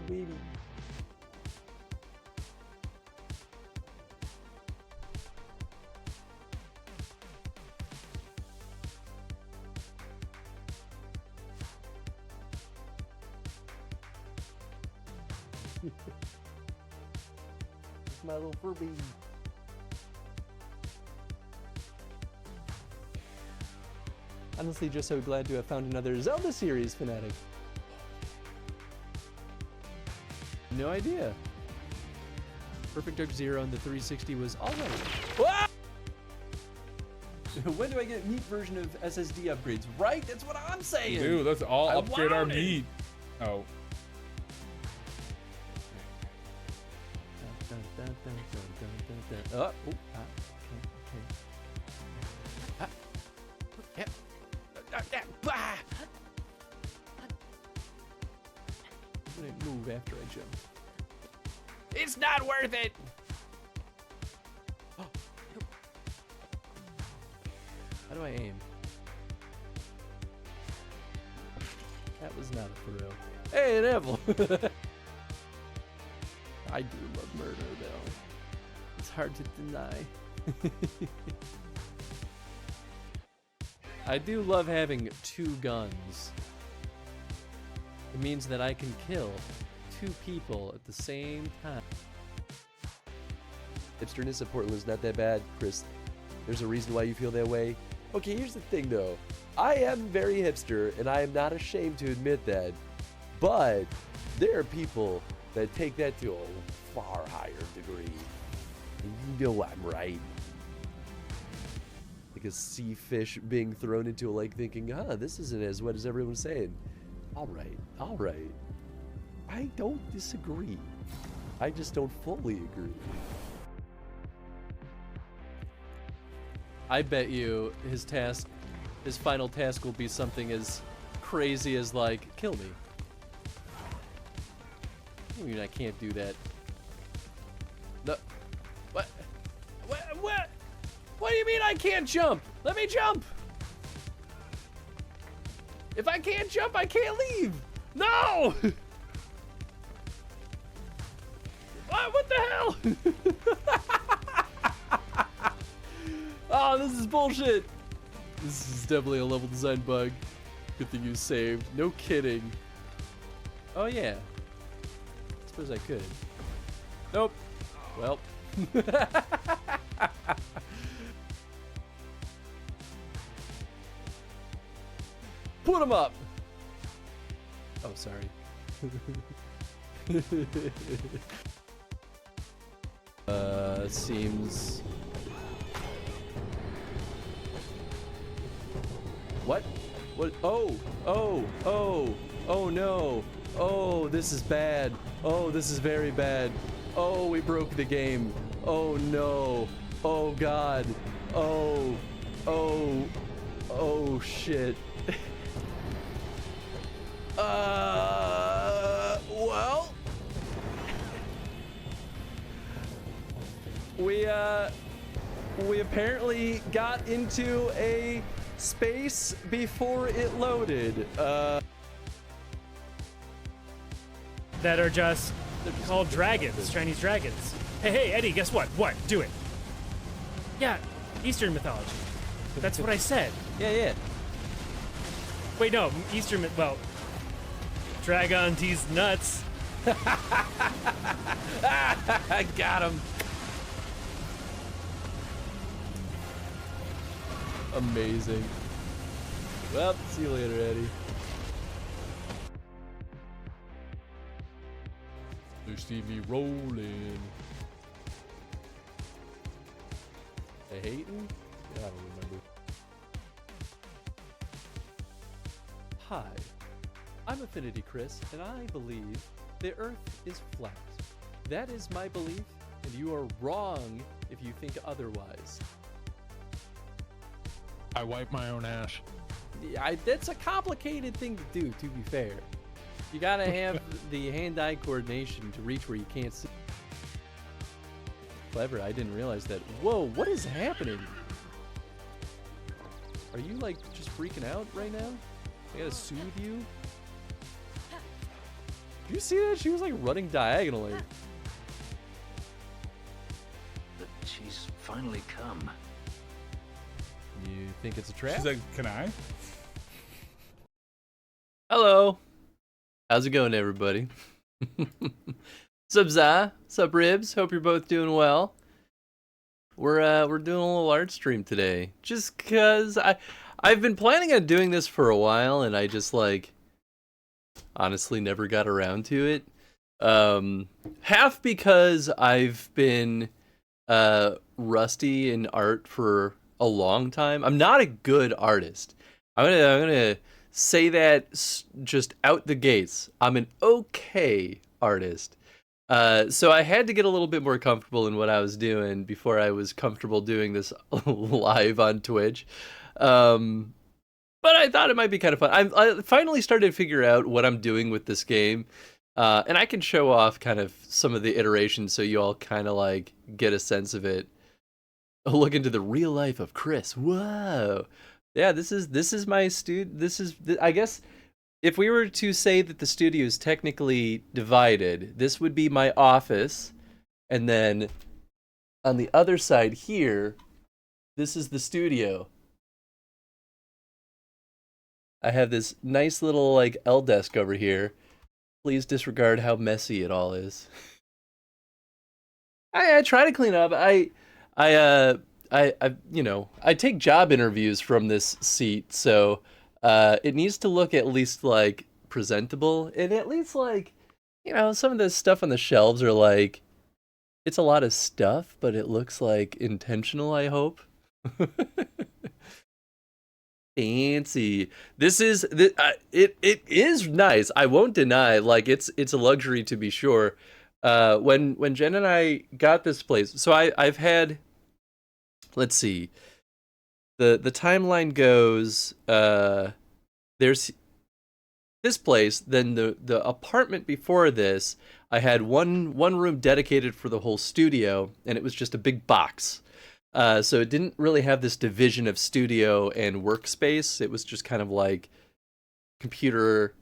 baby. It's my little fur baby. Honestly, just so glad to have found another Zelda series fanatic. No idea. Perfect Dark Zero on the 360 was alright. When do I get meat version of SSD upgrades? Right? That's what I'm saying. Dude, let's all upgrade our meat. Oh. Oh, I'm gonna move after I jump. It's not worth it! Oh. How do I aim? That was not a throw. Hey, an apple! I do love murder, though. It's hard to deny. I do love having 2 guns. It means that I can kill 2 people at the same time. Hipsterness of Portland is not that bad, Chris. There's a reason why you feel that way. Okay, here's the thing though. I am very hipster, and I am not ashamed to admit that. But there are people that take that to a far higher degree. And you know I'm right. Like a sea fish being thrown into a lake thinking, this isn't as wet as everyone's saying. All right. I don't disagree. I just don't fully agree. I bet you his final task will be something as crazy as like, kill me. I mean, I can't do that. No. What? What do you mean I can't jump? Let me jump! If I can't jump, I can't leave! No! What the hell? Oh, this is bullshit. This is definitely a level design bug. Good thing you saved. No kidding. Oh yeah. I suppose I could. Nope. Well. Put him up. Oh, sorry. Seems. What? What? Oh no. Oh, this is bad. Oh, this is very bad. Oh, we broke the game. Oh no. Oh God. Oh shit. Well, we apparently got into a space before it loaded. That are just called dragons, Chinese dragons. Hey, Eddie, guess what? What? Do it. Yeah, Eastern mythology. That's what I said. Yeah. Wait, no, well, Dragon teased nuts. I got him. Amazing. Well, see you later, Eddie. They see me rolling. They hating? Yeah, I don't remember. Hi, I'm AffinityChris, and I believe the Earth is flat. That is my belief, and you are wrong if you think otherwise. I wipe my own ass. Yeah, that's a complicated thing to do, to be fair. You gotta have the hand-eye coordination to reach where you can't see. Clever, I didn't realize that. Whoa, what is happening? Are you, like, just freaking out right now? I gotta soothe you? Did you see that? She was like running diagonally. She's finally come. You think it's a trap? She's like, can I? Hello. How's it going, everybody? Sup, Za? Sup, Ribs? Hope you're both doing well. We're doing a little art stream today, just cause I've been planning on doing this for a while, and I just like honestly never got around to it. Half because I've been rusty in art for a long time. I'm not a good artist. I'm gonna say that just out the gates. I'm an okay artist. So I had to get a little bit more comfortable in what I was doing before I was comfortable doing this live on Twitch. But I thought it might be kind of fun. I finally started to figure out what I'm doing with this game. And I can show off kind of some of the iterations so you all kind of like get a sense of it. A look into the real life of Chris. Whoa. Yeah, this is my I guess if we were to say that the studio is technically divided, this would be my office, and then on the other side here, this is the studio. I have this nice little like L desk over here. Please disregard how messy it all is. I try to clean up. I you know, I take job interviews from this seat, so it needs to look at least like presentable, and at least like, you know, some of the stuff on the shelves are like, it's a lot of stuff, but it looks like intentional, I hope. Fancy. It is nice. I won't deny, like it's a luxury to be sure. When Jen and I got this place, so I've had, let's see, the timeline goes, there's this place, then the apartment before this, I had one room dedicated for the whole studio, and it was just a big box. So it didn't really have this division of studio and workspace. It was just kind of like computer.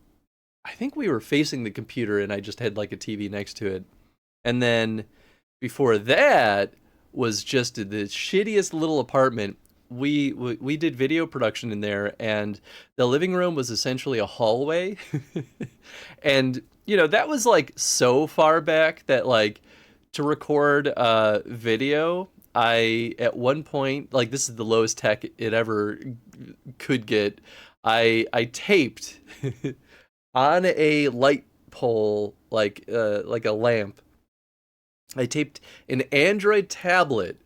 I think we were facing the computer, and I just had like a TV next to it. And then before that was just the shittiest little apartment. We did video production in there, and the living room was essentially a hallway. And, you know, that was like so far back that like to record video, I, at one point, like this is the lowest tech it ever could get, I taped on a light pole, like a lamp, I taped an Android tablet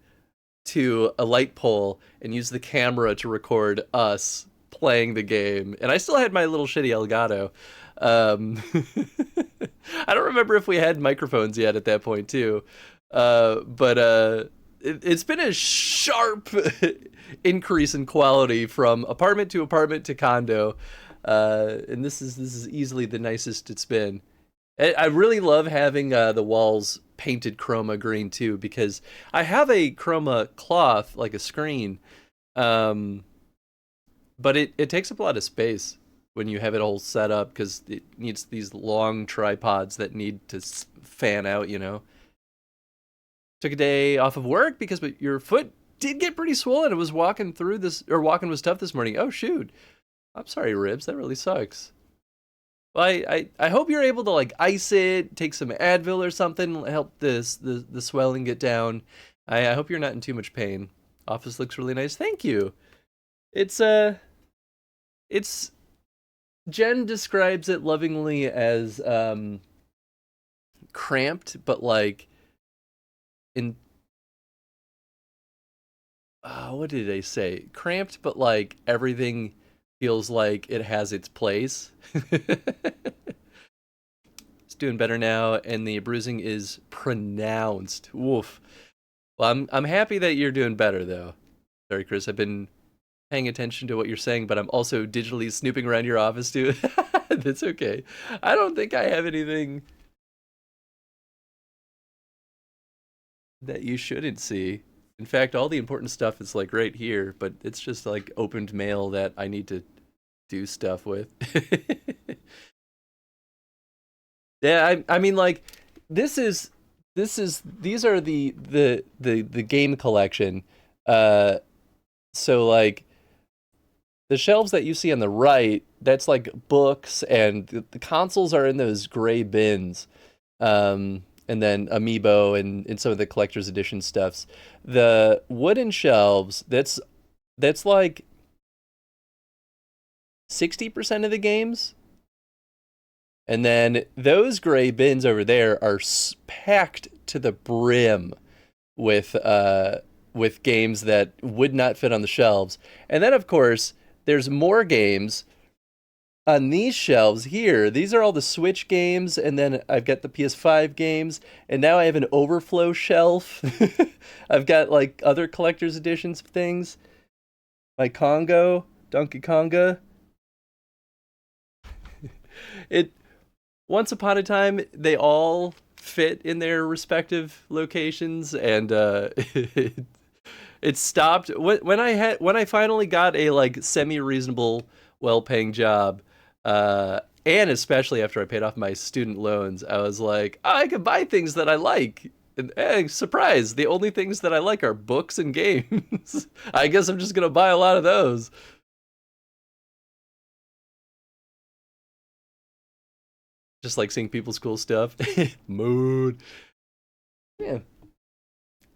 to a light pole and used the camera to record us playing the game. And I still had my little shitty Elgato. I don't remember if we had microphones yet at that point too. But it's been a sharp increase in quality from apartment to condo. And this is easily the nicest it's been. I really love having the walls painted chroma green too, because I have a chroma cloth, like a screen, but it takes up a lot of space when you have it all set up, because it needs these long tripods that need to fan out, you know. Took a day off of work because your foot did get pretty swollen. It was walking was tough this morning. Oh shoot. I'm sorry, Ribs, that really sucks. Well, I hope you're able to like ice it, take some Advil or something, help the swelling get down. I hope you're not in too much pain. Office looks really nice. Thank you. It's Jen describes it lovingly as cramped, but like what did I say? Cramped, but like everything feels like it has its place. It's doing better now, and the bruising is pronounced. Woof. Well, I'm happy that you're doing better, though. Sorry, Chris. I've been paying attention to what you're saying, but I'm also digitally snooping around your office, too. That's okay. I don't think I have anything that you shouldn't see. In fact, all the important stuff is like right here, but it's just like opened mail that I need to do stuff with. Yeah, I mean, like, these are the game collection. So like the shelves that you see on the right, that's like books, and the consoles are in those gray bins. And then Amiibo and some of the collector's edition stuffs. The wooden shelves, that's like 60% of the games. And then those gray bins over there are packed to the brim with games that would not fit on the shelves. And then of course, there's more games on these shelves here. These are all the Switch games, and then I've got the PS5 games, and now I have an overflow shelf. I've got like other collector's editions things. My Congo, Donkey Konga. Once upon a time, they all fit in their respective locations, and it stopped when I finally got a like semi-reasonable, well-paying job, and especially after I paid off my student loans. I was like, oh, I can buy things that I like. And surprise, the only things that I like are books and games. I guess I'm just gonna buy a lot of those. Just like seeing people's cool stuff. Mood. Yeah.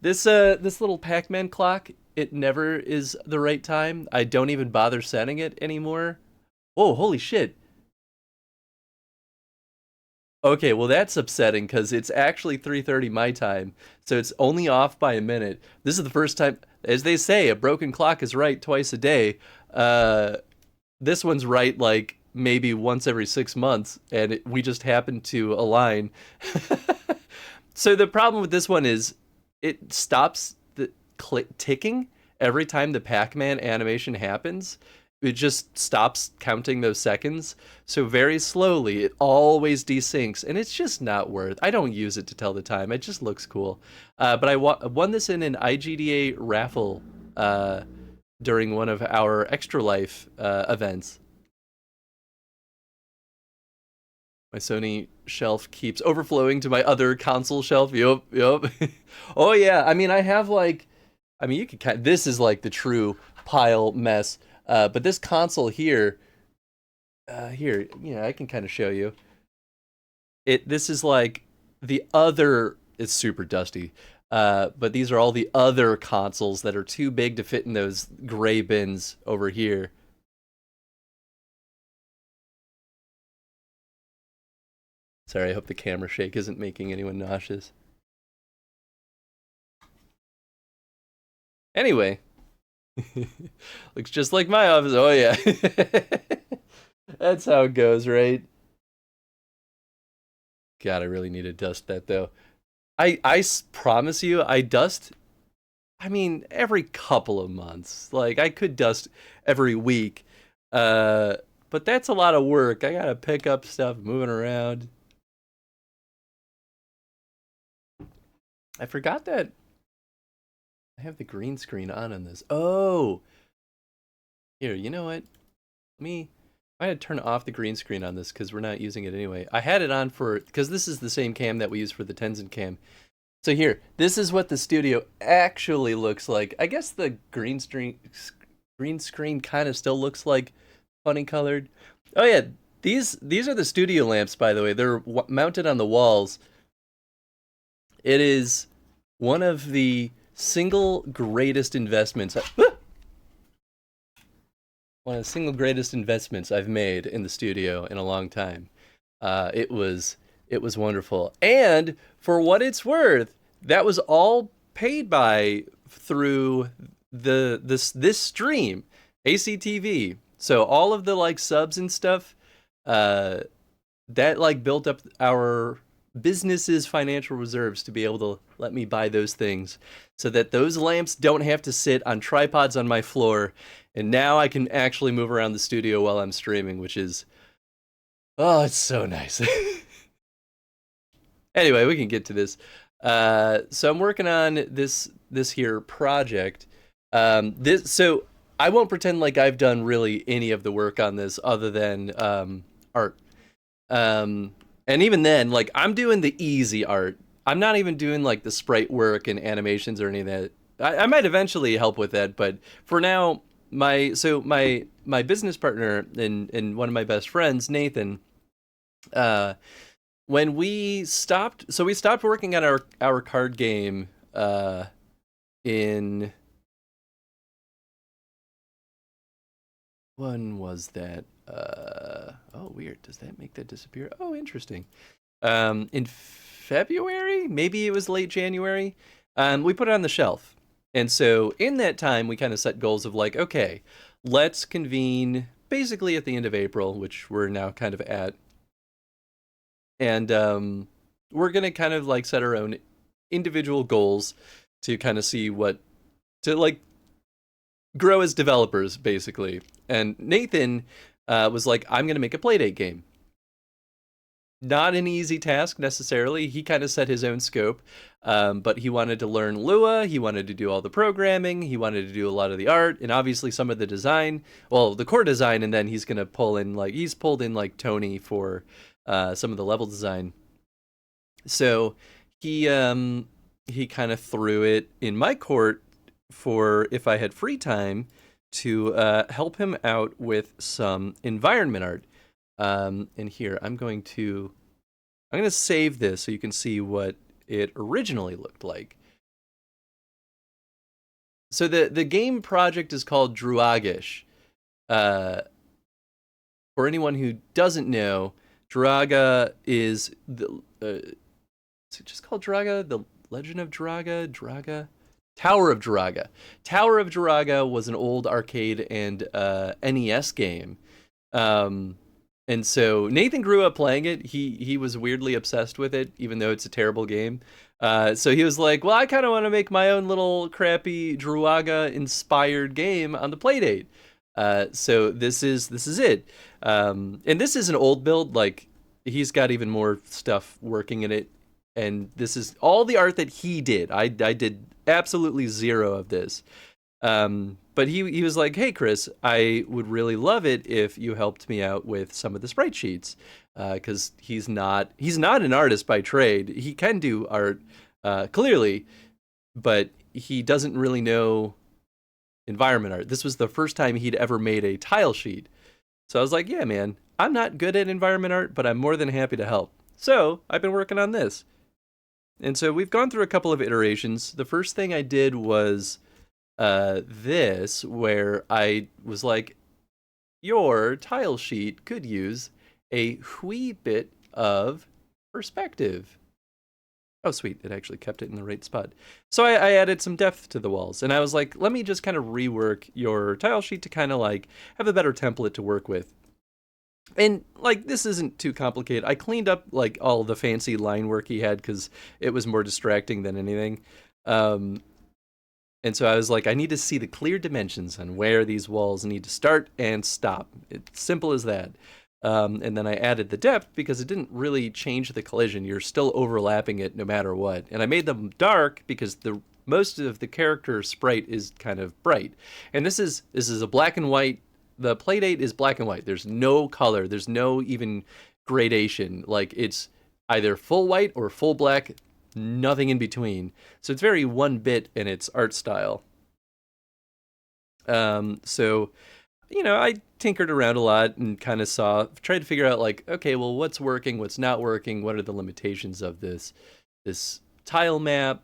This little Pac-Man clock, it never is the right time. I don't even bother setting it anymore. Whoa, holy shit. Okay, well that's upsetting because it's actually 3:30 my time, so it's only off by a minute. This is the first time, as they say, a broken clock is right twice a day. This one's right like maybe once every 6 months, and we just happen to align. So the problem with this one is it stops the ticking every time the Pac-Man animation happens. It just stops counting those seconds. So very slowly, it always desyncs, and it's just not worth. I don't use it to tell the time. It just looks cool. But I won this in an IGDA raffle during one of our Extra Life events. My Sony shelf keeps overflowing to my other console shelf. Yup. Oh yeah, I mean, I have like, I mean, you could this is like the true pile mess. But this console here, I can kind of show you. This is like the other, it's super dusty. But these are all the other consoles that are too big to fit in those gray bins over here. Sorry, I hope the camera shake isn't making anyone nauseous. Anyway. Looks just like my office. Oh yeah. That's how it goes, right? God, I really need to dust that though. I promise you, I dust, I mean, every couple of months. Like, I could dust every week. But that's a lot of work. I gotta pick up stuff, moving around. I forgot that I have the green screen on this. Oh! Here, you know what? I had to turn off the green screen on this because we're not using it anyway. I had it on because this is the same cam that we use for the Tenzin cam. So here, this is what the studio actually looks like. I guess the green screen kind of still looks like funny colored. Oh yeah, these are the studio lamps, by the way. They're mounted on the walls. It is one of the single greatest investments. One of the single greatest investments I've made in the studio in a long time. It was wonderful, and for what it's worth, that was all paid through this stream, ACTV. So all of the like subs and stuff, that like built up our business's financial reserves to be able to let me buy those things, so that those lamps don't have to sit on tripods on my floor, and now I can actually move around the studio while I'm streaming, which is, oh, it's so nice. Anyway, we can get to this. So I'm working on this here project. So I won't pretend like I've done really any of the work on this other than art. And even then, like, I'm doing the easy art. I'm not even doing like the sprite work and animations or any of that. I might eventually help with that, but for now, my business partner and one of my best friends, Nathan, uh, when we stopped working on our card game in when was that? Oh, weird. Does that make that disappear? Oh, interesting. In February, maybe it was late January. We put it on the shelf, and so in that time, we kind of set goals of like, okay, let's convene basically at the end of April, which we're now kind of at, and we're gonna kind of like set our own individual goals to kind of see what to like grow as developers, basically. And Nathan was like, I'm gonna make a Playdate game. Not an easy task necessarily. He kind of set his own scope, but he wanted to learn Lua. He wanted to do all the programming. He wanted to do a lot of the art, and obviously some of the design. Well, the core design, and then he's gonna pull in like he's pulled in like Tony for some of the level design. So he kind of threw it in my court for if I had free time to help him out with some environment art. And here I'm going to save this so you can see what it originally looked like. So the game project is called Druaga-ish. For anyone who doesn't know, Druaga is the is it just called Druaga? The Legend of Druaga? Druaga? Tower of Druaga. Tower of Druaga was an old arcade and NES game. And so Nathan grew up playing it. He was weirdly obsessed with it, even though it's a terrible game. So he was like, well, I kind of want to make my own little crappy Druaga-inspired game on the Playdate. So this is it. And this is an old build. Like, he's got even more stuff working in it. And this is all the art that he did. I did absolutely zero of this. But he was like, hey, Chris, I would really love it if you helped me out with some of the sprite sheets. Because he's not an artist by trade. He can do art, clearly, but he doesn't really know environment art. This was the first time he'd ever made a tile sheet. So I was like, yeah, man, I'm not good at environment art, but I'm more than happy to help. So I've been working on this. And so we've gone through a couple of iterations. The first thing I did was this, where I was like, your tile sheet could use a wee bit of perspective. Oh, sweet. It actually kept it in the right spot. So I added some depth to the walls, and I was like, let me just kind of rework your tile sheet to kind of like have a better template to work with. And like, this isn't too complicated. I cleaned up like all the fancy line work he had because it was more distracting than anything. And so I was like, I need to see the clear dimensions on where these walls need to start and stop. It's simple as that. And then I added the depth because it didn't really change the collision. You're still overlapping it no matter what. And I made them dark because most of the character sprite is kind of bright. And this is a black and white. The Playdate is black and white. There's no color. There's no even gradation. Like, it's either full white or full black, nothing in between. So it's very one bit in its art style. So, you know, I tinkered around a lot and kind of tried to figure out like, okay, well, what's working, what's not working, what are the limitations of this tile map,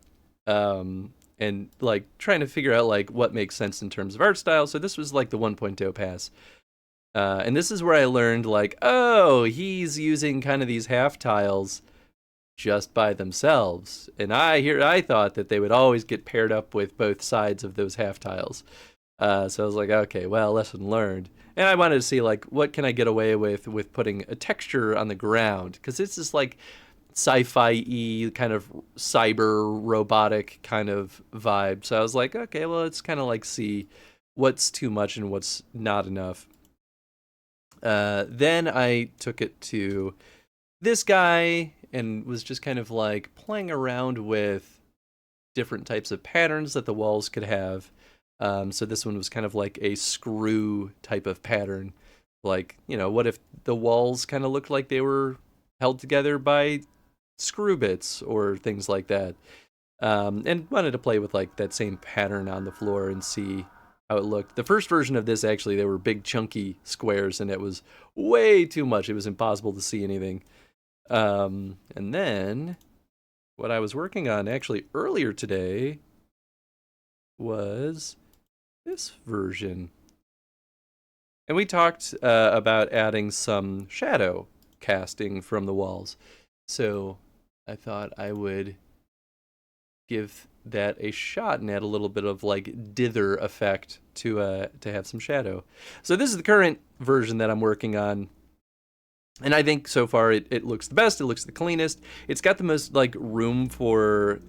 and like trying to figure out like what makes sense in terms of art style. So this was like the 1.0 pass. And this is where I learned like, oh, he's using kind of these half tiles just by themselves. And I thought that they would always get paired up with both sides of those half tiles. So I was like, okay, well, lesson learned. And I wanted to see like, what can I get away with putting a texture on the ground? Because it's just like sci-fi-y kind of cyber robotic kind of vibe. So I was like, okay, well, let's kind of like see what's too much and what's not enough. Then I took it to this guy and was just kind of like playing around with different types of patterns that the walls could have. So this one was kind of like a screw type of pattern. Like, you know, what if the walls kind of looked like they were held together by screw bits or things like that. And wanted to play with like that same pattern on the floor and see how it looked. The first version of this, actually, they were big chunky squares and it was way too much. It was impossible to see anything. And then what I was working on actually earlier today was this version. And we talked about adding some shadow casting from the walls. So I thought I would give that a shot and add a little bit of like dither effect to have some shadow. So this is the current version that I'm working on. And I think so far it looks the best, it looks the cleanest. It's got the most like room for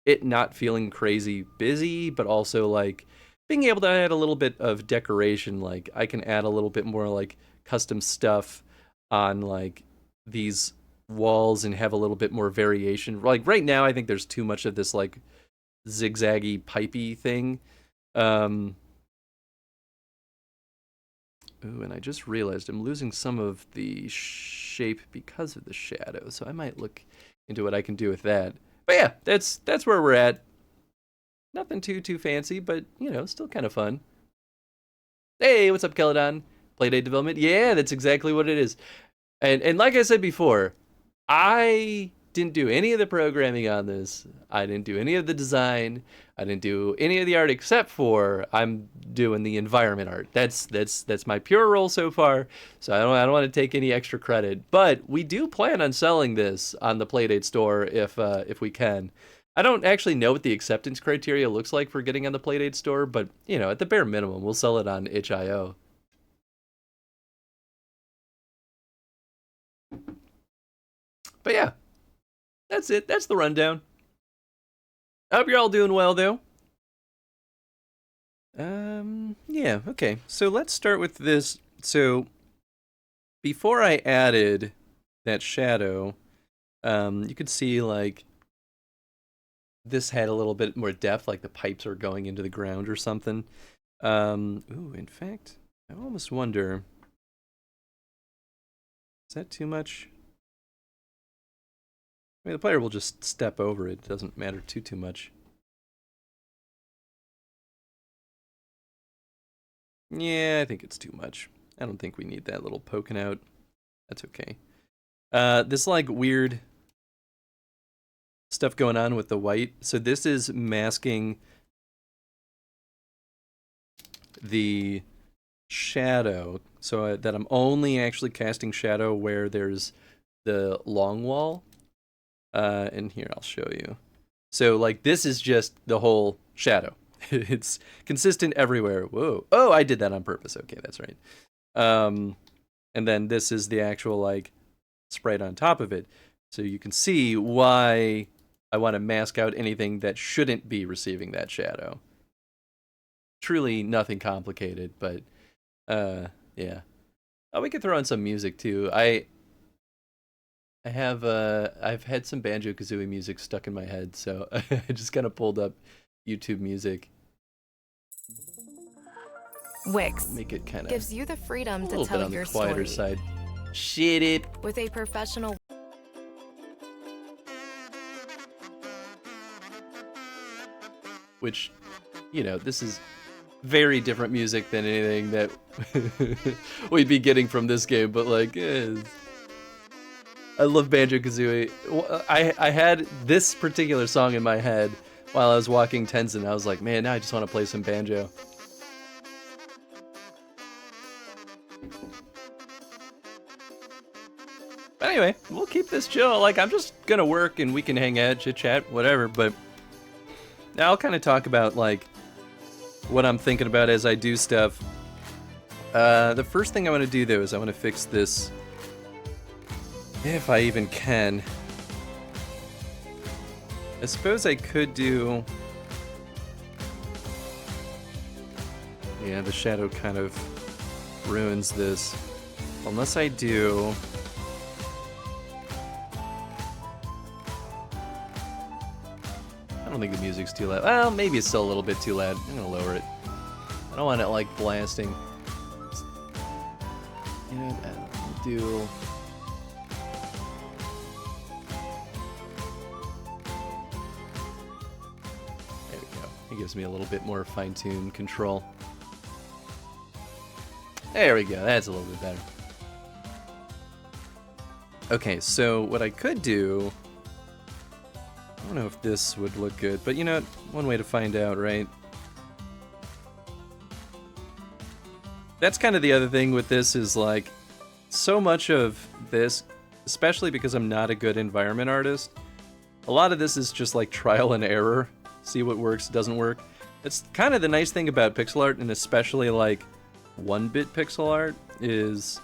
it not feeling crazy busy, but also like being able to add a little bit of decoration. Like I can add a little bit more like custom stuff on like these walls and have a little bit more variation. Like right now I think there's too much of this like zigzaggy pipey thing. Ooh, and I just realized I'm losing some of the shape because of the shadow, so I might look into what I can do with that. But yeah, that's where we're at. Nothing too fancy, but you know, still kind of fun. Hey, what's up, Celadon? Playdate development? Yeah, that's exactly what it is. And like I said before, I didn't do any of the programming on this. I didn't do any of the design. I didn't do any of the art except for I'm doing the environment art. That's my pure role so far. So I don't want to take any extra credit. But we do plan on selling this on the Playdate store if we can. I don't actually know what the acceptance criteria looks like for getting on the Playdate store, but you know, at the bare minimum, we'll sell it on itch.io. But yeah, that's it. That's the rundown. I hope you're all doing well, though. Yeah, okay. So let's start with this. So before I added that shadow, you could see like this had a little bit more depth, like the pipes are going into the ground or something. Ooh, in fact, I almost wonder, is that too much? I mean, the player will just step over it. It doesn't matter too much. Yeah, I think it's too much. I don't think we need that little poking out. That's okay. This like weird stuff going on with the white. So this is masking the shadow. So that I'm only actually casting shadow where there's the long wall. And here, I'll show you. So, like, this is just the whole shadow. It's consistent everywhere. Whoa. Oh, I did that on purpose. Okay, that's right. And then this is the actual, like, sprite on top of it. So you can see why I want to mask out anything that shouldn't be receiving that shadow. Truly nothing complicated, but, yeah. Oh, we could throw in some music, too. I've had some Banjo-Kazooie music stuck in my head, so I just kind of pulled up YouTube music. Wix Make it kind of gives you the freedom a to little bit tell on your the quieter story side. Shit it. with a professional. Which, you know, this is very different music than anything that we'd be getting from this game, but like, I love Banjo-Kazooie. I had this particular song in my head while I was walking Tenzin. I was like, man, now I just want to play some banjo. But anyway, we'll keep this chill. Like, I'm just gonna work and we can hang out, chit-chat, whatever, but now I'll kind of talk about, like, what I'm thinking about as I do stuff. The first thing I want to do, though, is I want to fix this, if I even can. I suppose I could do... Yeah, the shadow kind of ruins this. Unless I do... I don't think the music's too loud. Well, maybe it's still a little bit too loud. I'm gonna lower it. I don't want it, like, blasting. You know, I'll do... It gives me a little bit more fine-tuned control. There we go, that's a little bit better. Okay, so what I could do... I don't know if this would look good, but you know, one way to find out, right? That's kind of the other thing with this is like, so much of this, especially because I'm not a good environment artist, a lot of this is just like trial and error. See what works, doesn't work. It's kind of the nice thing about pixel art, and especially like 1-bit pixel art, is,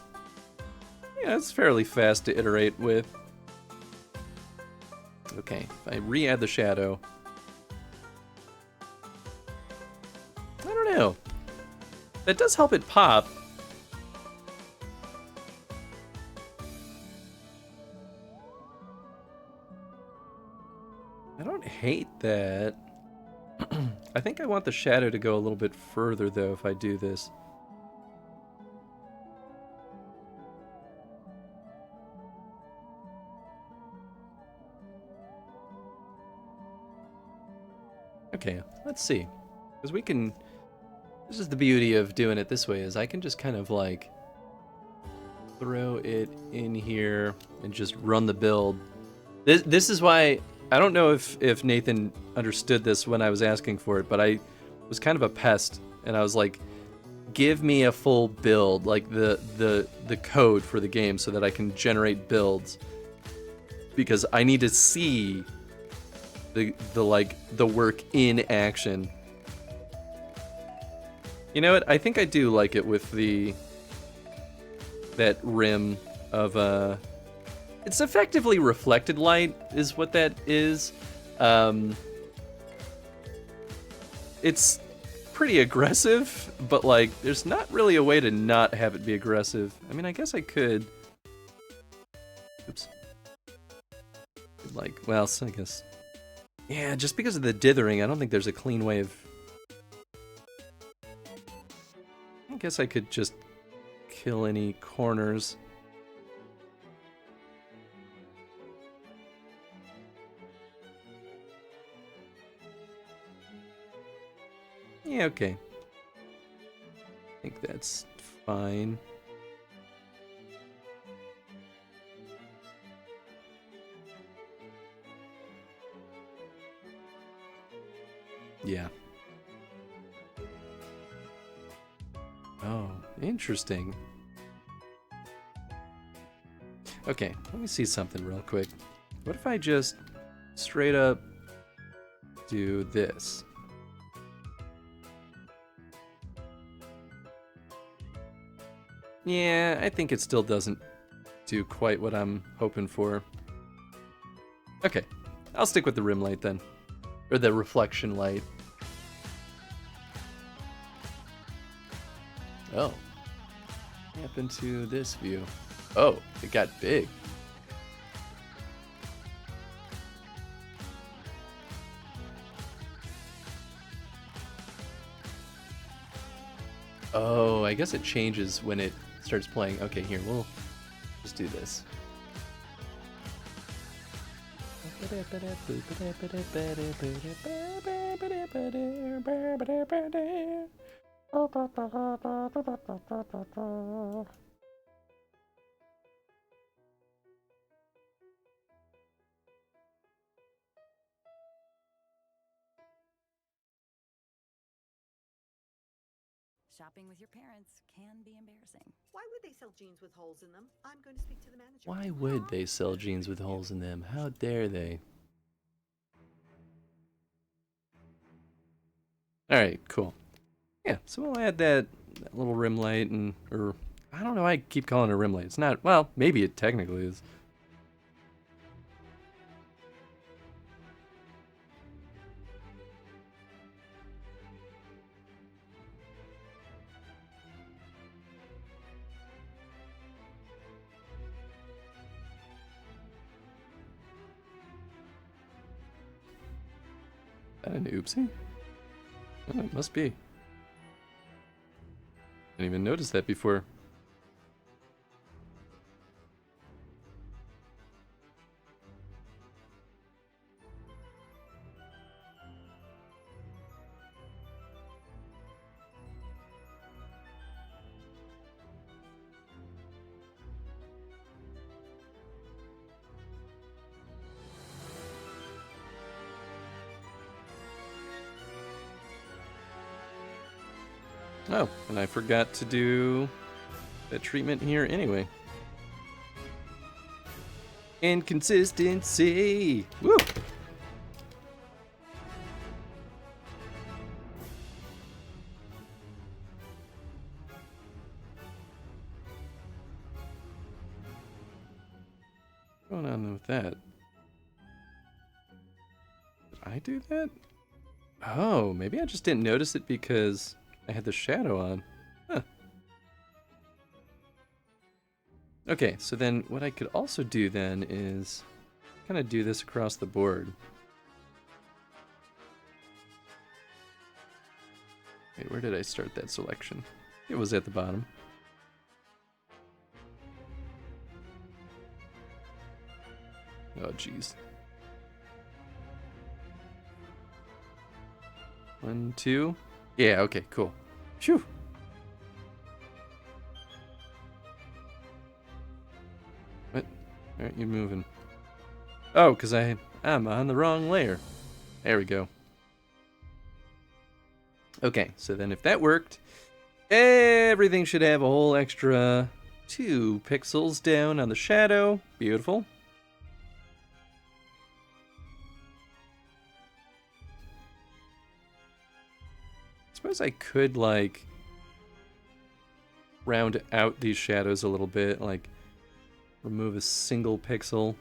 yeah, it's fairly fast to iterate with. Okay, if I re-add the shadow. I don't know. That does help it pop. I don't hate that. I think I want the shadow to go a little bit further, though, if I do this. Okay, let's see. Because we can... This is the beauty of doing it this way, is I can just kind of, like, throw it in here and just run the build. This is why... I don't know if Nathan understood this when I was asking for it, but I was kind of a pest, and I was like, give me a full build, like the code for the game so that I can generate builds. Because I need to see the work in action. You know what? I think I do like it with that rim of it's effectively reflected light, is what that is. It's pretty aggressive, but like, there's not really a way to not have it be aggressive. I mean, I guess I could. Oops. Like, well, so I guess. Yeah, just because of the dithering, I don't think there's a clean way of. I guess I could just kill any corners. Yeah, okay. I think that's fine. Yeah. Oh, interesting. Okay, let me see something real quick. What if I just straight up do this? Yeah, I think it still doesn't do quite what I'm hoping for. Okay, I'll stick with the rim light then. Or the reflection light. Oh. What happened to this view? Oh, it got big. Oh, I guess it changes when it starts playing. Okay, here, we'll just do this. Shopping with your parents can be embarrassing. Why would they sell jeans with holes in them? I'm going to speak to the manager. Why would they sell jeans with holes in them? How dare they? Alright, cool. Yeah, so we'll add that little rim light and, or, I don't know why I keep calling it a rim light. It's not, well, maybe it technically is. An oopsie? Oh, it must be. Didn't even notice that before. Oh, and I forgot to do that treatment here anyway. Inconsistency! Woo! What's going on with that? Did I do that? Oh, maybe I just didn't notice it because I had the shadow on. Huh. Okay, so then what I could also do then is kind of do this across the board. Wait, where did I start that selection? It was at the bottom. Oh, jeez. 1, 2. Yeah, okay, cool. Phew. What? Why aren't you moving? Oh, because I'm on the wrong layer. There we go. Okay, so then if that worked, everything should have a whole extra 2 pixels down on the shadow. Beautiful. Suppose I could, like, round out these shadows a little bit, like, remove a single pixel.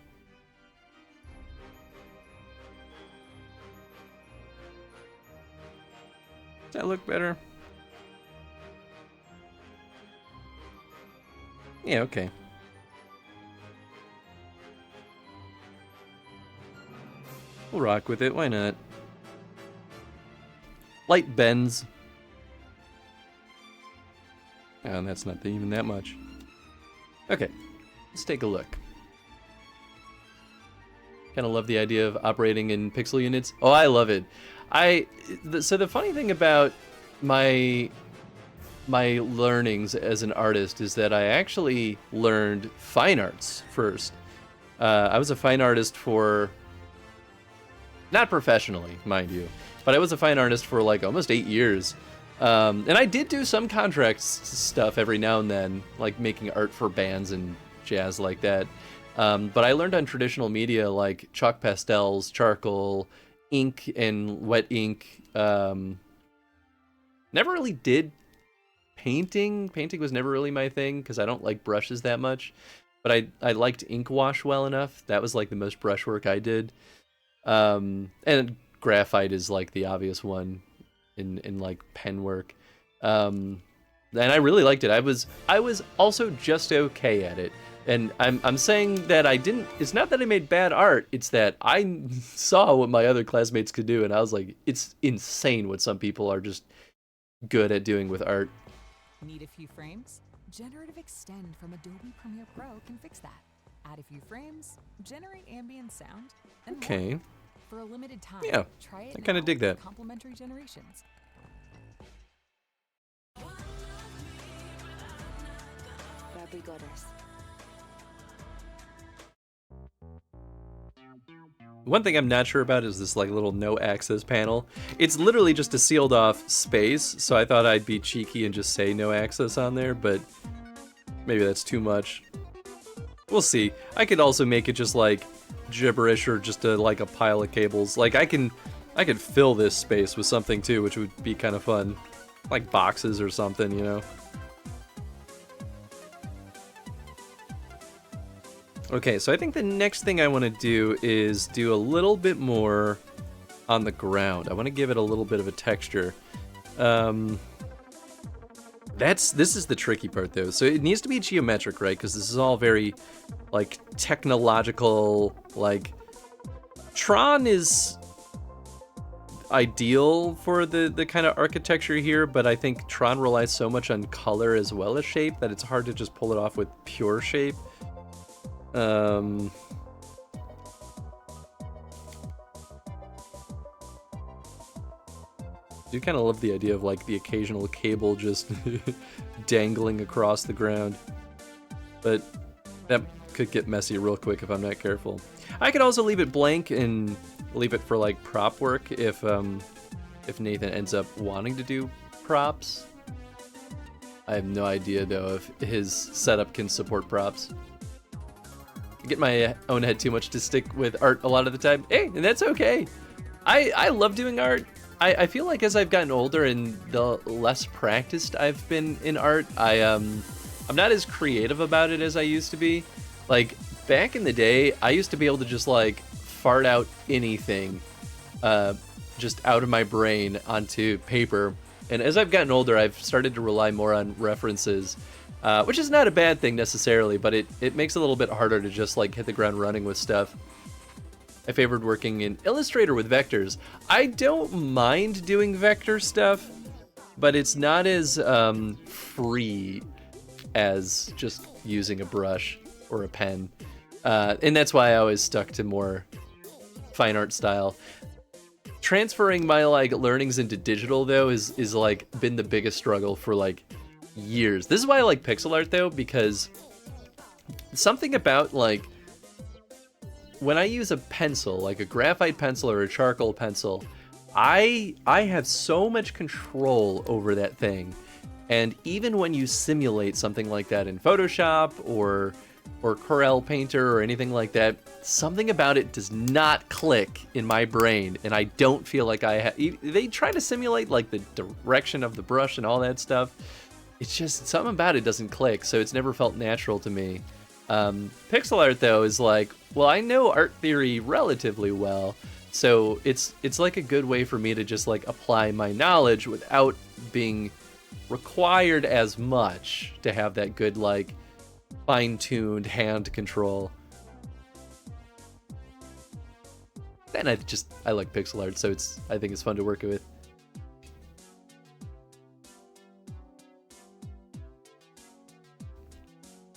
Does that look better? Yeah, okay. We'll rock with it, why not? Light bends. Oh, and that's not even that much. Okay, let's take a look. Kind of love the idea of operating in pixel units. Oh, I love it. So the funny thing about my learnings as an artist is that I actually learned fine arts first. I was a fine artist for, not professionally, mind you, but I was a fine artist for like almost 8 years. And I did do some contract stuff every now and then, like making art for bands and jazz like that. But I learned on traditional media like chalk pastels, charcoal, ink, and wet ink. Never really did painting. Painting was never really my thing because I don't like brushes that much. But I liked ink wash well enough. That was like the most brushwork I did. And graphite is like the obvious one in like pen work. And I really liked it. I was also just okay at it. And I'm saying that I didn't, it's not that I made bad art, it's that I saw what my other classmates could do and I was like, it's insane what some people are just good at doing with art. Need a few frames? Generative Extend from Adobe Premiere Pro can fix that. Add a few frames, generate ambient sound, and Okay. more. For a limited time, Yeah, try it I kind of now dig that. with complimentary generations. Barbie Goddess. One thing I'm not sure about is this like little no access panel. It's literally just a sealed off space, so I thought I'd be cheeky and just say no access on there, but maybe that's too much. We'll see. I could also make it just like gibberish or just like a pile of cables. Like I could fill this space with something too, which would be kind of fun. Like boxes or something, you know. Okay, so I think the next thing I want to do is do a little bit more on the ground. I want to give it a little bit of a texture. This is the tricky part though. So it needs to be geometric, right? Because this is all very like technological. Like Tron is ideal for the kind of architecture here, but I think Tron relies so much on color as well as shape that it's hard to just pull it off with pure shape. Do kind of love the idea of like the occasional cable just dangling across the ground, but that could get messy real quick if I'm not careful. I could also leave it blank and leave it for like prop work if Nathan ends up wanting to do props. I have no idea though if his setup can support props. I get my own head too much to stick with art a lot of the time. Hey, and that's okay. I love doing art. I feel like as I've gotten older and the less practiced I've been in art, I'm not as creative about it as I used to be. Like back in the day, I used to be able to just like fart out anything just out of my brain onto paper. And as I've gotten older, I've started to rely more on references, which is not a bad thing necessarily, but it makes it a little bit harder to just like hit the ground running with stuff. I favored working in Illustrator with vectors. I don't mind doing vector stuff, but it's not as free as just using a brush or a pen. And that's why I always stuck to more fine art style. Transferring my like learnings into digital though is like been the biggest struggle for like years. This is why I like pixel art though, because something about like when I use a pencil, like a graphite pencil or a charcoal pencil, I have so much control over that thing. And even when you simulate something like that in Photoshop or Corel Painter or anything like that, something about it does not click in my brain, and I don't feel like they try to simulate like the direction of the brush and all that stuff. It's just something about it doesn't click, so it's never felt natural to me. Pixel art though is like, well, I know art theory relatively well, so it's like a good way for me to just like apply my knowledge without being required as much to have that good like fine-tuned hand control. And I like pixel art, so I think it's fun to work with.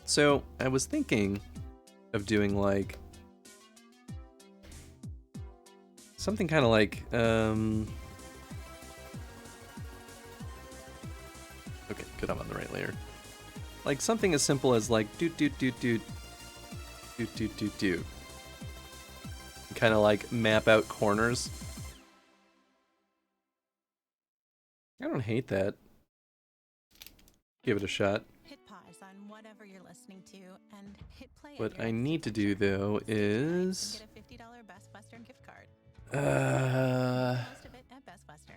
So I was thinking of doing like something kind of like okay, good, I'm on the right layer. Like something as simple as like doot doot doot doot doot doot doot doot. Kind of like map out corners. I don't hate that. Give it a shot. Hit pause on whatever you're listening to and hit play. What I need to do though is get a $50 Best Western gift card. Most of it at Best Western.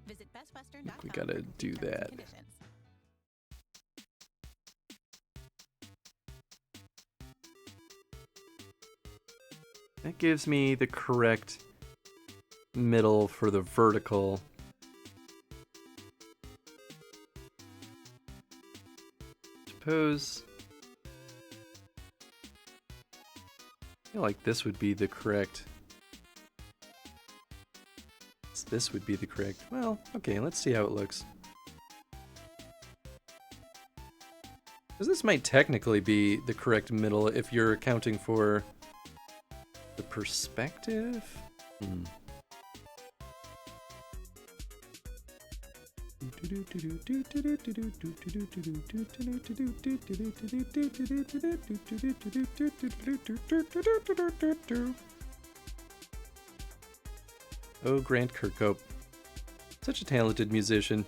Visit bestwestern.com. We gotta do that. That gives me the correct middle for the vertical. Suppose I feel like this would be the correct. This would be the correct. Well, okay, let's see how it looks. Because this might technically be the correct middle if you're accounting for the perspective? Oh, Grant Kirkhope. Such a talented musician.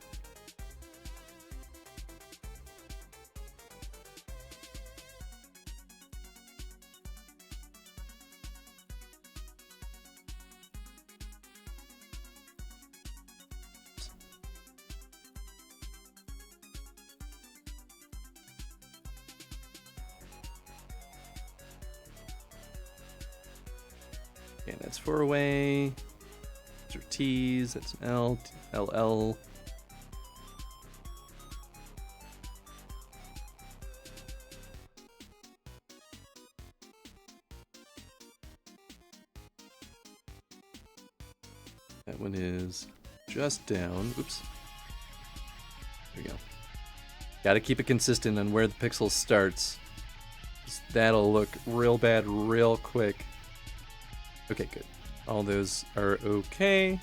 Okay, that's 4 away. Those are T's, that's an L, LL. That one is just down. Oops. There we go. Gotta keep it consistent on where the pixel starts. That'll look real bad real quick. Okay, good. All those are okay.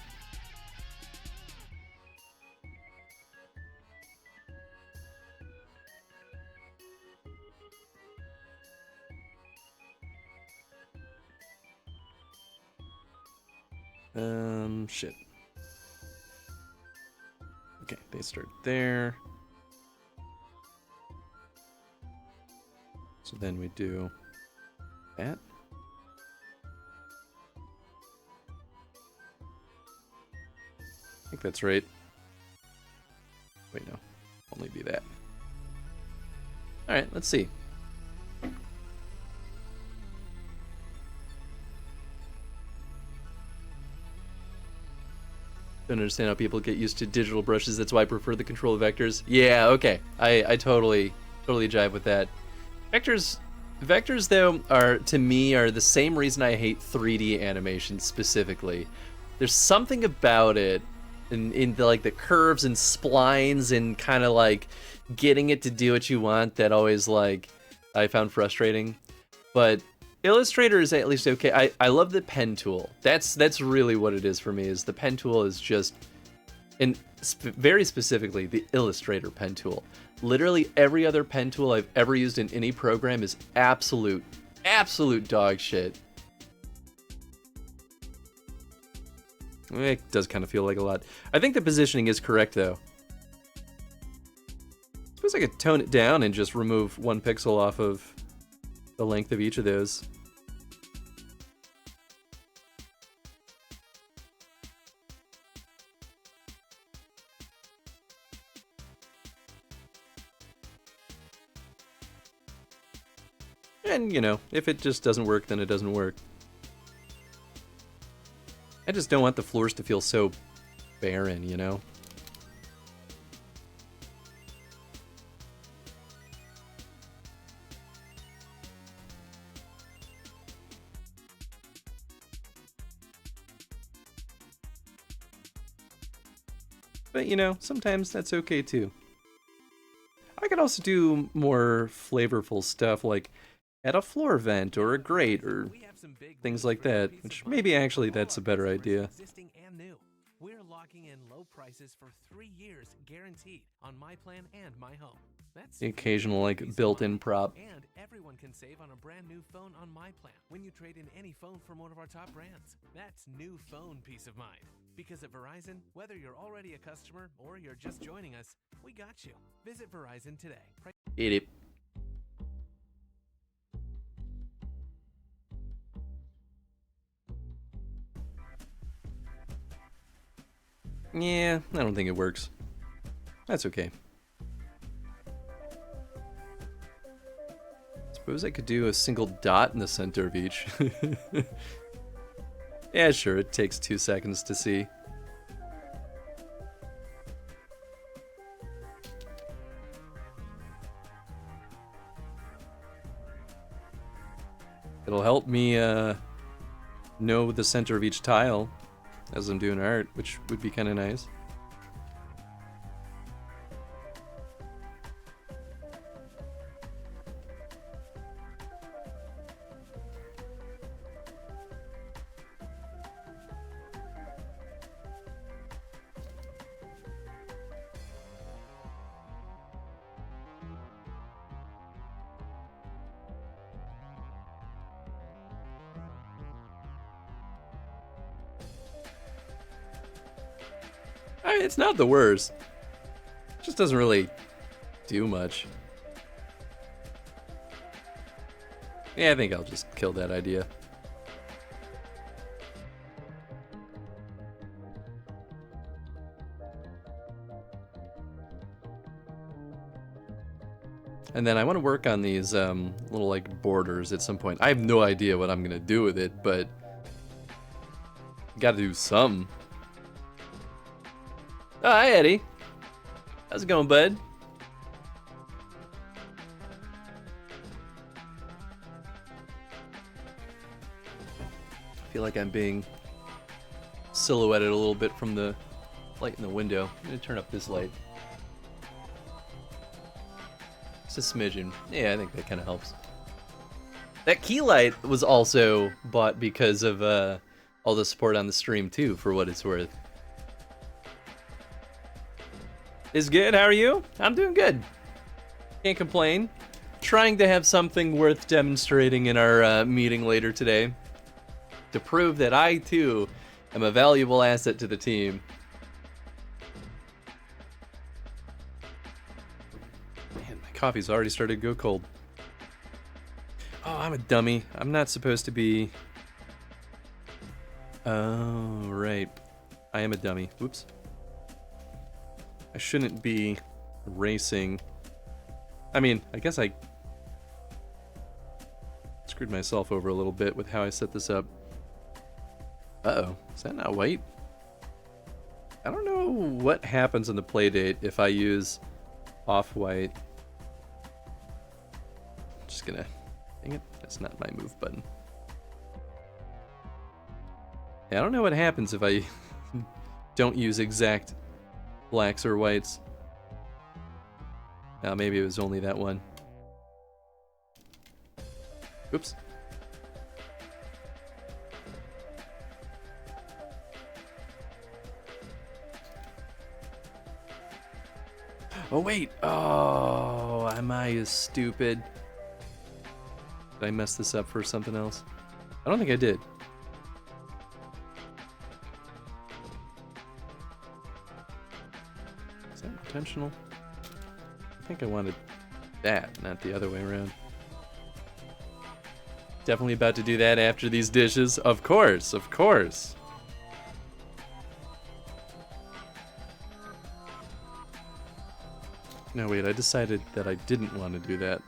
Shit. Okay, they start there. So then we do that. I think that's right. Wait, no. Only be that. Alright, let's see. Don't understand how people get used to digital brushes. That's why I prefer the control vectors. Yeah, okay. I totally jive with that. Vectors though are, to me, are the same reason I hate 3D animation specifically. There's something about it in the, like, the curves and splines and kind of like getting it to do what you want that always, like, I found frustrating. But Illustrator is at least okay. I love the pen tool. That's really what it is for me. Is the pen tool is just, and very specifically the Illustrator pen tool. Literally every other pen tool I've ever used in any program is absolute dog shit. It does kind of feel like a lot. I think the positioning is correct though. I suppose I could tone it down and just remove 1 pixel off of the length of each of those. And, you know, if it just doesn't work, then it doesn't work. I just don't want the floors to feel so barren, you know? But, you know, sometimes that's okay too. I could also do more flavorful stuff, like add a floor vent or a grate or things like that, which maybe actually that's a better idea. We're locking in low prices for 3 years guaranteed on my plan and my home. That's The occasional, like, built-in prop. And everyone can save on a brand new phone on my plan when you trade in any phone from one of our top brands. That's new phone peace of mind. Because at Verizon, whether you're already a customer or you're just joining us, we got you. Visit Verizon today. Eat it. Yeah, I don't think it works. That's okay. Suppose I could do a single dot in the center of each. Yeah, sure, it takes 2 seconds to see. It'll help me know the center of each tile as I'm doing art, which would be kind of nice. It's not the worst. It just doesn't really do much. Yeah, I think I'll just kill that idea. And then I want to work on these little, like, borders at some point. I have no idea what I'm gonna do with it, but gotta do something. Oh, hi, Eddie. How's it going, bud? I feel like I'm being silhouetted a little bit from the light in the window. I'm gonna turn up this light. Just a smidgen. Yeah, I think that kind of helps. That key light was also bought because of all the support on the stream, too, for what it's worth. Is good. How are you? I'm doing good. Can't complain. Trying to have something worth demonstrating in our meeting later today to prove that I too am a valuable asset to the team. Man, my coffee's already started to go cold. Oh, I'm a dummy. I'm not supposed to be... Oh, right. I am a dummy. Whoops. I shouldn't be racing. I mean, I guess I screwed myself over a little bit with how I set this up. Uh-oh. Is that not white? I don't know what happens in the playdate if I use off-white. Just gonna... Dang it. That's not my move button. Yeah, I don't know what happens if I don't use exact blacks or whites. Maybe it was only that one. Oops. Oh wait! Oh, am I stupid? Did I mess this up for something else? I don't think I did. Is that intentional? I think I wanted that, not the other way around. Definitely about to do that after these dishes. Of course, of course. No, wait, I decided that I didn't want to do that.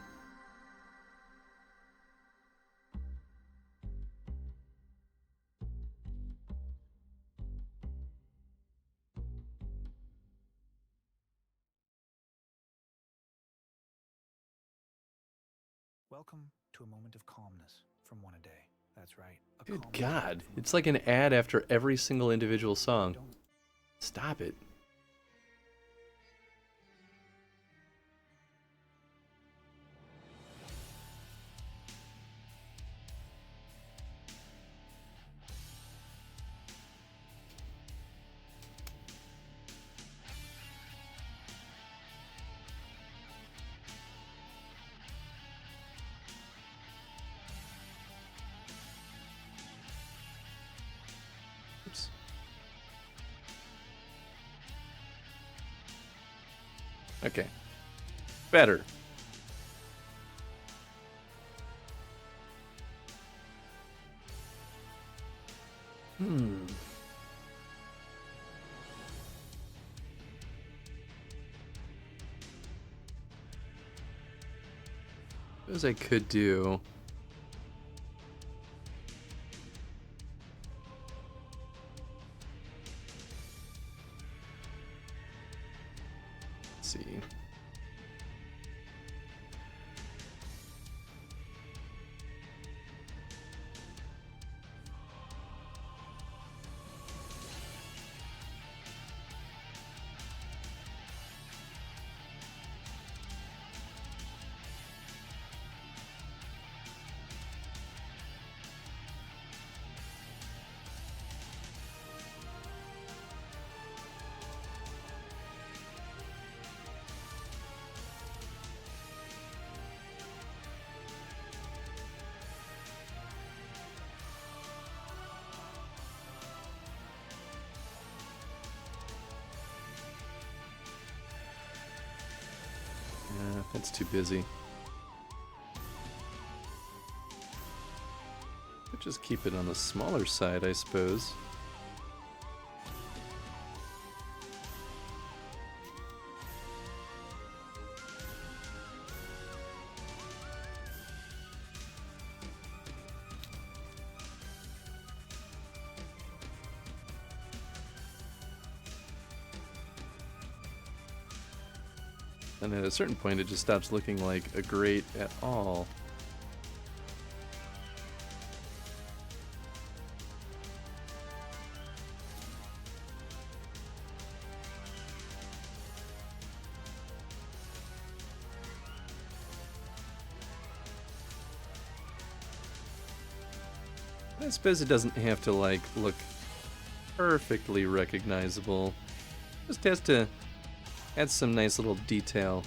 Welcome to a moment of calmness from one a day. That's right. Good God, it's like an ad after every single individual song. Stop it. Oops. Okay. Better. As I could do. Let's see. That's too busy. Could just keep it on the smaller side, I suppose. And at a certain point, it just stops looking like a grate at all. I suppose it doesn't have to, like, look perfectly recognizable. Just has to add some nice little detail.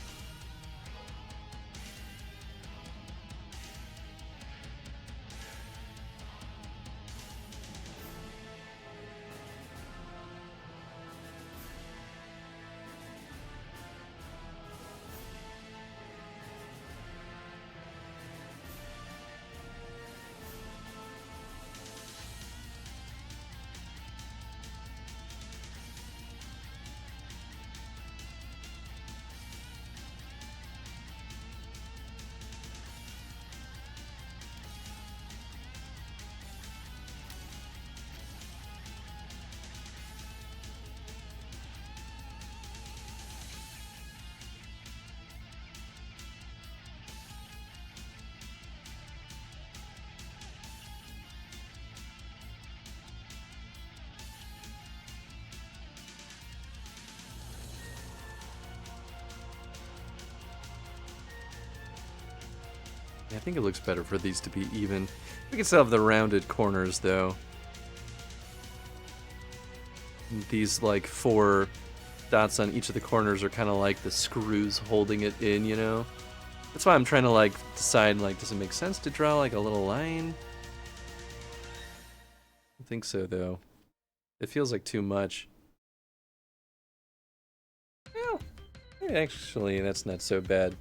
Yeah, I think it looks better for these to be even. We can still have the rounded corners, though. These, like, 4 dots on each of the corners are kind of like the screws holding it in, you know? That's why I'm trying to, like, decide, like, does it make sense to draw, like, a little line? I think so, though. It feels like too much. Well, actually, that's not so bad.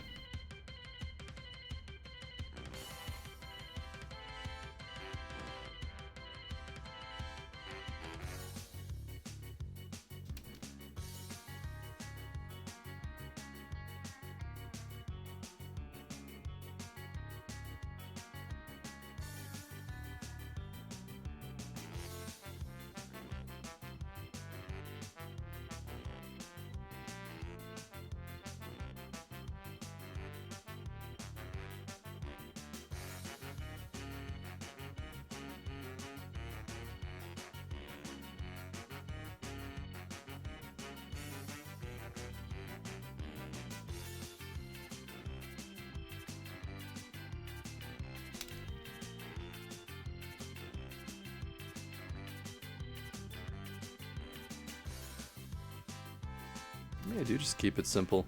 Yeah, do just keep it simple.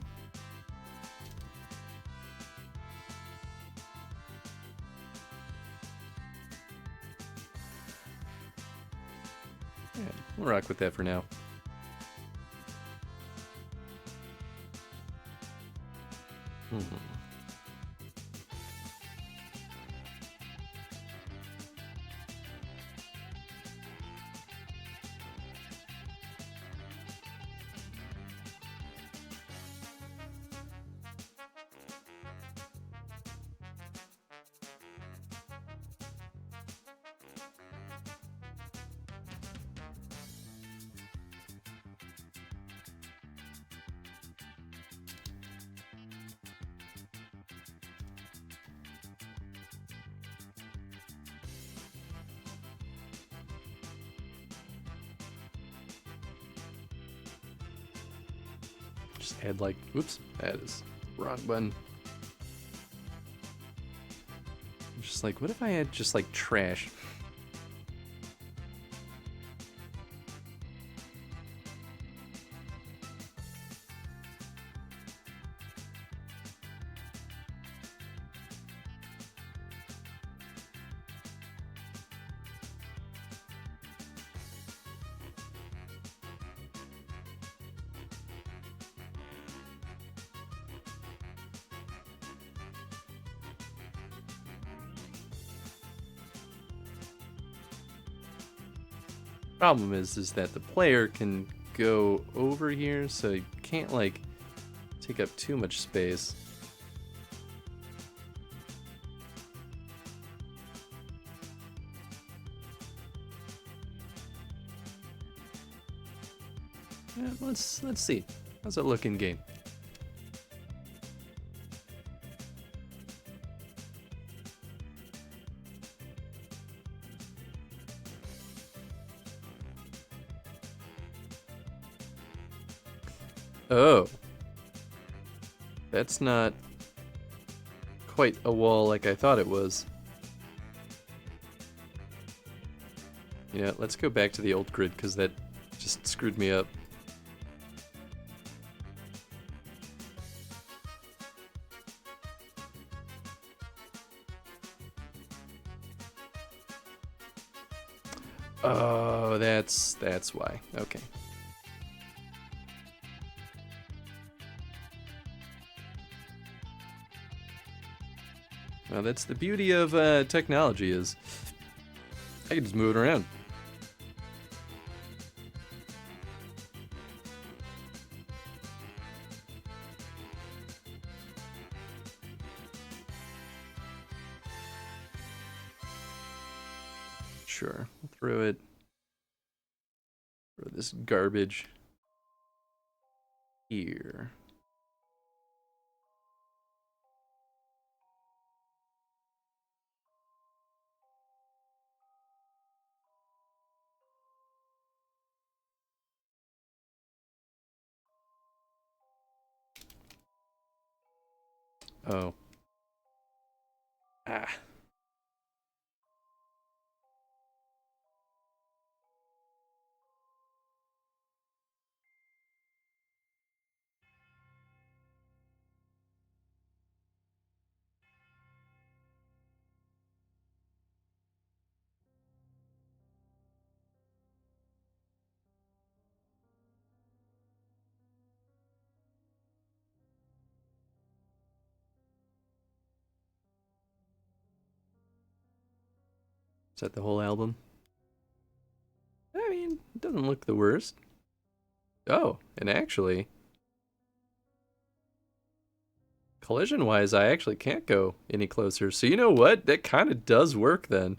Yeah, we'll rock with that for now. Just add like, oops, that is wrong button. Just like, what if I had just like trash? Problem is that the player can go over here, so you can't like take up too much space. Yeah, let's see. How's it look in game? Oh. That's not quite a wall like I thought it was. Yeah, let's go back to the old grid because that just screwed me up. Oh, that's why. Okay. Well, that's the beauty of technology is I can just move it around. Sure, we'll throw this garbage here. Oh. Ah. Is that the whole album? I mean, it doesn't look the worst. Oh, and actually, collision-wise, I actually can't go any closer. So you know what? That kind of does work then.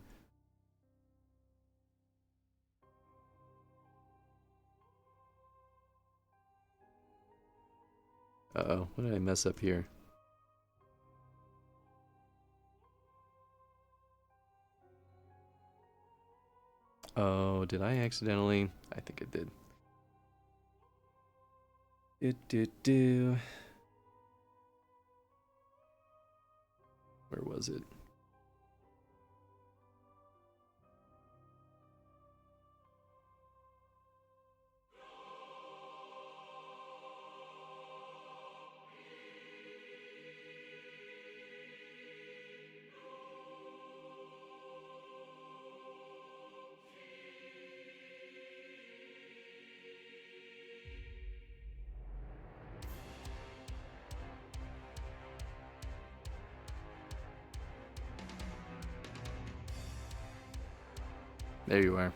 Uh-oh, what did I mess up here? Oh, did I accidentally? I think I did. Where was it? There you are.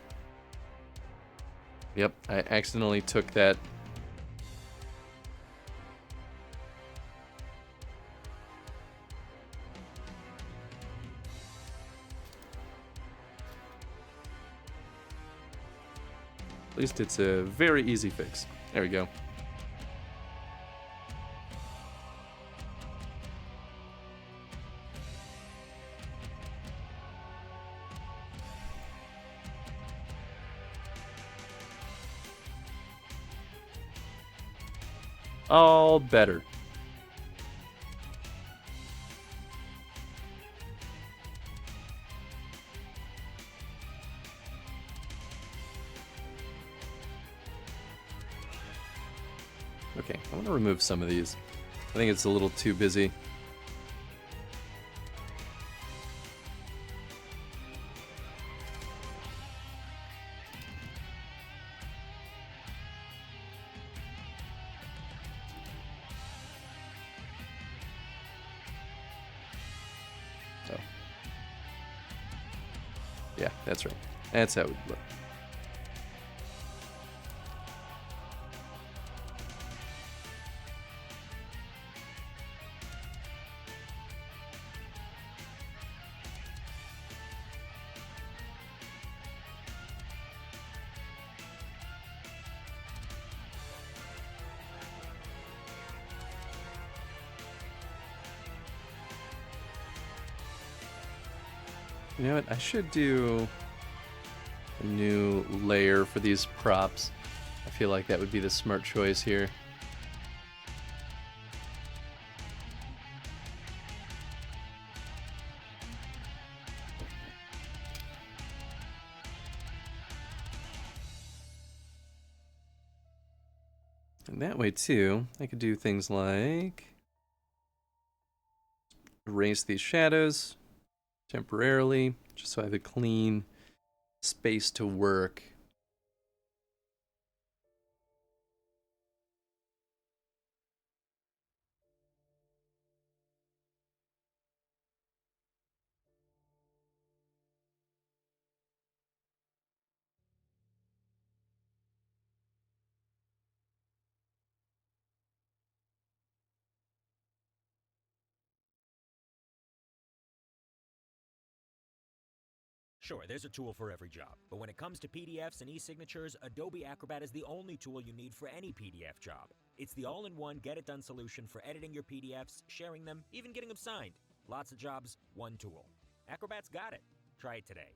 Yep, I accidentally took that. At least it's a very easy fix. There we go. All better. Okay, I want to remove some of these. I think it's a little too busy. Oh. Yeah, that's right. That's how it would look. You know what? I should do a new layer for these props. I feel like that would be the smart choice here. And that way too, I could do things like erase these shadows temporarily, just so I have a clean space to work. Sure, there's a tool for every job, but when it comes to PDFs and e-signatures, Adobe Acrobat is the only tool you need for any PDF job. It's the all-in-one, get-it-done solution for editing your PDFs, sharing them, even getting them signed. Lots of jobs, one tool. Acrobat's got it. Try it today.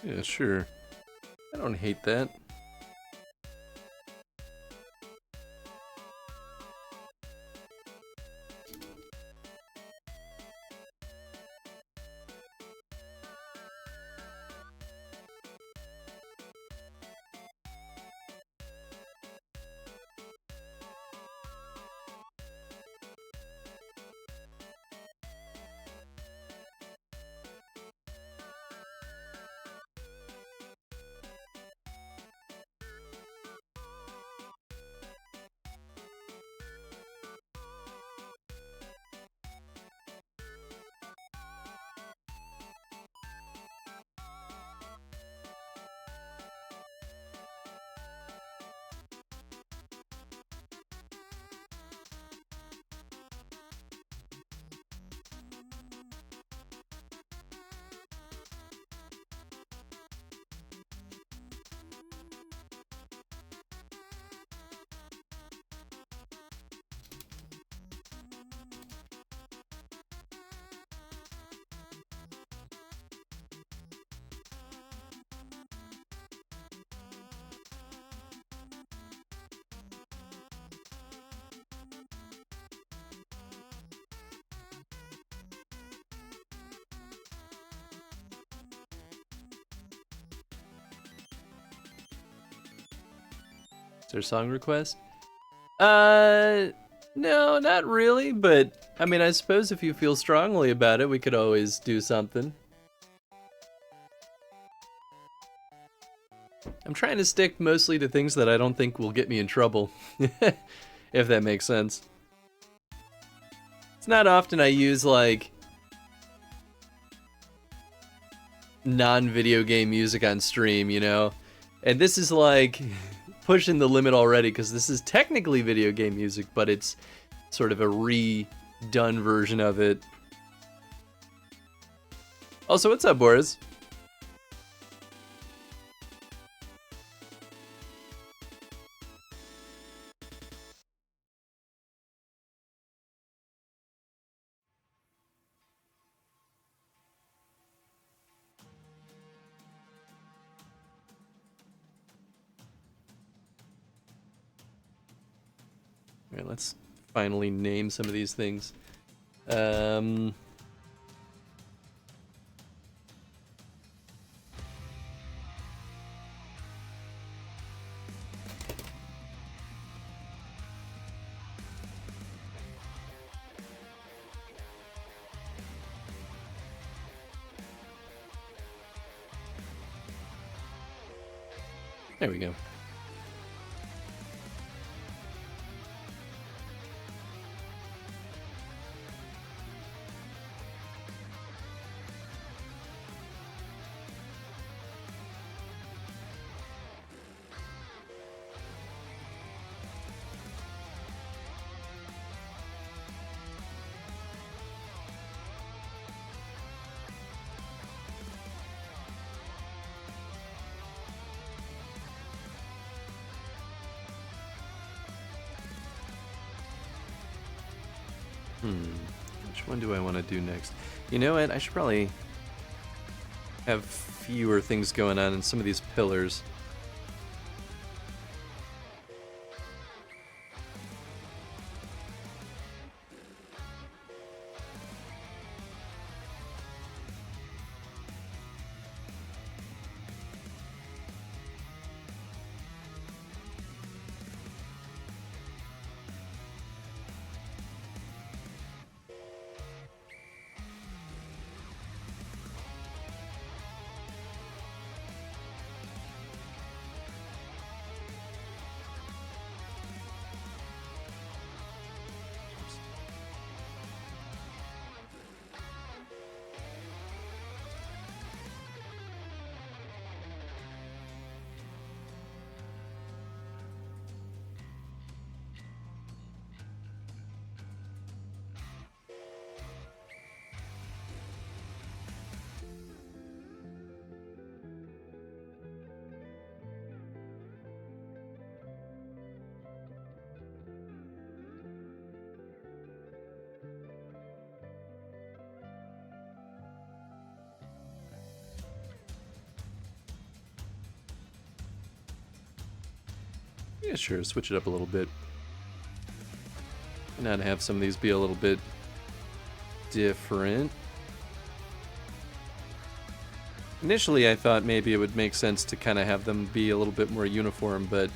Yeah, sure. I don't hate that. Is there a song request? No, not really, but I mean, I suppose if you feel strongly about it, we could always do something. I'm trying to stick mostly to things that I don't think will get me in trouble, if that makes sense. It's not often I use, like, non-video game music on stream, you know? And this is, like, pushing the limit already, because this is technically video game music, but it's sort of a redone version of it. Also, what's up, Boris? Alright, let's finally name some of these things. There we go. Which one do I want to do next? You know what? I should probably have fewer things going on in some of these pillars. Yeah, sure, switch it up a little bit. Not have some of these be a little bit different. Initially, I thought maybe it would make sense to kind of have them be a little bit more uniform, but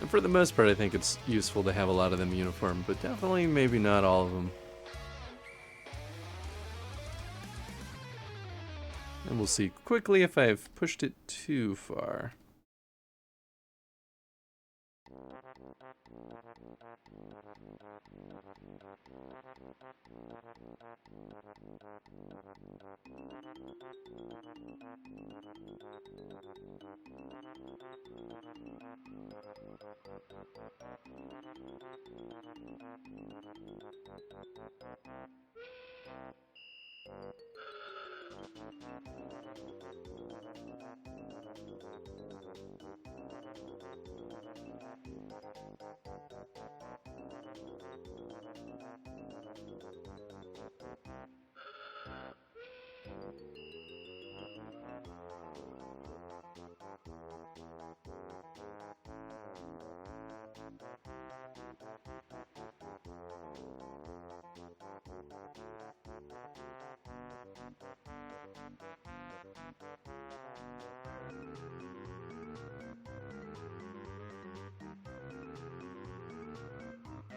and for the most part, I think it's useful to have a lot of them uniform, but definitely maybe not all of them. And we'll see quickly if I've pushed it too far.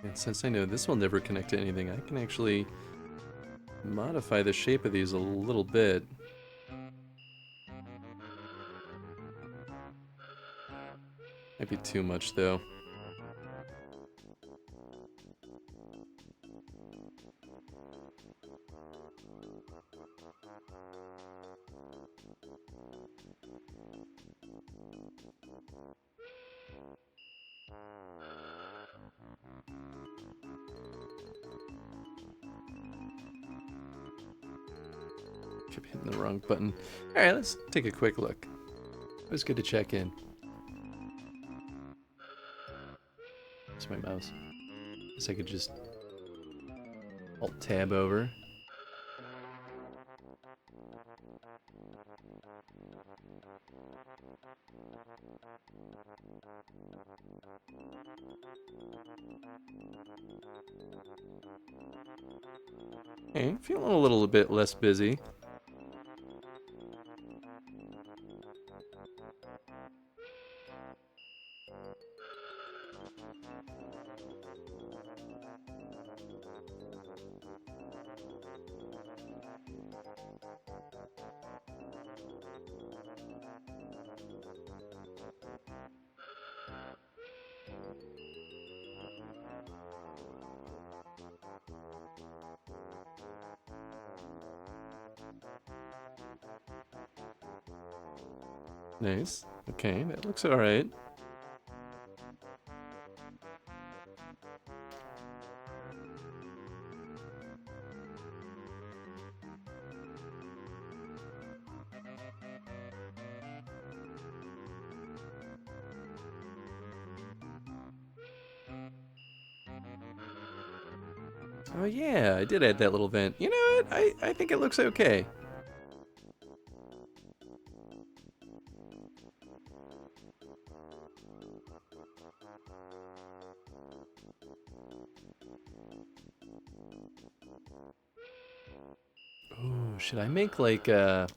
And since I know this will never connect to anything, I can actually modify the shape of these a little bit. Might be too much though. Keep hitting the wrong button. Alright, let's take a quick look. It was good to check in. It's my mouse. Guess I could just Alt-tab over. Okay, feeling a little bit less busy. Nice. Okay, that looks alright. Oh yeah, I did add that little vent. You know what? I think it looks okay. Ooh, should I make like a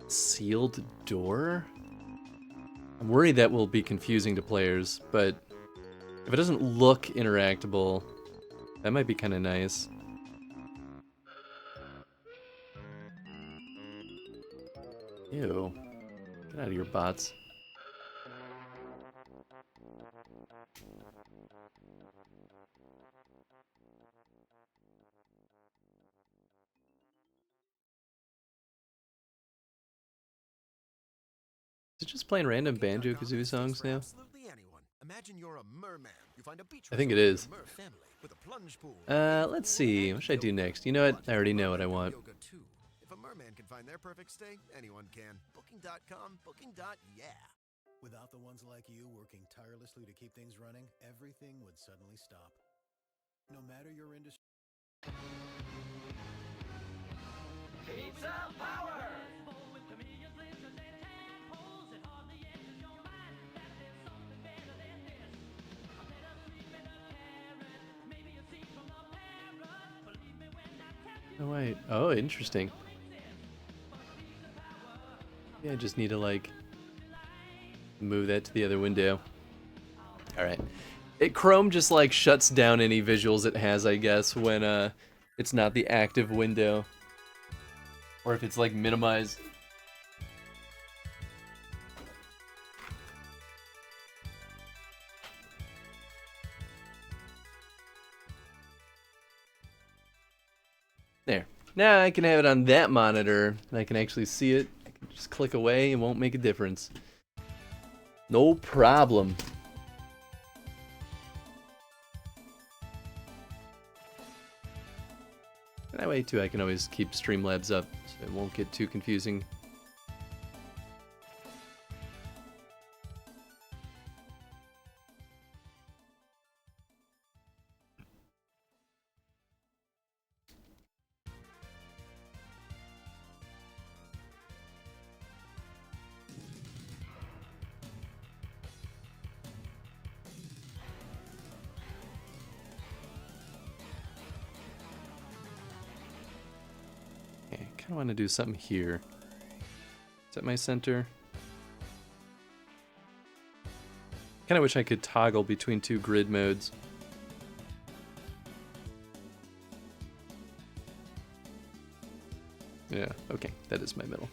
sealed door? I'm worried that will be confusing to players, but if it doesn't look interactable, that might be kind of nice. Ew. Get out of your bots. Is it just playing random Banjo-Kazooie songs now? Absolutely anyone. Imagine you're a merman. I think it is. Let's see. What should I do next? You know what? I already know what I want. If a merman can find their perfect stay, anyone can. Booking.com, booking.yeah. Without the ones like you working tirelessly to keep things running, everything would suddenly stop. No matter your industry. Pizza power! Oh wait. Oh, interesting. Yeah, I just need to like move that to the other window. All right. Chrome just like shuts down any visuals it has, I guess, when it's not the active window, or if it's like minimized. There. Now I can have it on that monitor, and I can actually see it. I can just click away, it won't make a difference. No problem. And that way, too, I can always keep Streamlabs up, so it won't get too confusing. I want to do something here. Is that my center? Kind of wish I could toggle between two grid modes. Yeah, okay, that is my middle.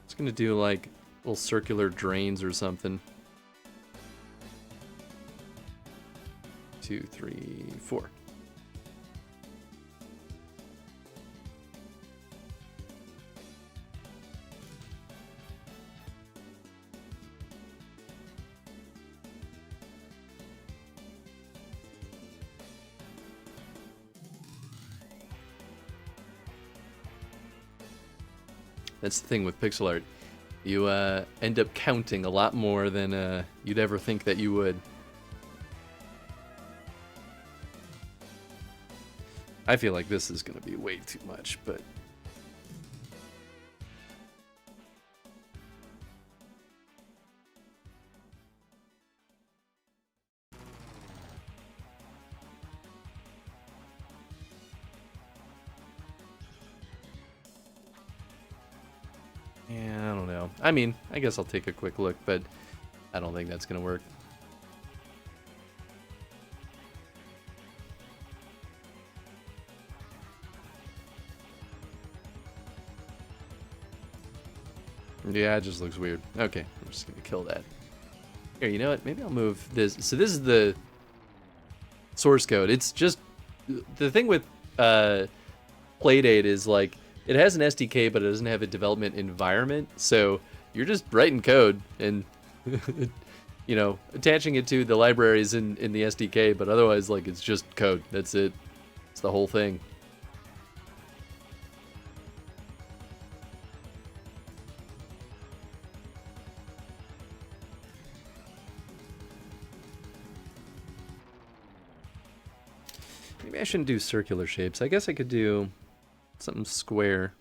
It's gonna do like little circular drains or something. 2, 3, 4. That's the thing with pixel art. You end up counting a lot more than you'd ever think that you would. I feel like this is going to be way too much, but... yeah, I don't know. I mean, I guess I'll take a quick look, but I don't think that's going to work. Yeah, it just looks weird. Okay, I'm just going to kill that. Here, you know what? Maybe I'll move this. So this is the source code. It's just... the thing with Playdate is, like, it has an SDK, but it doesn't have a development environment. So you're just writing code and, you know, attaching it to the libraries in the SDK, but otherwise, like, it's just code. That's it. It's the whole thing. Maybe I shouldn't do circular shapes. I guess I could do something square.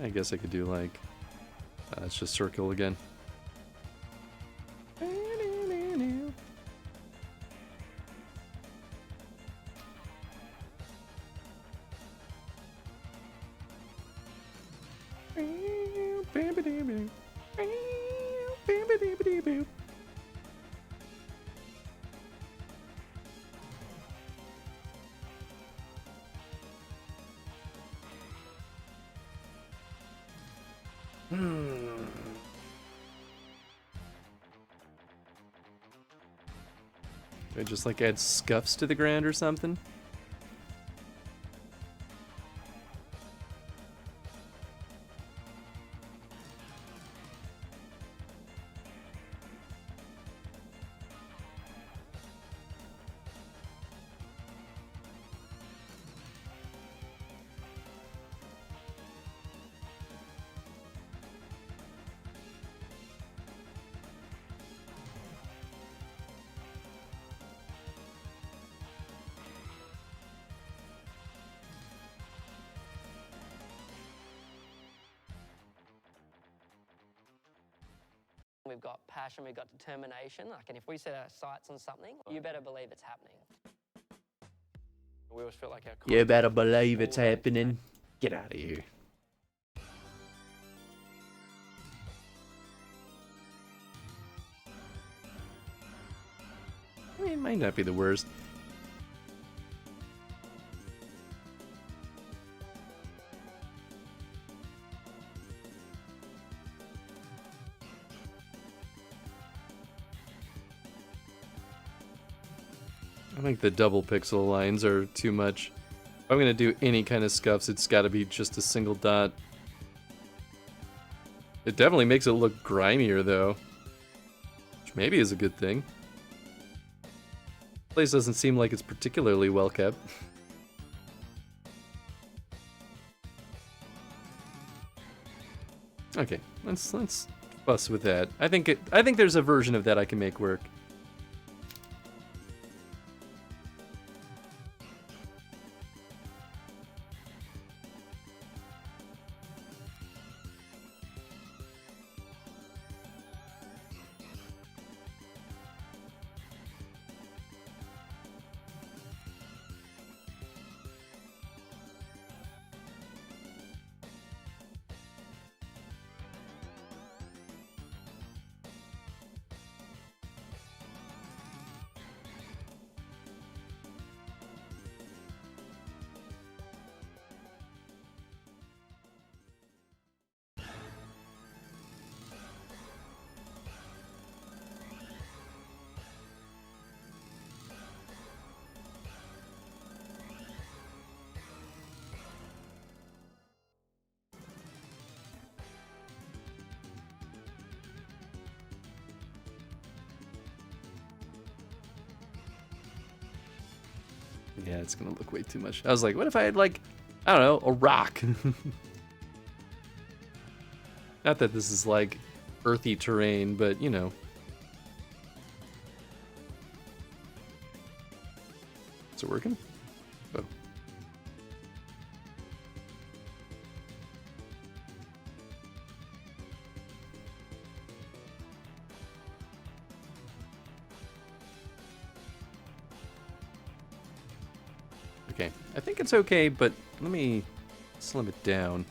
I guess I could do like, it's just circle again. Do I just like add scuffs to the ground or something? We've got passion, we've got determination. Like, and if we set our sights on something, you better believe it's happening. We always feel like our You better believe it's happening. Get out of here. I mean, it might not be the worst. I think the double pixel lines are too much. If I'm gonna do any kind of scuffs, it's gotta be just a single dot. It definitely makes it look grimier though, which maybe is a good thing. Place doesn't seem like it's particularly well kept. Okay, let's fuss with that. I think there's a version of that I can make work. Yeah, it's gonna look way too much. I was like, what if I had, like, I don't know, a rock? Not that this is like earthy terrain, but you know. Is it working? Oh. Okay, I think it's okay, but let me slim it down.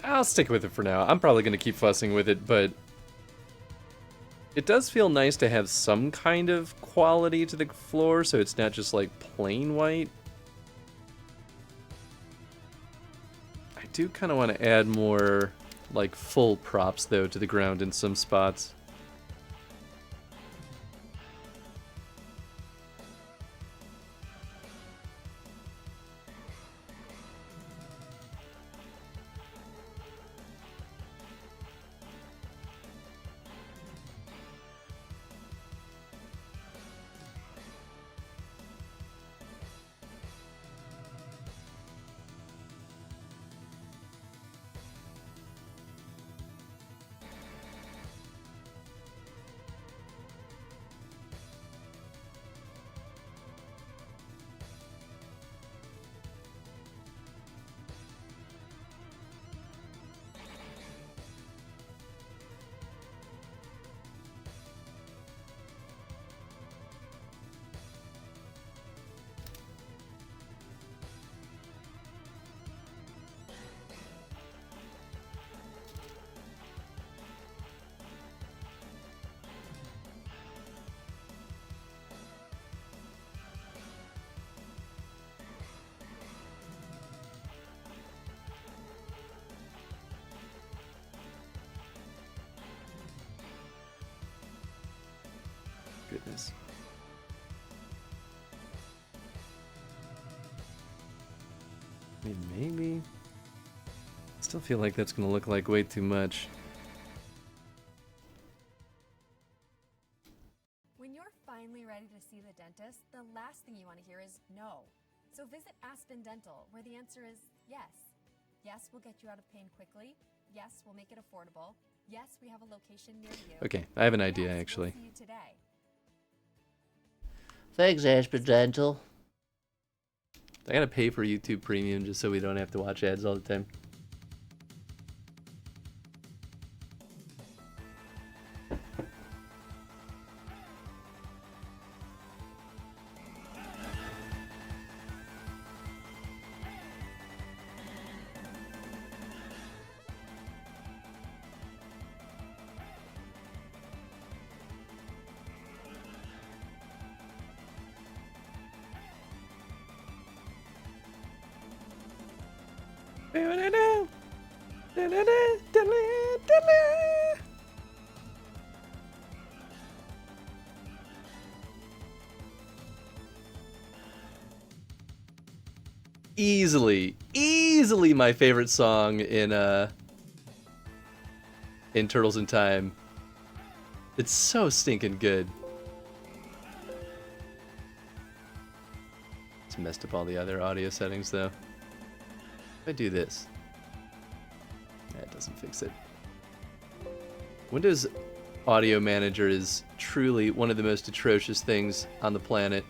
I'll stick with it for now. I'm probably going to keep fussing with it, but it does feel nice to have some kind of quality to the floor, so it's not just like plain white. I do kind of want to add more like full props though to the ground in some spots. I mean, maybe. Still feel like that's gonna look like way too much. When you're finally ready to see the dentist, the last thing you want to hear is no. So visit Aspen Dental, where the answer is yes. Yes, we'll get you out of pain quickly. Yes, we'll make it affordable. Yes, we have a location near you. Okay, I have an idea Yes, actually. We'll see you today. Thanks, Aspen Dental. I gotta pay for YouTube Premium just so we don't have to watch ads all the time. Easily my favorite song in Turtles in Time. It's so stinking good. It's messed up all the other audio settings though. If I do this, that doesn't fix it. Windows Audio Manager is truly one of the most atrocious things on the planet.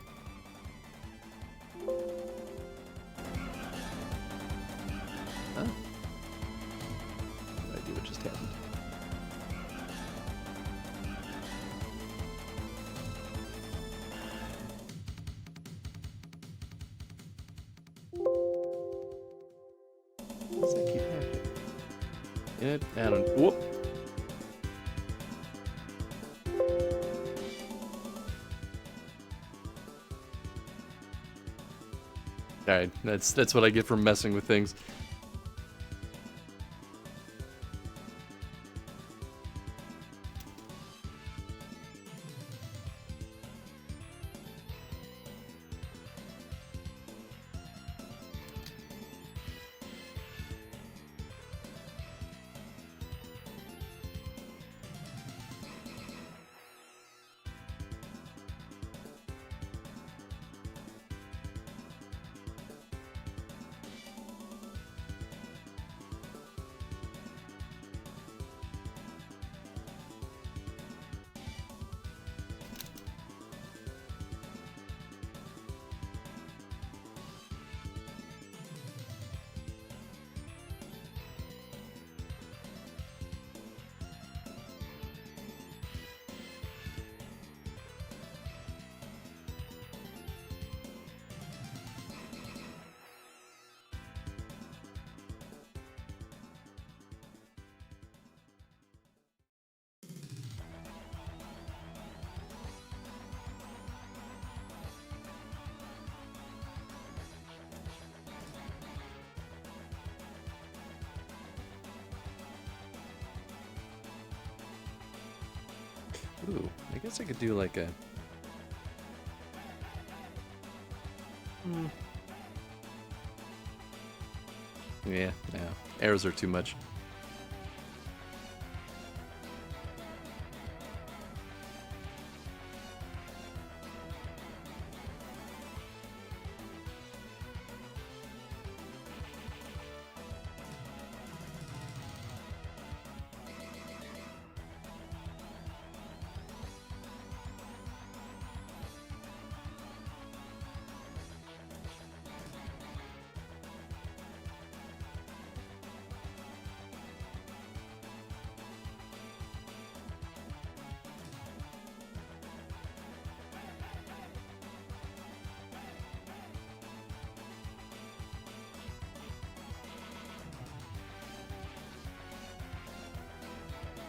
Huh? No idea what just happened. Why does that keep happening? I don't. Whoop. Alright, that's what I get for messing with things. Ooh, I guess I could do like a... Yeah, no. Arrows are too much.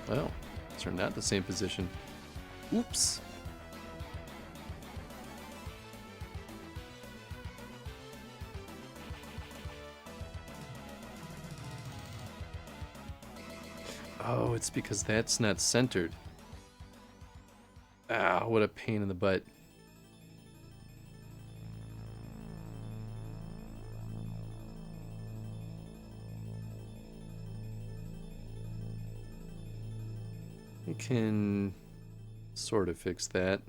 Well, these are not the same position. Oops. Oh, it's because that's not centered. Ah, what a pain in the butt. We can sort of fix that.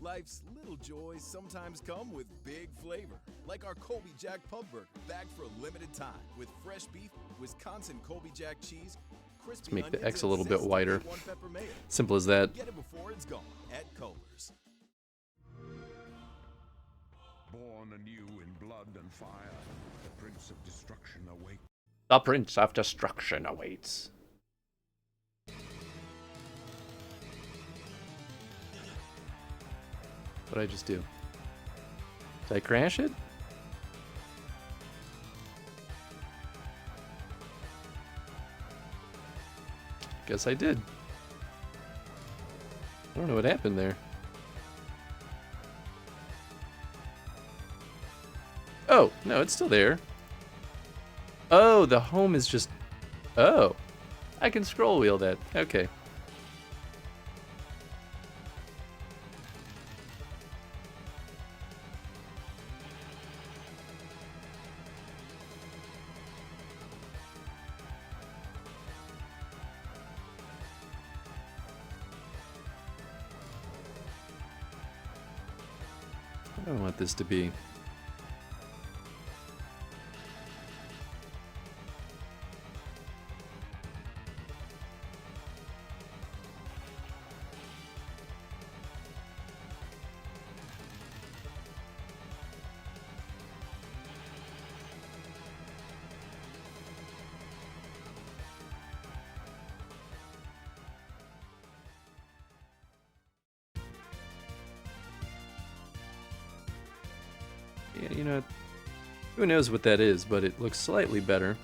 Life's little joys sometimes come with big flavor, like our Colby Jack Pub Burger, bagged for a limited time with fresh beef, Wisconsin Colby Jack cheese, crispy Let's make the onions, X a and little bit zesty wider. A1 pepper mayo. Simple as that. Get it before it's gone at Culver's. Born anew in blood and fire, the Prince of Destruction awaits. The Prince of Destruction awaits. What'd I just do? Did I crash it? Guess I did. I don't know what happened there. Oh, no, it's still there. Oh, the home is just... Oh. I can scroll wheel that. Okay. What do I want this to be? Yeah, you know, who knows what that is, but it looks slightly better.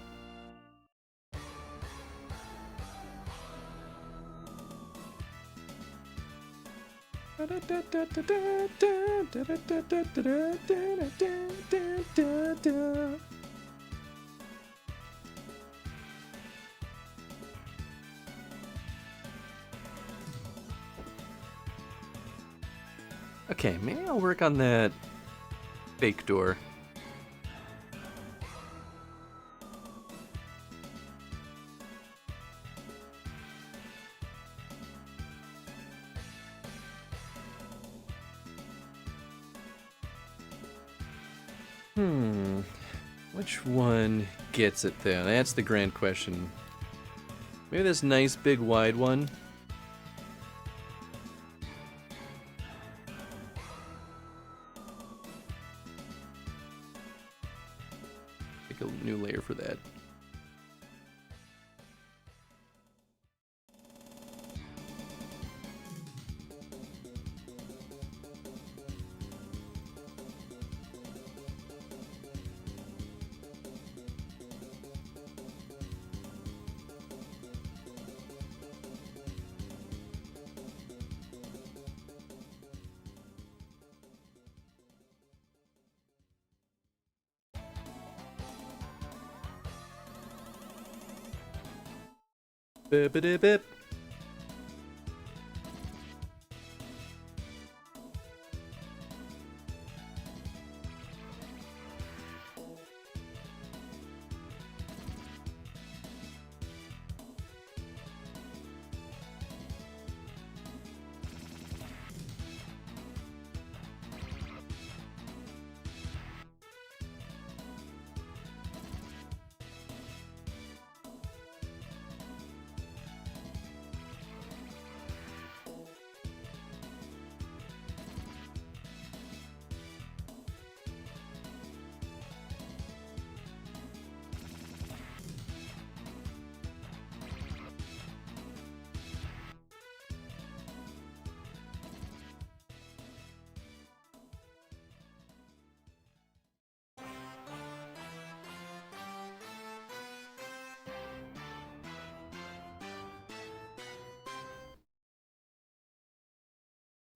Okay, maybe I'll work on that fake door. Which one gets it then? That's the grand question. Maybe this nice big wide one. Make a new layer for that. Bip-a-dip-bip.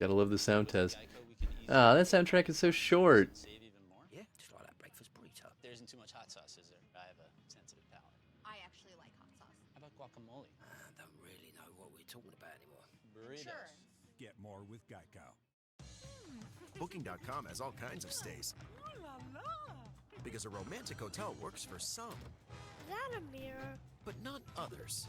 Gotta love the sound test. Ah, that soundtrack is so short. Yeah, just like that breakfast burrito. There isn't too much hot sauce, is there? I have a sensitive palate. I actually like hot sauce. How about guacamole? I don't really know what we're talking about anymore. Burritos. Sure. Get more with Geico. Booking.com has all kinds of stays. Because a romantic hotel works for some, Is that a mirror? but not others.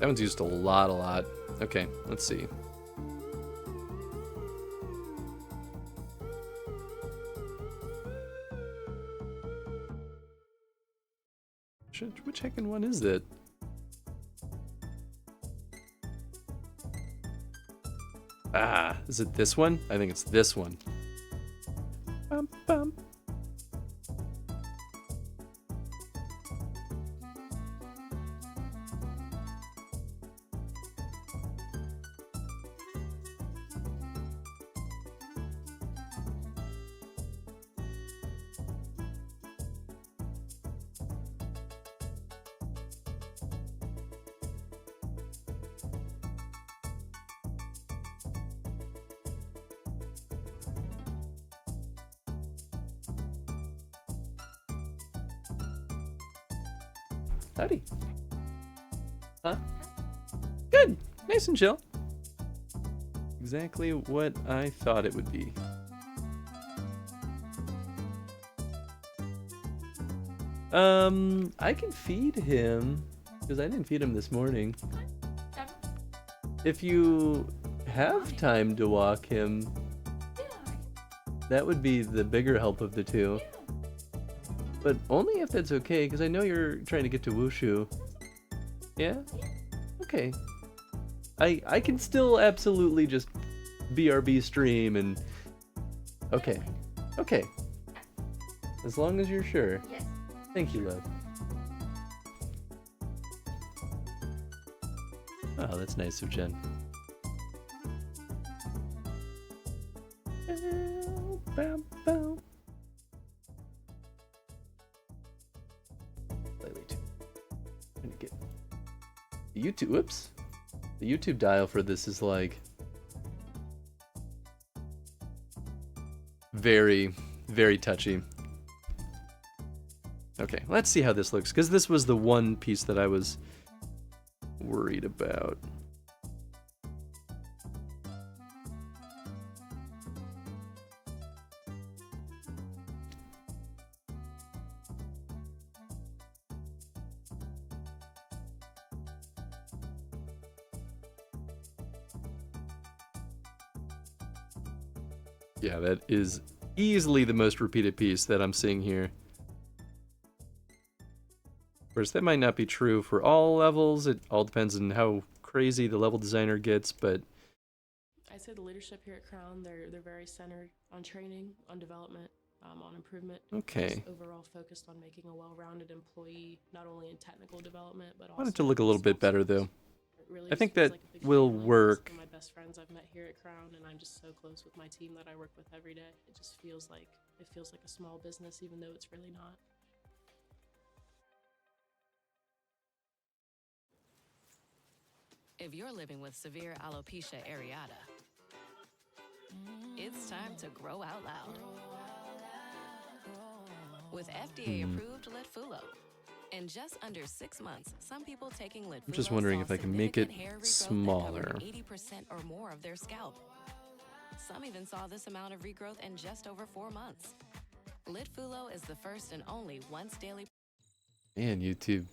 That one's used a lot. Okay, let's see. Which heckin' one is it? Ah, is it this one? I think it's this one. Bum, bum. Howdy. Huh? Good. Nice and chill. Exactly what I thought it would be. I can feed him because I didn't feed him this morning. If you have time to walk him, that would be the bigger help of the two. But only if that's okay, because I know you're trying to get to Wushu. Yeah? Okay. I can still absolutely just BRB stream and... Okay. Okay. As long as you're sure. Yes. Thank you, love. Oh, that's nice of Jen. YouTube, whoops. The YouTube dial for this is like very, very touchy. Okay, let's see how this looks, because this was the one piece that I was worried about. Yeah, that is easily the most repeated piece that I'm seeing here. Of course, that might not be true for all levels. It all depends on how crazy the level designer gets, but... I'd say the leadership here at Crown, they're very centered on training, on development, on improvement. Okay. Just overall focused on making a well-rounded employee, not only in technical development, but also... I want it to look a little bit better, though. Really I think feels that like a big will family. work. Some of my best friends I've met here at Crown, and I'm just so close with my team that I work with every day. It just feels like a small business, even though it's really not. If you're living with severe alopecia areata, it's time to grow out loud. With FDA-approved Litfulo. In just under 6 months, some people taking Litfulo I'm just wondering saw if I can make it significant hair regrowth that smaller. covered 80% or more of their scalp. Some even saw this amount of regrowth in just over 4 months. Litfulo is the first and only once daily. Man, YouTube.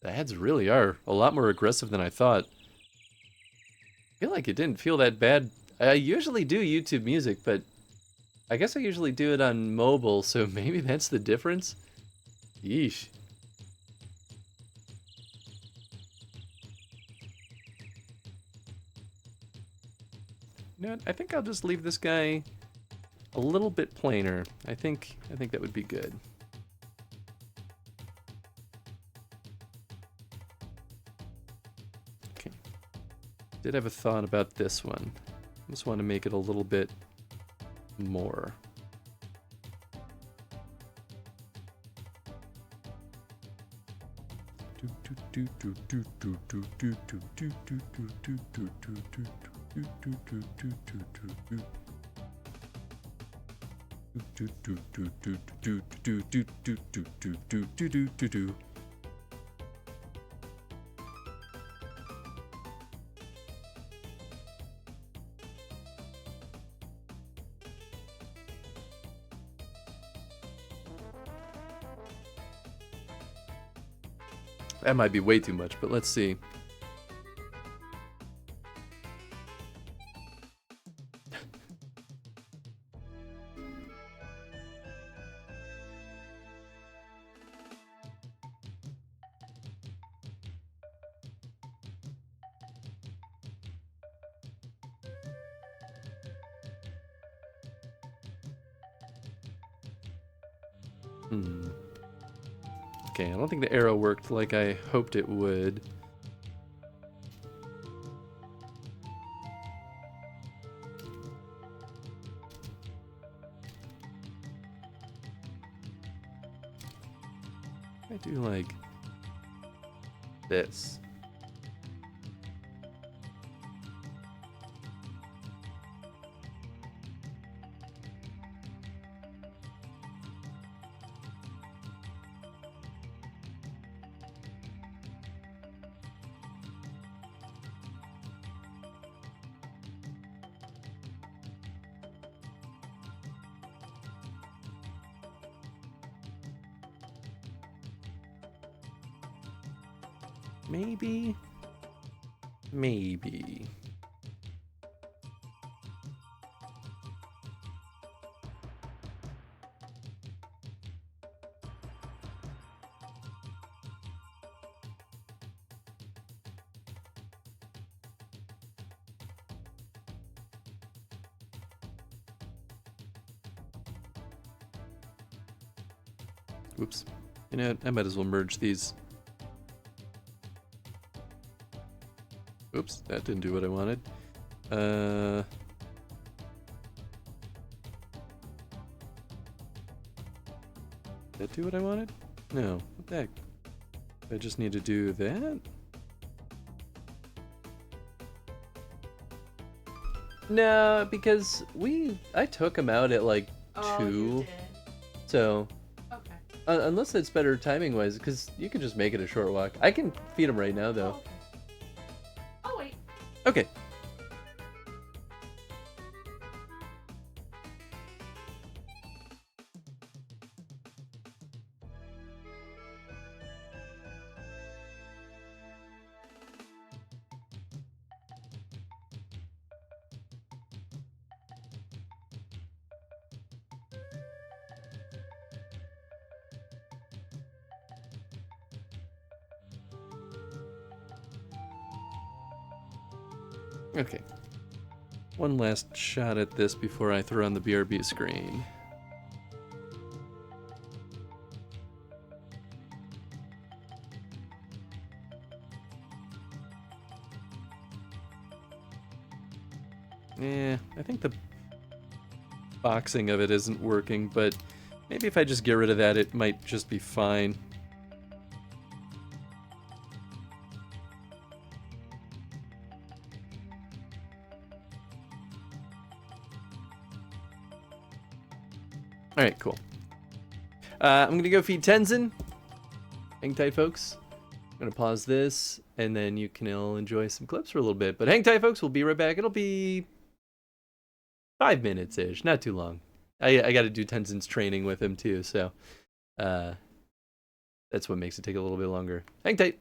The ads really are a lot more aggressive than I thought. I feel like it didn't feel that bad. I usually do YouTube music, but I guess I usually do it on mobile, so maybe that's the difference? Yeesh. You know what? I think I'll just leave this guy a little bit plainer. I think that would be good. Okay. Did have a thought about this one. I just want to make it a little bit more. That might be way too much, but let's see. Okay, I don't think the arrow worked like I hoped it would. I do like this. Maybe. Oops. You know what? I might as well merge these. Oops, that didn't do what I wanted. Did that do what I wanted? No. What the heck? I just need to do that? No, because I took him out at like 2. You did. So, Okay. unless it's better timing wise, because you can just make it a short walk. I can feed him right now though. Oh, wait. Okay. Okay. One last shot at this before I throw on the BRB screen. Yeah, I think the boxing of it isn't working, but maybe if I just get rid of that, it might just be fine. Alright, cool. I'm going to go feed Tenzin. Hang tight, folks. I'm going to pause this, and then you can all enjoy some clips for a little bit. But hang tight, folks. We'll be right back. It'll be 5 minutes-ish. Not too long. I got to do Tenzin's training with him, too. So that's what makes it take a little bit longer. Hang tight.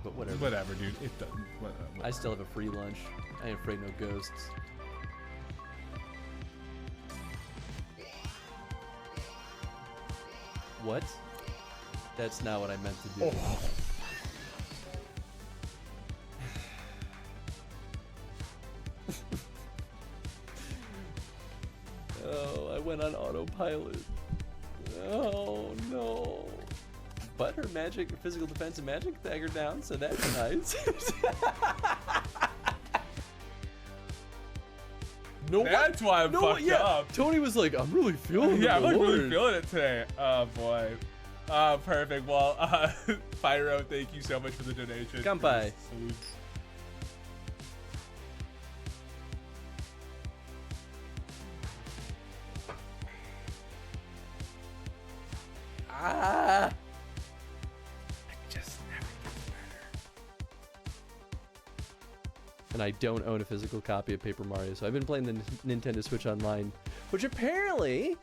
But whatever. Whatever, dude. It doesn't. I still have a free lunch. I ain't afraid no ghosts. What? That's not what I meant to do. Oh, I went on autopilot. Oh no. But her magic, physical defense and magic staggered down, so that's nice. No, that's why I'm fucked up. Tony was like, I'm really feeling it. Yeah, I'm like really feeling it today. Oh boy. Perfect. Well, Pyro, thank you so much for the donation. Kanpai. Ah. And I don't own a physical copy of Paper Mario, so I've been playing the Nintendo Switch Online, which apparently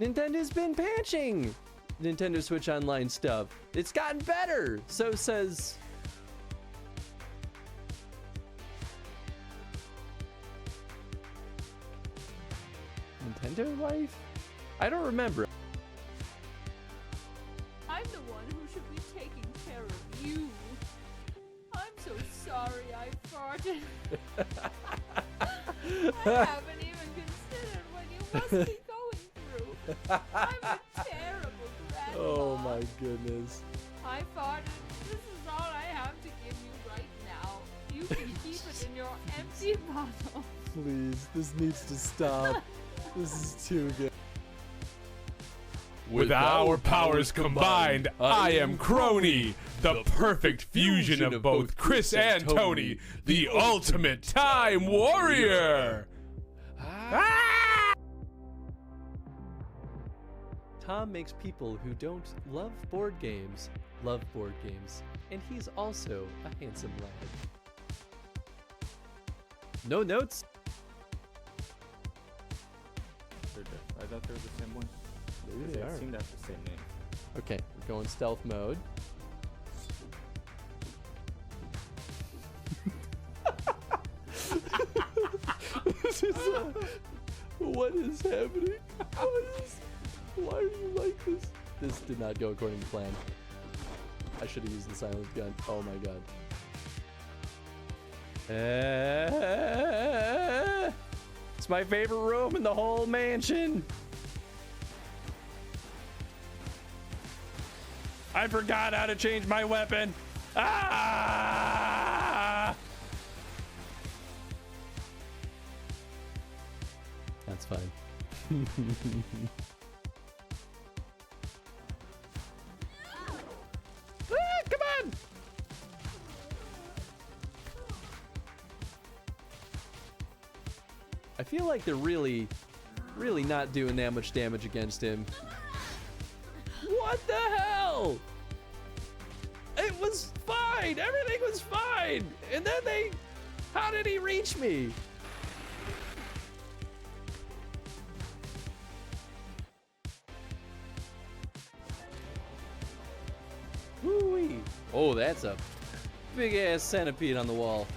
Nintendo's been patching Nintendo Switch Online stuff. It's gotten better, so says Nintendo Life? I don't remember. I'm the one who should be taking care of you. I'm so sorry I farted. haven't even considered what you must be going through. I'm a terrible grandma. Oh my goodness. I thought this is all I have to give you right now. You can keep it in your empty bottle. Please, this needs to stop. This is too good. With our powers combined, I am Crony, the perfect fusion of both Chris and Tony, the ultimate time warrior. Tom makes people who don't love board games, and he's also a handsome lad. No notes? I thought they were the same one. Maybe They they are. seem to have the same name. Okay, we're going stealth mode. This is what is happening? Why are you like this? This did not go according to plan. I should have used the silence gun. Oh my god. It's my favorite room in the whole mansion. I forgot how to change my weapon. Ah! That's fine. Come on! I feel like they're really not doing that much damage against him. What the hell? It was fine. Everything was fine. And then how did he reach me? Woo-wee. Oh, that's a big ass centipede on the wall.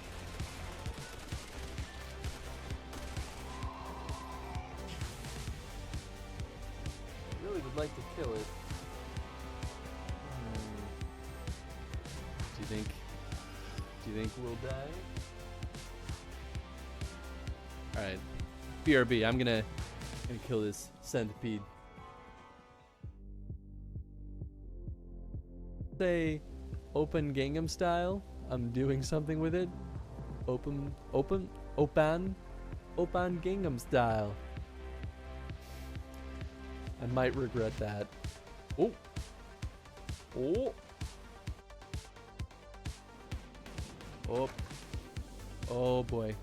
I really would like to kill it. Do you think we'll die? Alright. BRB, I'm gonna kill this centipede. Say open Gangnam style. I'm doing something with it. Open Gangnam style. I might regret that. Oh. Oh. Oh. Oh boy.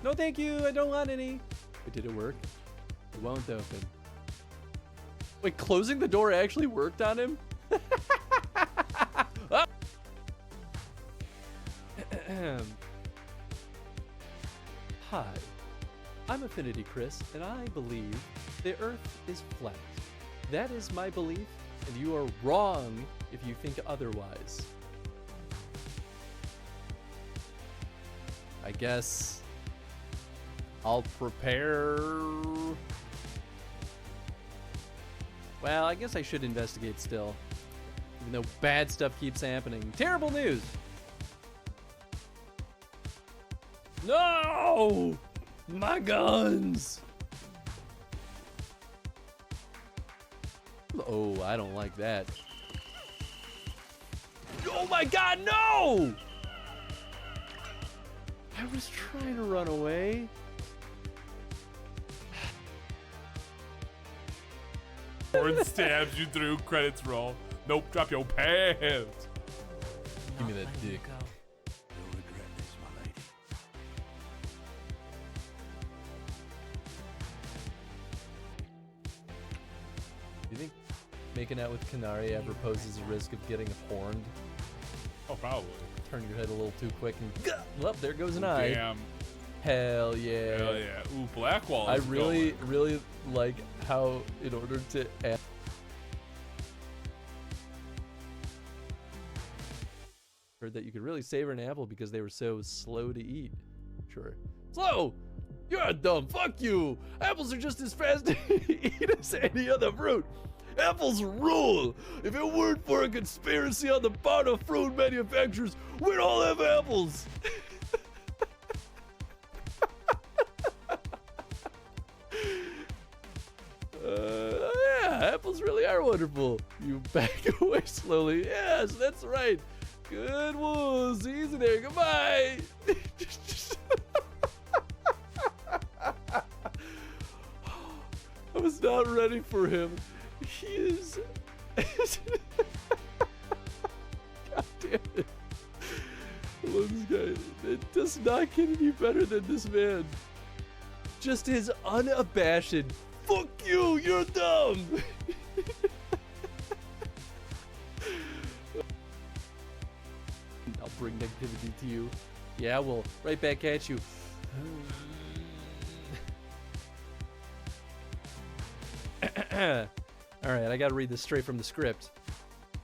No thank you, I don't want any. But did it work? It won't open. Wait, closing the door actually worked on him? Ah! Hi, I'm AffinityChris, and I believe the Earth is flat. That is my belief, and you are wrong if you think otherwise. I guess I'll prepare. Well, I guess I should investigate still, even though bad stuff keeps happening. Terrible news! No! My guns! Oh, I don't like that. Oh my god, no! I was trying to run away. Horn stabs you through, credits roll. Nope, drop your pants. Give me that dick. You'll regret this, my lady. Do you think making out with Canary ever poses a risk of getting horned? Oh, probably. Turn your head a little too quick and well, there goes an eye. Damn. Hell yeah. Hell yeah. Ooh, Blackwall. I is really, going. really like how in order to add heard that you could really savor an apple because they were so slow to eat. Sure. Slow! You're dumb. Fuck you! Apples are just as fast to eat as any other fruit. Apples rule! If it weren't for a conspiracy on the part of fruit manufacturers, we'd all have apples! Animals really are wonderful. You back away slowly. Yes, that's right. Good wolves. Easy there. Goodbye. I was not ready for him. He is... God damn it. I love this guy. It does not get any better than this man. Just his unabashed, fuck you, you're dumb. I'll bring negativity to you. Yeah, well, right back at you. Alright, I gotta read this straight from the script.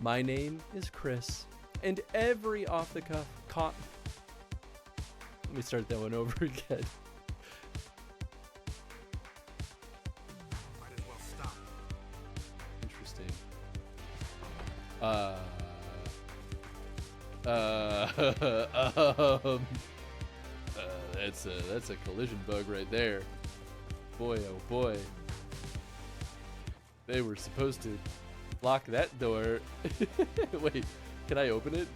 My name is Chris, and every off-the-cuff Let me start that one over again. Might as well stop. Interesting. That's a collision bug right there. Boy, oh boy. They were supposed to lock that door. Wait, can I open it?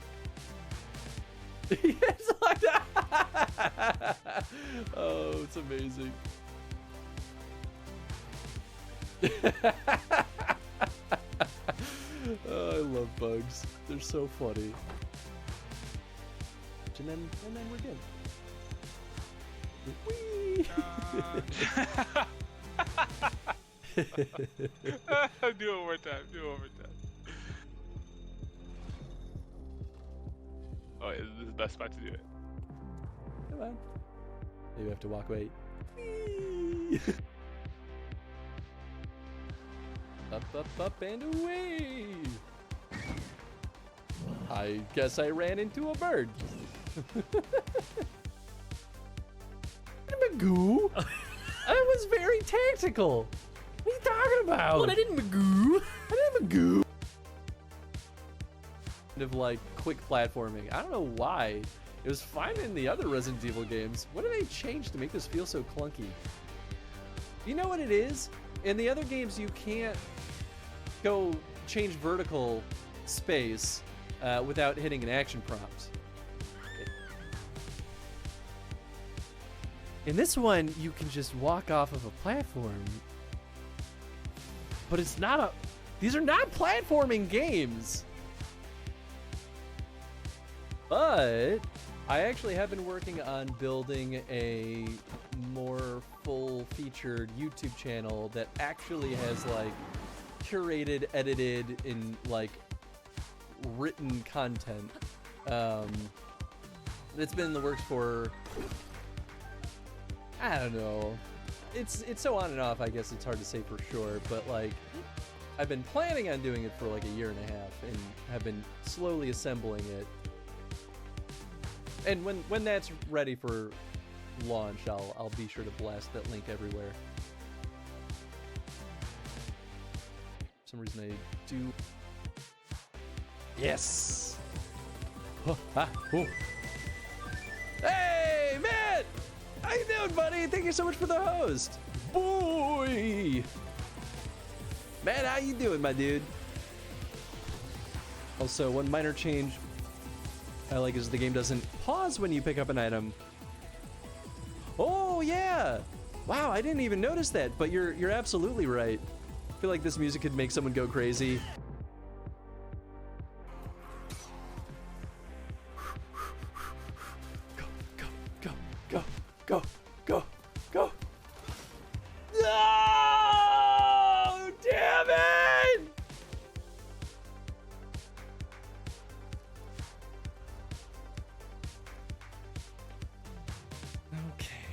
It's locked. Oh, it's amazing. Oh, I love bugs. They're so funny. And then we're good. Whee! Do it one more time. Do it one more time. Oh, this is the best spot to do it. Come on. Maybe I have to walk away. Up, and away. I guess I ran into a bird. Magoo. I was very tactical. What are you talking about? Well, I didn't magoo. I didn't magoo. Kind of like quick platforming. I don't know why. It was fine in the other Resident Evil games. What did they change to make this feel so clunky? You know what it is? In the other games, you can't go change vertical space without hitting an action prompt. In this one, you can just walk off of a platform. But it's not a... These are not platforming games. But I actually have been working on building a more full-featured YouTube channel that actually has like curated, edited, and like written content. It's been in the works for, I don't know. It's so on and off, I guess it's hard to say for sure, but like I've been planning on doing it for like a year and a half and have been slowly assembling it. And when that's ready for launch, I'll be sure to blast that link everywhere. For some reason I do. Yes. Oh, ah, oh. Hey man, how you doing, buddy? Thank you so much for the host, boy. Man, how you doing, my dude? Also, one minor change I like is the game doesn't pause when you pick up an item. Oh yeah! Wow, I didn't even notice that, but you're absolutely right. I feel like this music could make someone go crazy. Go, go, go, go, go, go, go. No! Damn it! Okay.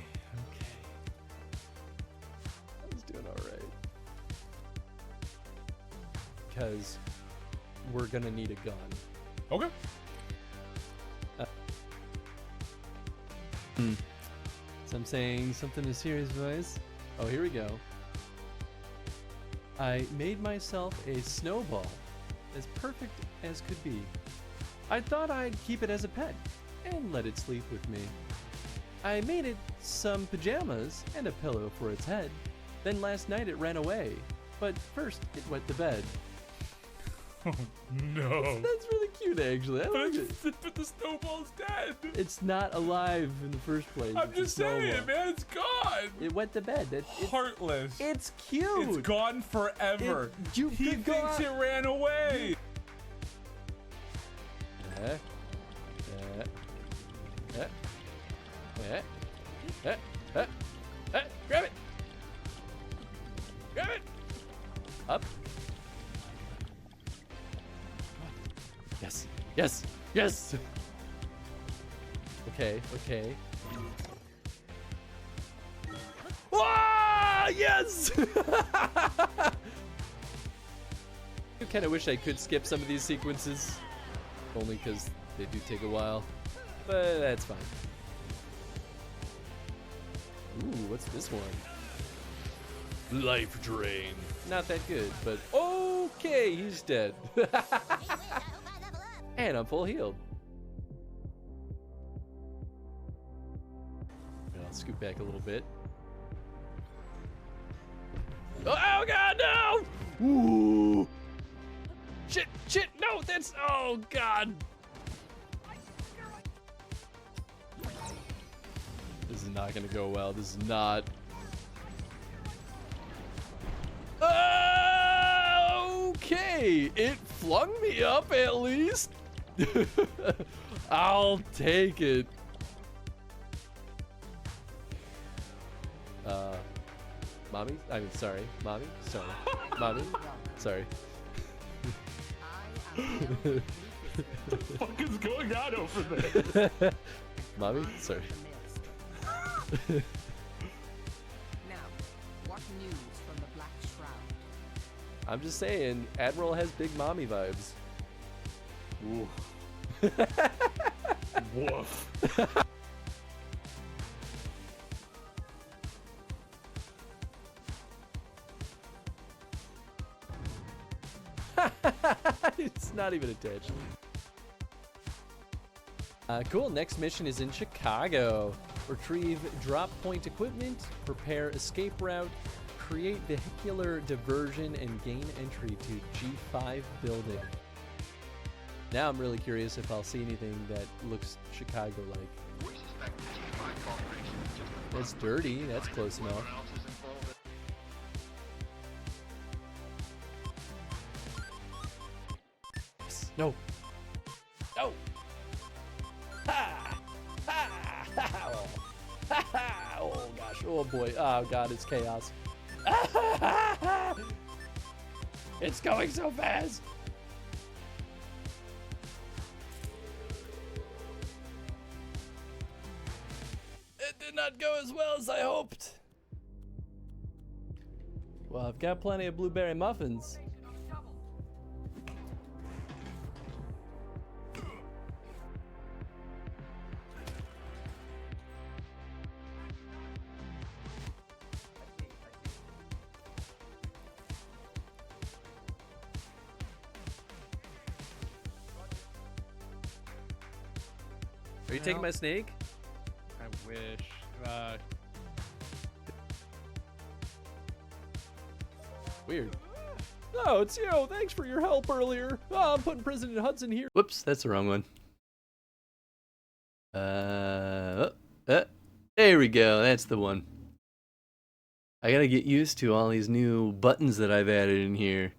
I was doing all right. Because we're gonna need a gun. Okay. So I'm saying something in a serious voice. Oh, here we go. I made myself a snowball, as perfect as could be. I thought I'd keep it as a pet and let it sleep with me. I made it some pajamas and a pillow for its head. Then last night it ran away. But first, it went to bed. Oh, no. That's really cute, actually. I like it. But the snowball's dead. It's not alive in the first place. I'm It's a just saying, snowball. man. It's gone. It went to bed. It's Heartless. It's cute. It's gone forever. You he could go thinks out- it ran away. Grab it. Grab it. Up. Yes. Yes. Yes. Okay. Okay. Ah, yes. I kind of wish I could skip some of these sequences, only because they do take a while, but that's fine. Ooh, what's this one? Life Drain. Not that good, but okay, he's dead. And I'm full healed. And I'll scoot back a little bit. Oh god, no! Ooh! Shit, shit, no, that's, oh god! This is not gonna go well, this is not. Okay, it flung me up at least. I'll take it. Mommy? I mean, sorry. Mommy? Sorry. Mommy? Sorry. What the fuck is going on over there? Mommy? Sorry. Now, what news from the Black Shroud? I'm just saying, Admiral has big mommy vibes. Ooh. Woof. It's not even attached. Cool, next mission is in Chicago. Retrieve drop point equipment, prepare escape route, create vehicular diversion, and gain entry to G5 building. Now I'm really curious if I'll see anything that looks Chicago-like. That's dirty, that's close enough. No. No. Ha! Ha! Ha! Ha! Oh gosh. Oh boy. Oh god, it's chaos. It's going so fast. It did not go as well as I hoped. Well, I've got plenty of blueberry muffins. Are you taking my snake? I wish. Weird. Oh, it's you. Thanks for your help earlier. Oh, I'm putting President Hudson here. Whoops, that's the wrong one. There we go. That's the one. I gotta get used to all these new buttons that I've added in here.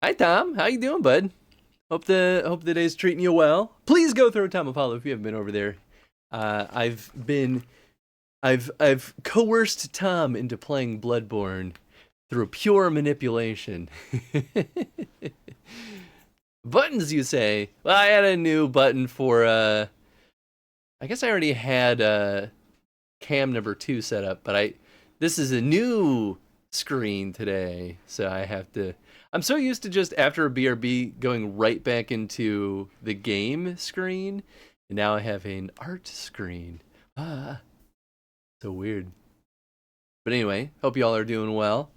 Hi, Tom. How you doing, bud? Hope the day's treating you well. Please go throw Tom Apollo if you haven't been over there. I've coerced Tom into playing Bloodborne through pure manipulation. Buttons, you say? Well, I added a new button for I guess I already had cam number 2 set up, but this is a new screen today, so I have to. I'm so used to just after a BRB going right back into the game screen, and now I have an art screen. So weird. But anyway, hope y'all are doing well.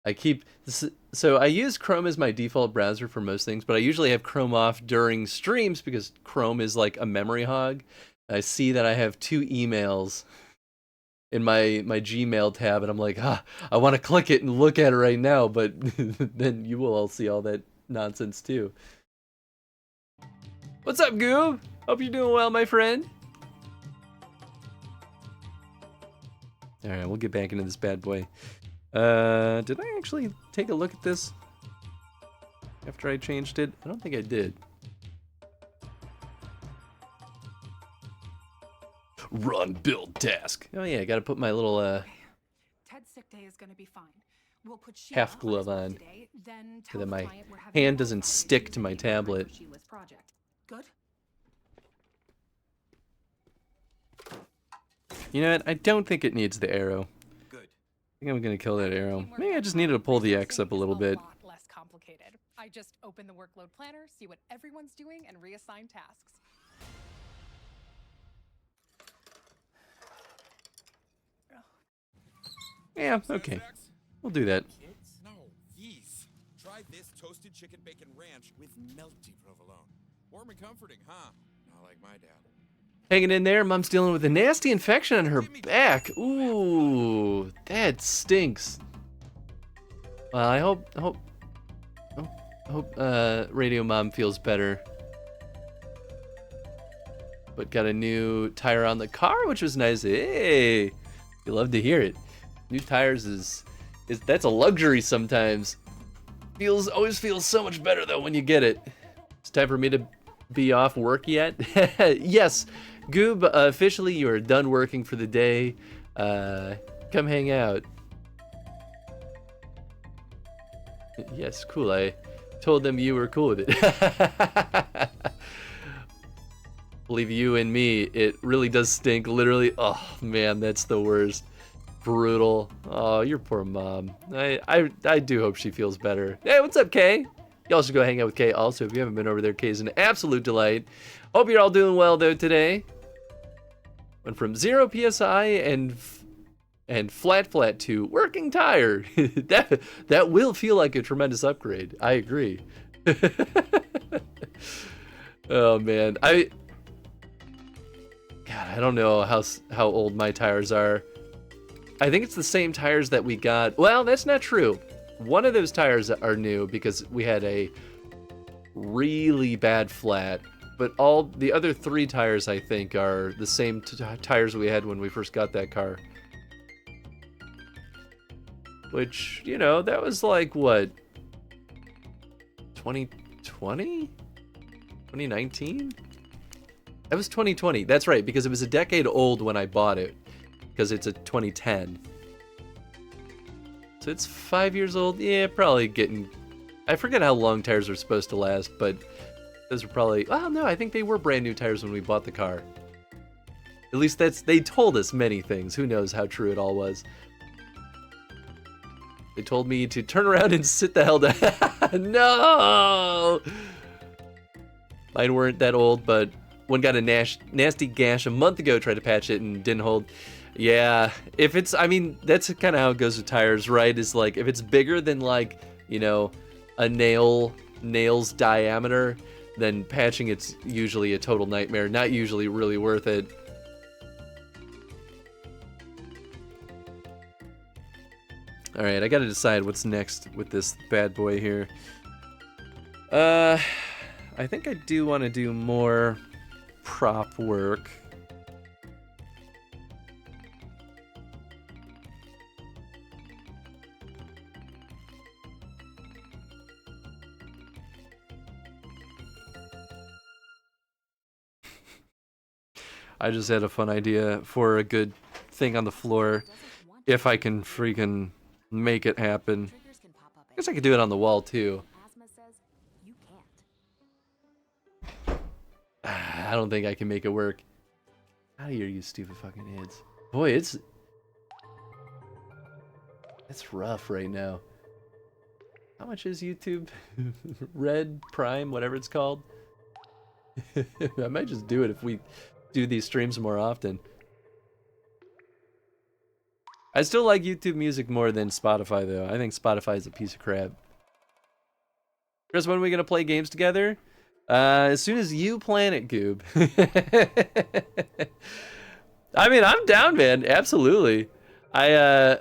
I use Chrome as my default browser for most things, but I usually have Chrome off during streams because Chrome is like a memory hog. I see that I have 2 emails in my Gmail tab, and I'm like, I want to click it and look at it right now, but then you will all see all that nonsense too. What's up, Goob? Hope you're doing well, my friend. All right, we'll get back into this bad boy. Did I actually take a look at this after I changed it? I don't think I did. Run, build, task. Oh yeah, I gotta put my little Ted's sick day is gonna be fine. We'll put half glove on, so that my hand doesn't stick to my tablet. Good. You know what? I don't think it needs the arrow. Good. I think I'm gonna kill that arrow. Maybe I just needed to pull the X up a little bit. Less complicated. I just open the workload planner, see what everyone's doing, and reassign tasks. Yeah, okay. We'll do that. No, yeast. Try this toasted chicken bacon ranch with melty provolone. Warm and comforting, huh? Not like my dad. Hanging in there, Mom's dealing with a nasty infection on her back. Ooh, that stinks. Well, I hope Radio Mom feels better. But got a new tire on the car, which was nice. Hey, you love to hear it. New tires is that's a luxury sometimes. Always feels so much better though when you get it. It's time for me to be off work yet. Yes, Goob, officially you are done working for the day. Come hang out. Yes, cool. I told them you were cool with it. Believe you and me, it really does stink. Literally, oh man, that's the worst. Brutal. Oh, your poor mom. I do hope she feels better. Hey, what's up, Kay? Y'all should go hang out with Kay also if you haven't been over there. Kay's an absolute delight. Hope you're all doing well though today. Went from 0 PSI and flat to working tire. that will feel like a tremendous upgrade. I agree. Oh man, God, I don't know how old my tires are. I think it's the same tires that we got. Well, that's not true. One of those tires are new because we had a really bad flat, but all the other 3 tires I think are the same tires we had when we first got that car. Which, you know, that was like what? 2020? 2019? That was 2020. That's right, because it was a decade old when I bought it. Because it's a 2010. So it's 5 years old. Yeah, probably getting... I forget how long tires are supposed to last, but those were probably... Well, no, I think they were brand new tires when we bought the car. At least they told us many things. Who knows how true it all was. They told me to turn around and sit the hell down. No! Mine weren't that old, but one got a nasty gash a month ago, tried to patch it and didn't hold. Yeah, if it's, I mean, that's kind of how it goes with tires, right? Is like, if it's bigger than like, you know, a nail's diameter, then patching it's usually a total nightmare. Not usually really worth it. All right, I got to decide what's next with this bad boy here. I think I do want to do more prop work. I just had a fun idea for a good thing on the floor. If I can freaking make it happen. I guess I could do it on the wall too. I don't think I can make it work. Out of here, you stupid fucking heads. Boy, it's rough right now. How much is YouTube? Red, Prime, whatever it's called. I might just do it if we do these streams more often. I still like YouTube Music more than Spotify though. I think Spotify is a piece of crap. Chris, when are we gonna play games together? As soon as you plan it, Goob. I mean, I'm down, man. Absolutely. I'm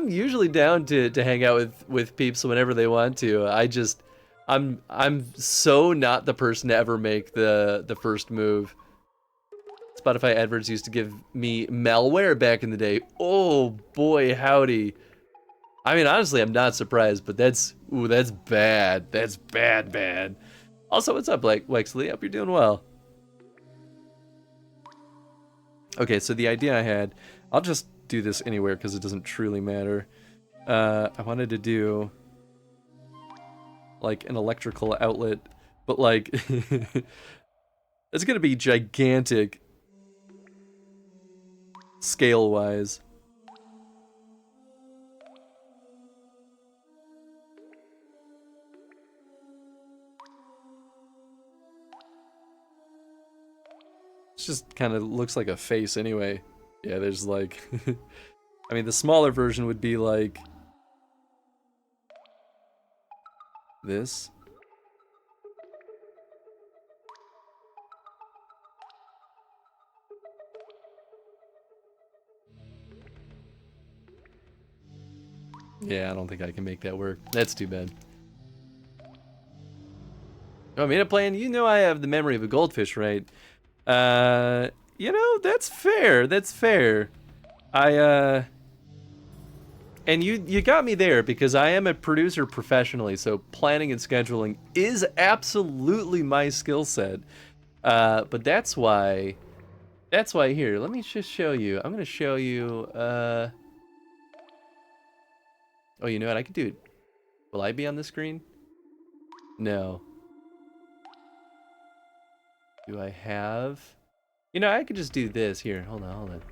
usually down to hang out with peeps whenever they want to. I'm so not the person to ever make the first move. Spotify adverts used to give me malware back in the day. Oh boy, howdy. I mean, honestly, I'm not surprised, but that's bad. That's bad. Also, what's up, Wexley? Hope you're doing well. Okay, so the idea I had, I'll just do this anywhere because it doesn't truly matter. I wanted to do like an electrical outlet, but like it's gonna be gigantic scale-wise. It just kind of looks like a face anyway. Yeah, there's like... I mean, the smaller version would be like... this. Yeah, I don't think I can make that work. That's too bad. Oh, me to plan? You know I have the memory of a goldfish, right? You know, that's fair. That's fair. And you got me there because I am a producer professionally, so planning and scheduling is absolutely my skill set. But that's why here, let me just show you. I'm gonna show you, oh, you know what, I could do it. Will I be on the screen? No. Do I have... You know, I could just do this. Here, hold on.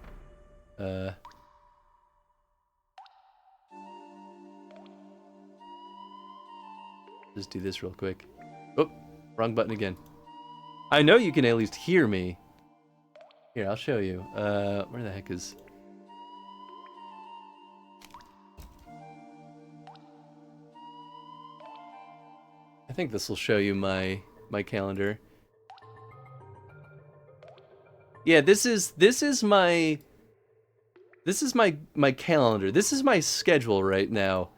Just do this real quick. Oh, wrong button again. I know you can at least hear me. Here, I'll show you. Where the heck is... I think this will show you my calendar. Yeah, this is my calendar. This is my schedule right now.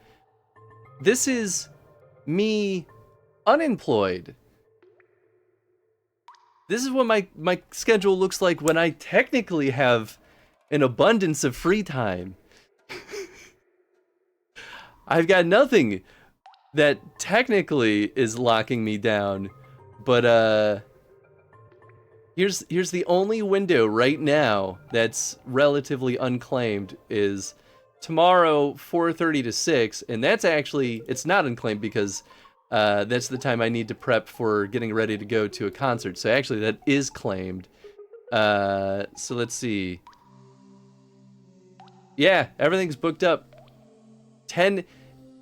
This is me unemployed. This is what my schedule looks like when I technically have an abundance of free time. I've got nothing that technically is locking me down, but here's the only window right now that's relatively unclaimed is tomorrow 4:30 to 6, and that's actually, it's not unclaimed because that's the time I need to prep for getting ready to go to a concert. So actually that is claimed. So let's see. Yeah, everything's booked up.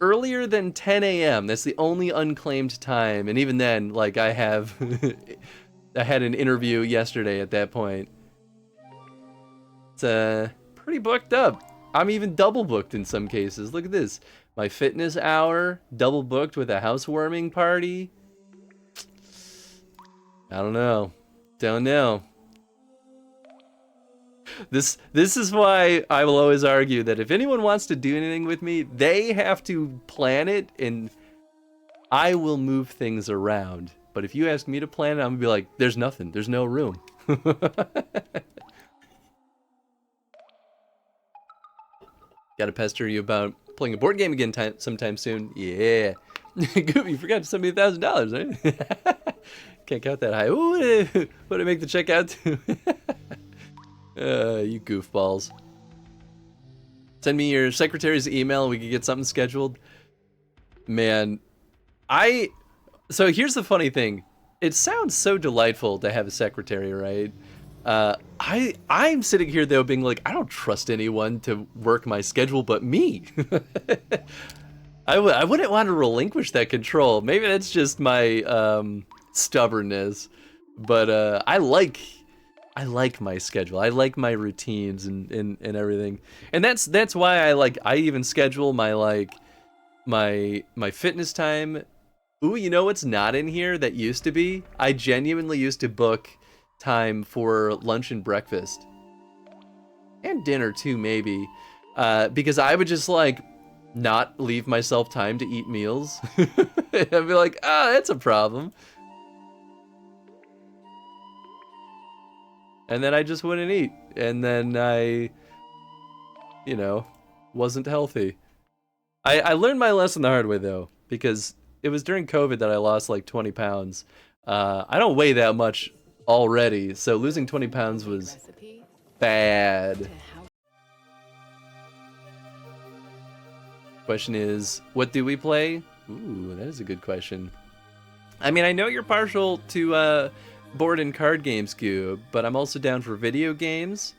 Earlier than 10 a.m. That's the only unclaimed time, and even then, like, I had an interview yesterday at that point. It's pretty booked up. I'm even double booked in some cases. Look at this. My fitness hour, double booked with a housewarming party. I don't know. Don't know. This is why I will always argue that if anyone wants to do anything with me, they have to plan it, and I will move things around. But if you ask me to plan it, I'm gonna be like, there's nothing. There's no room. Gotta pester you about playing a board game again sometime soon. Yeah. Goofy, you forgot to send me $1,000, right? Can't count that high. Ooh, what did I make the check out to? You goofballs. Send me your secretary's email and we can get something scheduled. Man, so here's the funny thing. It sounds so delightful to have a secretary, right? I'm sitting here though being like, I don't trust anyone to work my schedule but me. I wouldn't want to relinquish that control. Maybe that's just my stubbornness. But I like my schedule. I like my routines and everything. And that's why I even schedule my my fitness time. Ooh, you know what's not in here that used to be? I genuinely used to book time for lunch and breakfast. And dinner too, maybe. Because I would just like not leave myself time to eat meals. I'd be like, that's a problem. And then I just wouldn't eat. And then I, you know, wasn't healthy. I learned my lesson the hard way though, because it was during COVID that I lost like 20 pounds. I don't weigh that much already, so losing 20 pounds was bad. Question is, what do we play? Ooh, that is a good question. I mean, I know you're partial to board and card games, Goob, but I'm also down for video games.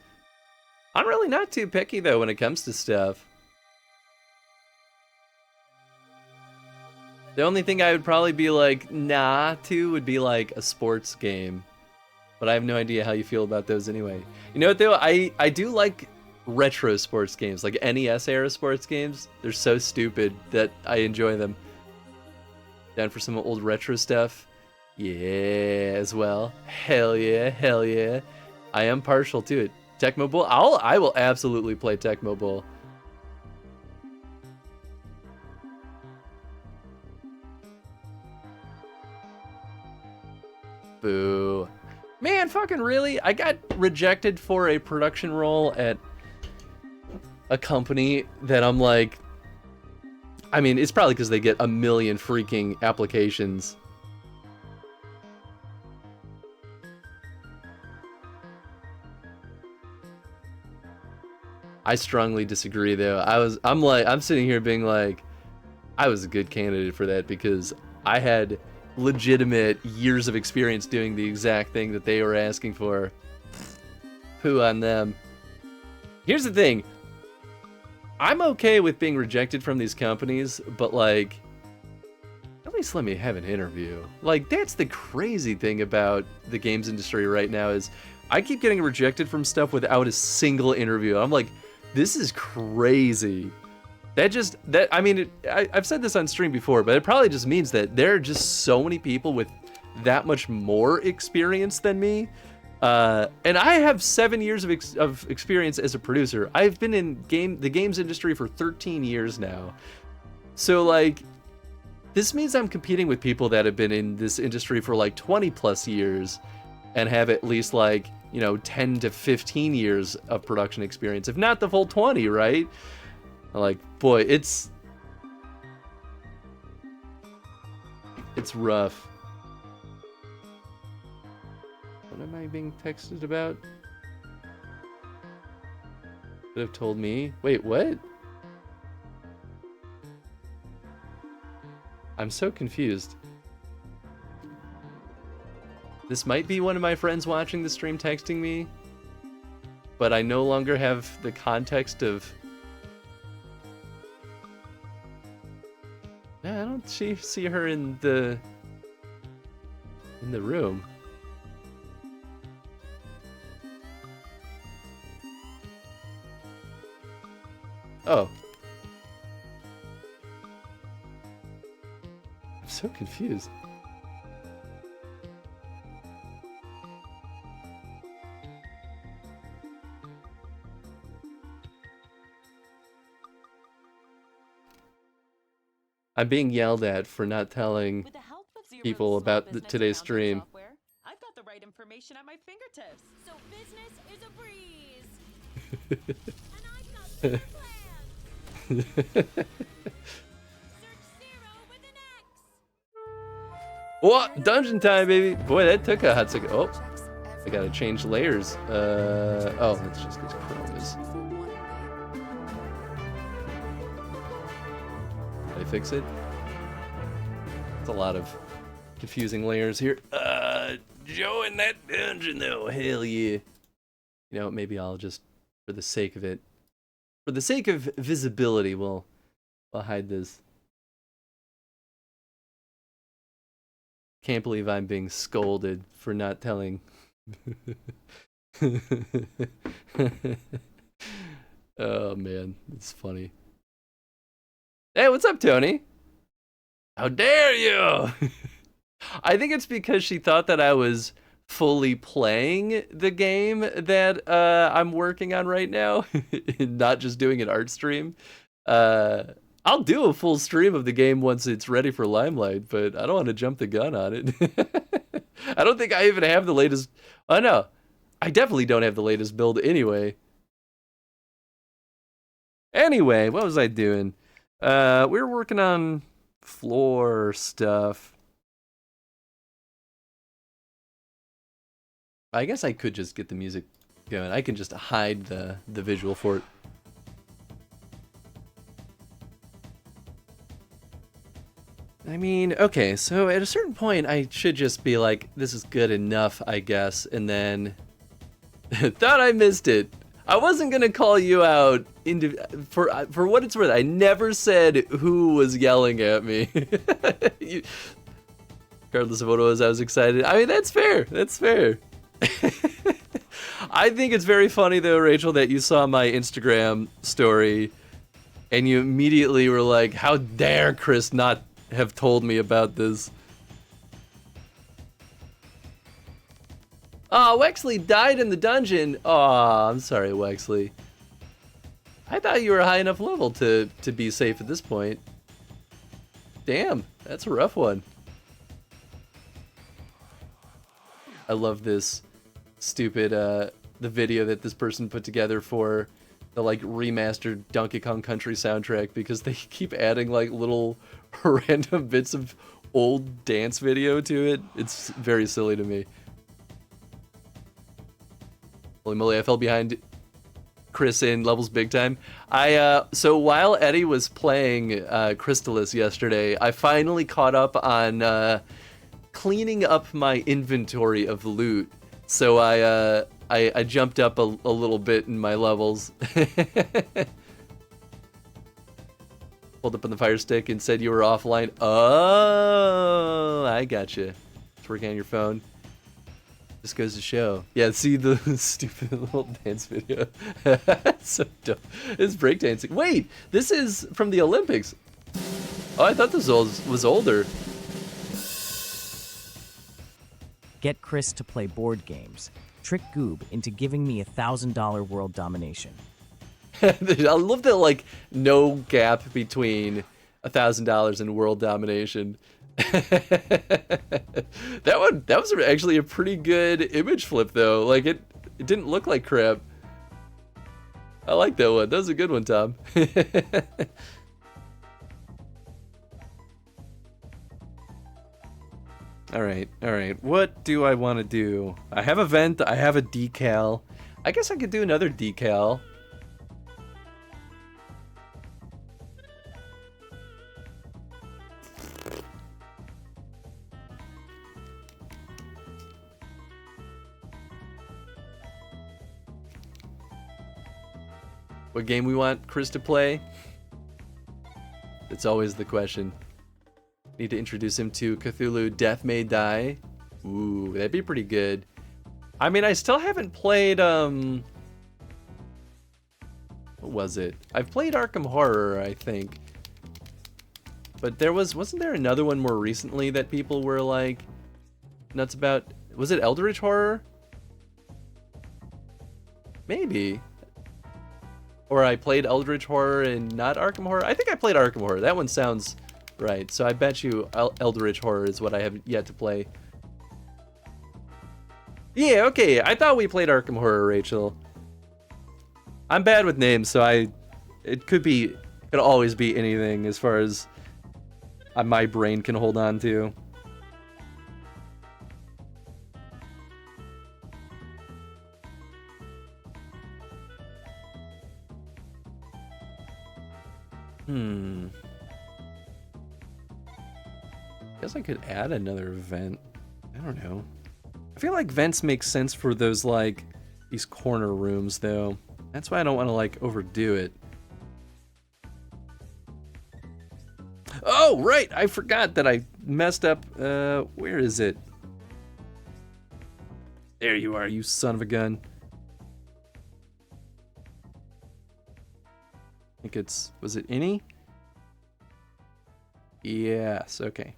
I'm really not too picky though when it comes to stuff. The only thing I would probably be like, nah to would be like a sports game. But I have no idea how you feel about those anyway. You know what though? I do like retro sports games, like NES era sports games. They're so stupid that I enjoy them. Down for some old retro stuff? Yeah, as well. Hell yeah, hell yeah. I am partial to it. Tecmo Bowl? I will absolutely play Tecmo Bowl. Boo. Man, fucking really? I got rejected for a production role at a company that I'm like... I mean, it's probably because they get a million freaking applications. I strongly disagree, though. I'm sitting here being like, I was a good candidate for that because I had legitimate years of experience doing the exact thing that they were asking for. Poo on them. Here's the thing. I'm okay with being rejected from these companies, but like, at least let me have an interview. Like, that's the crazy thing about the games industry right now is I keep getting rejected from stuff without a single interview. I'm like, this is crazy. I've said this on stream before, but it probably just means that there are just so many people with that much more experience than me. And I have 7 years of experience as a producer. I've been in the games industry for 13 years now. So like, this means I'm competing with people that have been in this industry for like 20 plus years and have at least like, 10 to 15 years of production experience, if not the full 20, right? Like, boy, it's rough. What am I being texted about? Could have told me. Wait, what? I'm so confused. This might be one of my friends watching the stream texting me, but I no longer have the context of... Yeah, I don't see her in the room. Oh. I'm so confused. I'm being yelled at for not telling people about today's stream. I've got the right information at my fingertips. So business is a breeze. And I've got better plans. What? Dungeon time, baby! Boy, that took a hot second. Oh, I gotta change layers. Oh, that's just because Chrome is. Did I fix it? It's a lot of confusing layers here. Join that dungeon though, hell yeah. You know, maybe I'll just, for the sake of it, for the sake of visibility, we'll hide this. Can't believe I'm being scolded for not telling. Oh man, it's funny. Hey, what's up, Tony? How dare you? I think it's because she thought that I was fully playing the game that I'm working on right now, not just doing an art stream. I'll do a full stream of the game once it's ready for Limelight, but I don't want to jump the gun on it. I don't think I even have the latest. Oh no, I definitely don't have the latest build anyway. Anyway, what was I doing? We were working on floor stuff. I guess I could just get the music going. I can just hide the visual for it. I mean, okay, so at a certain point, I should just be like, this is good enough, I guess, and then thought I missed it. I wasn't gonna call you out for what it's worth. I never said who was yelling at me. Regardless of what it was, I was excited. I mean, that's fair. That's fair. I think it's very funny though, Rachel, that you saw my Instagram story and you immediately were like, how dare Chris not have told me about this. Oh, Wexley died in the dungeon. Oh, I'm sorry, Wexley. I thought you were a high enough level to be safe at this point. Damn, that's a rough one. I love this stupid, the video that this person put together for the, like, remastered Donkey Kong Country soundtrack because they keep adding, like, little random bits of old dance video to it. It's very silly to me. Holy moly, I fell behind Chris in levels big time. So while Eddie was playing Crystalis yesterday, I finally caught up on cleaning up my inventory of loot. So I jumped up a little bit in my levels. Pulled up on the Fire Stick and said you were offline. Oh, I gotcha. It's working on your phone. Just goes to show. Yeah, see the stupid little dance video. So dumb. It's breakdancing. Wait, this is from the Olympics. Oh, I thought this was older. Get Chris to play board games. Trick Goob into giving me $1,000 world domination. I love that, like, no gap between $1,000 and world domination. that was actually a pretty good image flip, though. Like, it didn't look like crap. I like that one. That was a good one, Tom. All right. What do I want to do? I have a vent. I have a decal. I guess I could do another decal. What game we want Chris to play? It's always the question. Need to introduce him to Cthulhu Death May Die. Ooh, that'd be pretty good. I mean, I still haven't played, what was it? I've played Arkham Horror, I think. But wasn't there another one more recently that people were, like, nuts about? Was it Eldritch Horror? Maybe. Or I played Eldritch Horror and not Arkham Horror? I think I played Arkham Horror. That one sounds right. So I bet you Eldritch Horror is what I have yet to play. Yeah, okay. I thought we played Arkham Horror, Rachel. I'm bad with names, so it could always be anything as far as my brain can hold on to. Guess I could add another vent. I don't know. I feel like vents make sense for those, like, these corner rooms, though. That's why I don't want to, like, overdo it. Oh, right! I forgot that I messed up. Where is it? There you are, you son of a gun. I think was it any? Yes, okay.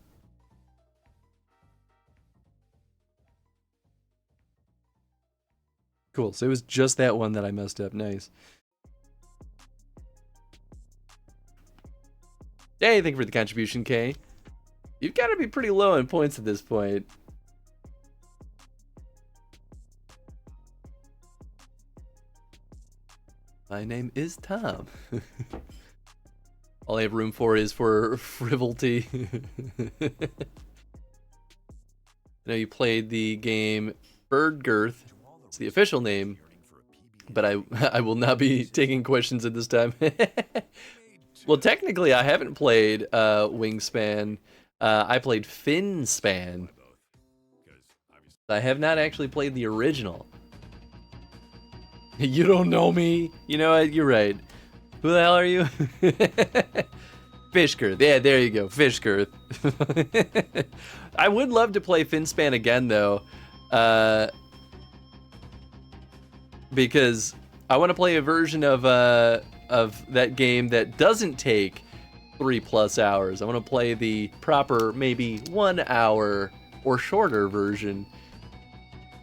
Cool. So it was just that one that I messed up. Nice. Hey, thank you for the contribution, Kay. You've got to be pretty low on points at this point. My name is Tom. All I have room for is for frivolity. I know you played the game Bird Girth. It's the official name, but I will not be taking questions at this time. Well, technically, I haven't played Wingspan. I played Finspan. I have not actually played the original. You don't know me. You know what? You're right. Who the hell are you? Fishgirth. Yeah, there you go. Fishgirth. I would love to play Finspan again, though. Because I want to play a version of that game that doesn't take 3+ hours. I want to play the proper, maybe 1 hour or shorter version.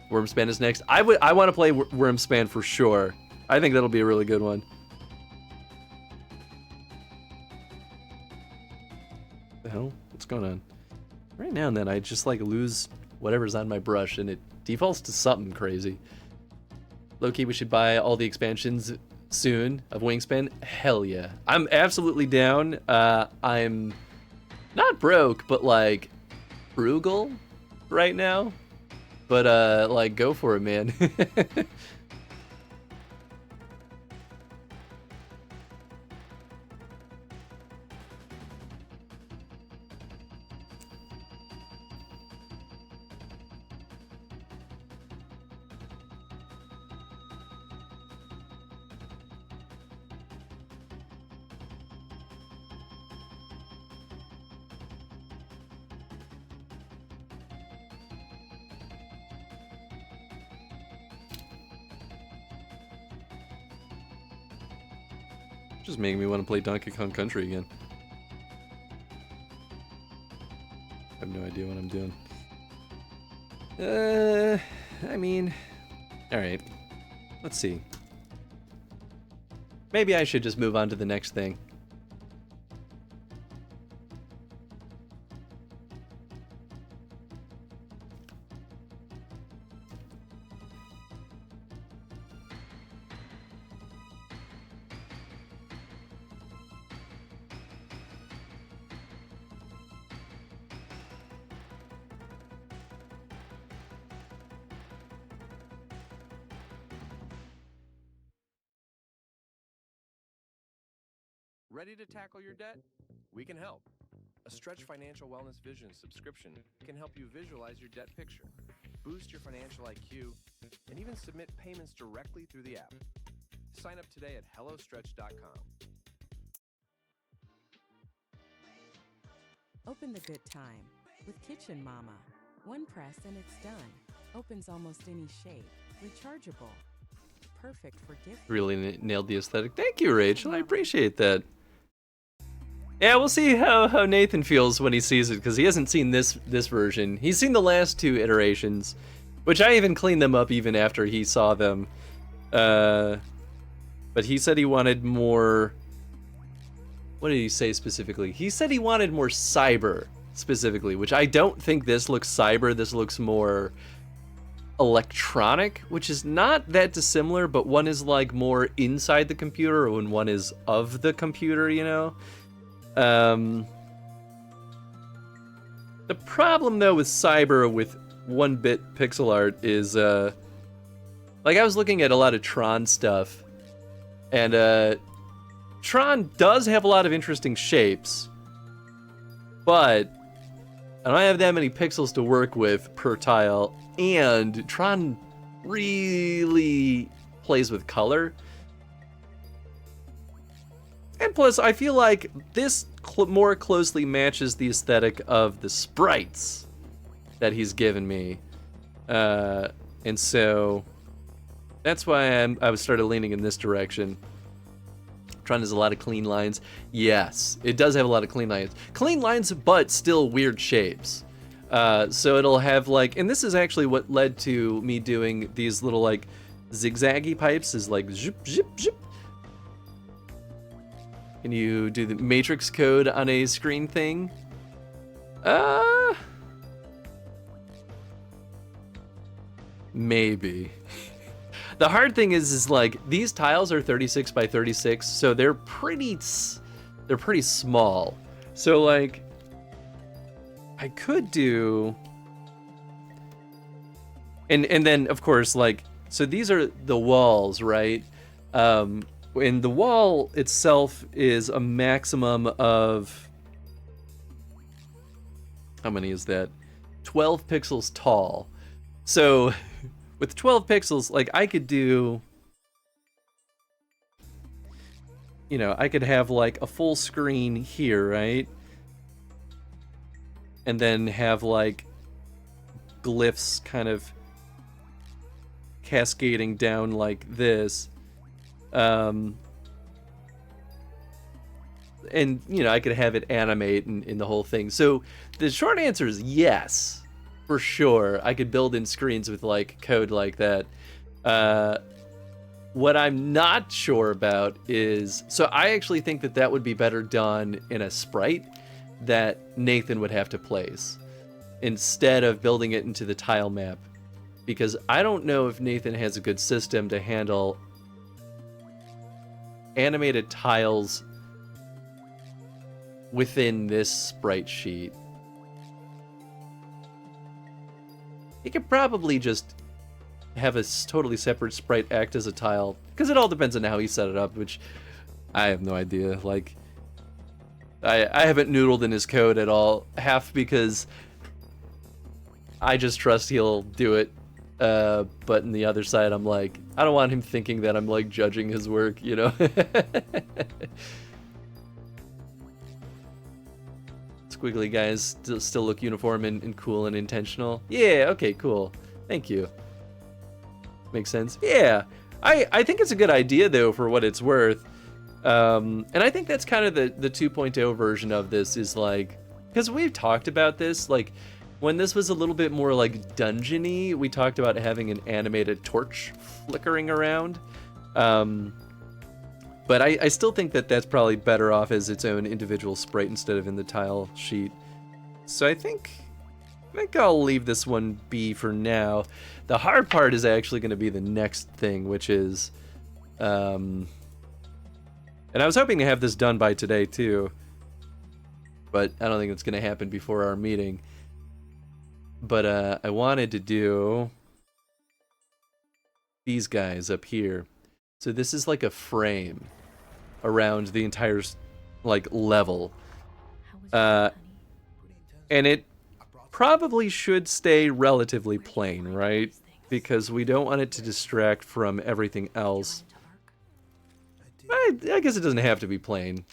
Wormspan is next. I want to play Wormspan for sure. I think that'll be a really good one. What the hell? What's going on? Right now and then I just like lose whatever's on my brush and it defaults to something crazy. Low-key, we should buy all the expansions soon of Wingspan. Hell yeah. I'm absolutely down. I'm not broke, but like frugal right now. But like go for it, man. Just making me want to play Donkey Kong Country again. I have no idea what I'm doing. I mean, alright. Let's see. Maybe I should just move on to the next thing. Ready to tackle your debt? We can help. A Stretch Financial Wellness Vision subscription can help you visualize your debt picture, boost your financial IQ, and even submit payments directly through the app. Sign up today at hellostretch.com. Open the good time with Kitchen Mama. One press and it's done. Opens almost any shape. Rechargeable. Perfect for gift. Really nailed the aesthetic. Thank you, Rachel. I appreciate that. Yeah, we'll see how Nathan feels when he sees it, because he hasn't seen this version. He's seen the last two iterations, which I even cleaned them up even after he saw them. But he said he wanted more... What did he say specifically? He said he wanted more cyber, specifically, which I don't think this looks cyber. This looks more electronic, which is not that dissimilar, but one is like more inside the computer and one is of the computer, you know? The problem though with cyber with 1-bit pixel art is like I was looking at a lot of Tron stuff, and Tron does have a lot of interesting shapes, but I don't have that many pixels to work with per tile, and Tron really plays with color. And plus, I feel like this more closely matches the aesthetic of the sprites that he's given me. And so that's why I started leaning in this direction. Tron has a lot of clean lines. Yes, it does have a lot of clean lines. Clean lines, but still weird shapes. So it'll have like, and this is actually what led to me doing these little like zigzaggy pipes is like zip, zip, zip. Can you do the matrix code on a screen thing? Maybe. The hard thing is like these tiles are 36 by 36, so they're pretty small. So like I could do, and then of course like, so these are the walls, right? And the wall itself is a maximum of, how many is that? 12 pixels tall. So with 12 pixels, like I could do, you know, I could have like a full screen here, right? And then have like glyphs kind of cascading down like this. And, you know, I could have it animate in the whole thing. So the short answer is yes. For sure, I could build in screens with like code like that. What I'm not sure about is, so I actually think that would be better done in a sprite that Nathan would have to place instead of building it into the tile map, because I don't know if Nathan has a good system to handle animated tiles within this sprite sheet. You could probably just have a totally separate sprite act as a tile, because it all depends on how he set it up, which I have no idea. Like, I haven't noodled in his code at all, half because I just trust he'll do it, but on the other side, I'm like, I don't want him thinking that I'm like judging his work, you know? Squiggly guys still look uniform and cool and intentional. Yeah, okay, cool. Thank you. Makes sense. Yeah, I think it's a good idea though for what it's worth. And I think that's kind of the 2.0 version of this, is like, because we've talked about this, like when this was a little bit more like dungeony, we talked about having an animated torch flickering around. But I still think that that's probably better off as its own individual sprite instead of in the tile sheet. So I think I'll leave this one be for now. The hard part is actually going to be the next thing, which is, and I was hoping to have this done by today too, but I don't think it's going to happen before our meeting. But I wanted to do these guys up here. So this is like a frame around the entire like level, and it probably should stay relatively plain, right? Because we don't want it to distract from everything else. I guess it doesn't have to be plain.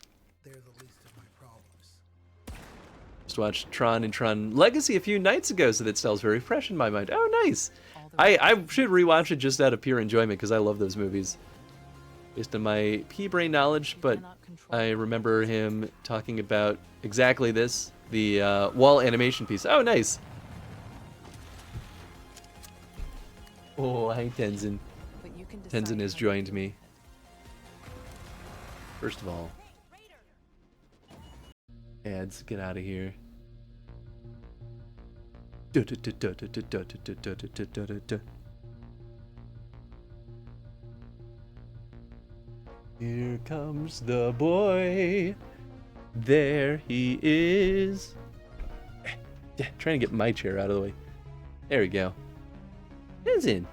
Just watched Tron and Tron Legacy a few nights ago, so that still very fresh in my mind. Oh, nice. I should rewatch it just out of pure enjoyment because I love those movies. Based on my pea-brain knowledge, but I remember him talking about exactly this, the wall animation piece. Oh, nice. Oh, hi, Tenzin. Tenzin has joined me. First of all, ads, get out of here. Here comes the boy. There he is. Trying to get my chair out of the way. There we go. Tenzin.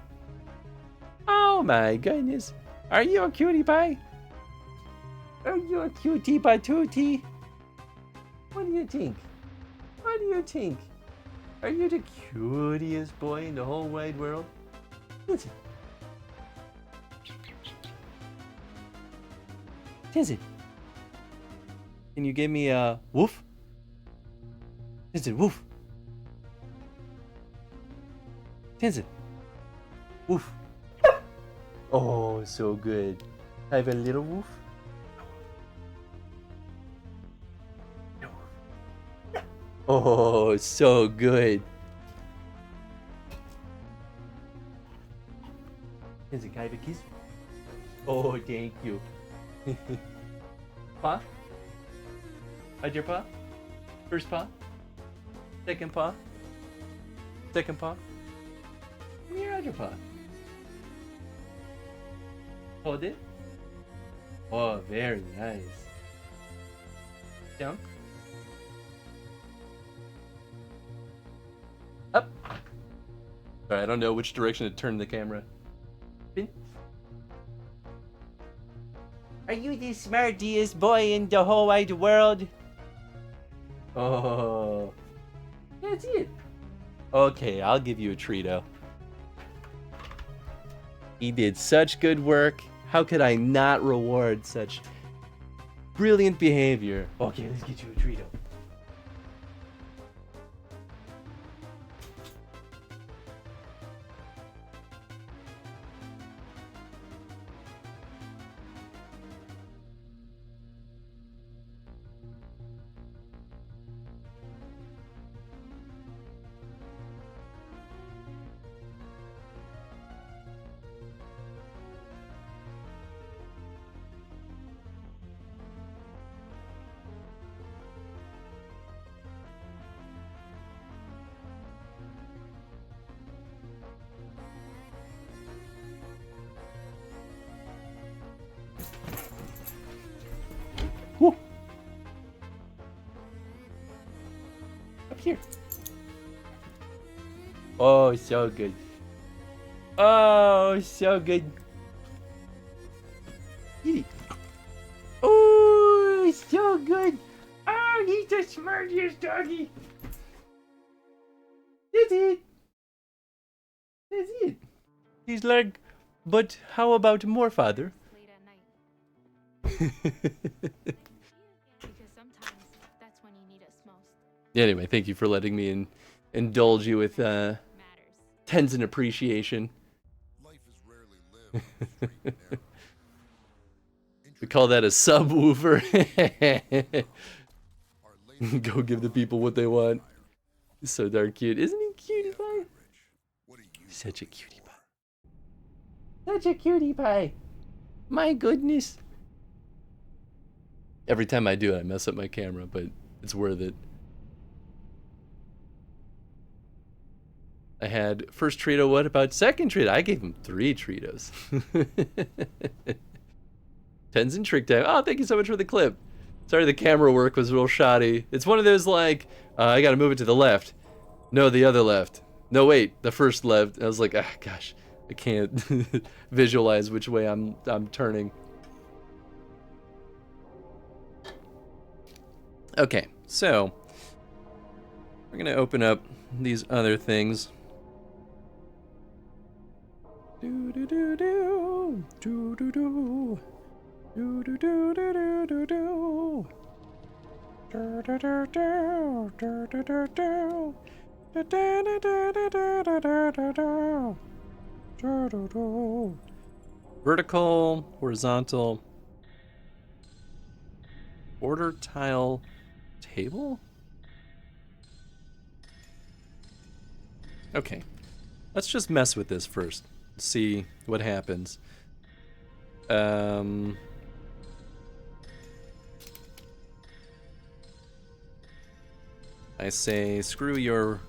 Oh my goodness. Are you a cutie pie? Are you a cutie patootie? What do you think? What do you think? Are you the cutest boy in the whole wide world? Tenzin. Tenzin. Can you give me a woof? Tenzin, woof. Tenzin. Woof. Oh, so good. Have a little woof. Oh, so good. Is it kind of a kiss? Oh, thank you. Paw? How's your paw? First paw? Second paw? Second paw? Come here, how's your paw? Hold it. Oh, very nice. Down. Up. Alright, I don't know which direction to turn the camera. Spin. Are you the smartest boy in the whole wide world? Oh. That's it. Okay, I'll give you a Treato. He did such good work. How could I not reward such brilliant behavior? Okay, let's get you a Treato. Up here. Oh, so good. Oh, so good. Eat it. Oh, so good. Oh, he's the smartest doggy. That's it. That's it. He's like, but how about more, father? Late at night. Because sometimes that's when you need us most. Anyway, thank you for letting me indulge you with tens and appreciation. We call that a subwoofer. Go give the people what they want. He's so darn cute. Isn't he cutie pie? Such a cutie pie. Such a cutie pie. My goodness. Every time I do it, I mess up my camera, but it's worth it. I had first Treato, what about second Treato? I gave him 3 Treatos. Tens and trick time. Oh, thank you so much for the clip. Sorry the camera work was real shoddy. It's one of those like, I gotta move it to the left. No, the other left. No, wait, the first left. I was like, ah, gosh, I can't visualize which way I'm turning. Okay, so we're gonna open up these other things. Do do do do do do do do do do do do do do do do do do do do. Vertical, horizontal, border tile table? Okay, let's just mess with this first. See what happens. I say screw your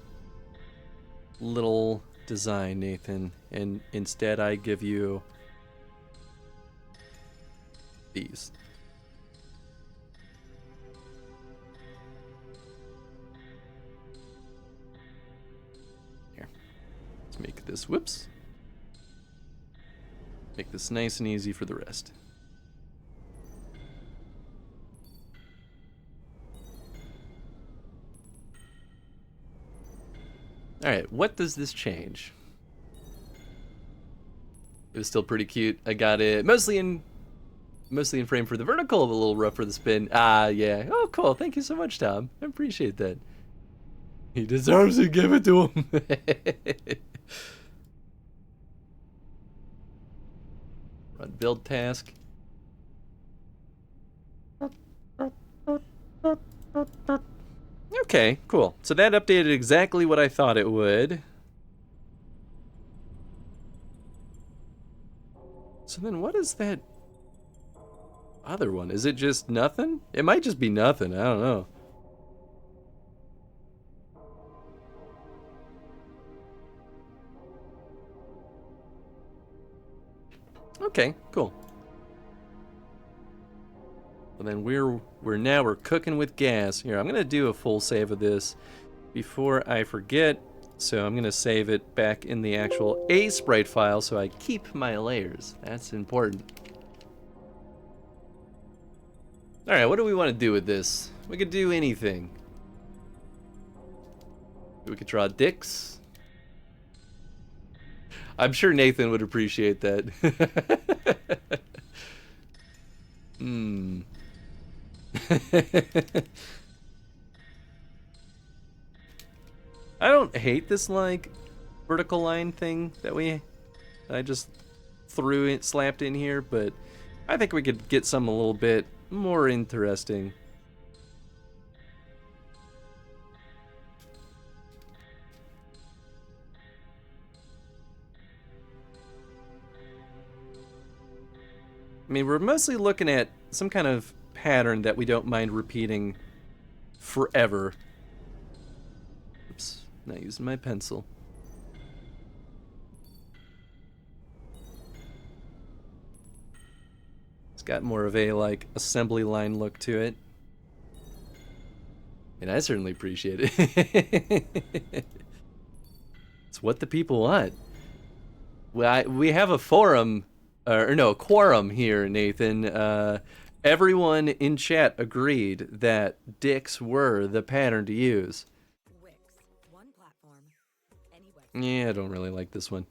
little design, Nathan, and instead I give you these. Here, let's make this, whoops, make this nice and easy for the rest. Alright, what does this change? It was still pretty cute. I got it mostly in frame for the vertical, a little rough for the spin. Ah, yeah. Oh, cool. Thank you so much, Tom. I appreciate that. He deserves it. Give it to him. Run build task. Okay, cool. So that updated exactly what I thought it would. So then what is that other one? Is it just nothing? It might just be nothing. I don't know. Okay, cool. Well, then we're cooking with gas. Here, I'm gonna do a full save of this before I forget. So I'm gonna save it back in the actual A sprite file so I keep my layers. That's important. All right, what do we want to do with this? We could do anything. We could draw dicks. I'm sure Nathan would appreciate that. Hmm. I don't hate this like vertical line thing that I just slapped in here, but I think we could get some a little bit more interesting. I mean, we're mostly looking at some kind of pattern that we don't mind repeating forever. Oops, not using my pencil. It's got more of a, like, assembly line look to it. And I certainly appreciate it. It's what the people want. We have a forum, or no, a quorum here, Nathan. Everyone in chat agreed that dicks were the pattern to use. Yeah, I don't really like this one.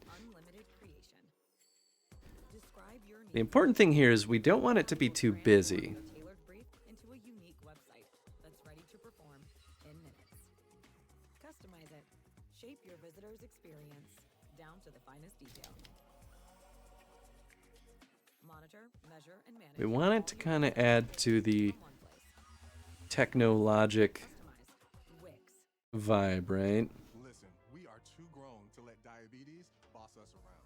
The important thing here is we don't want it to be too busy. Customize it. Shape your visitor's experience down to the finest detail. Monitor, measure, and manage. We want it to kind of add to the technologic vibe, right? Listen, we are too grown to let diabetes boss us around.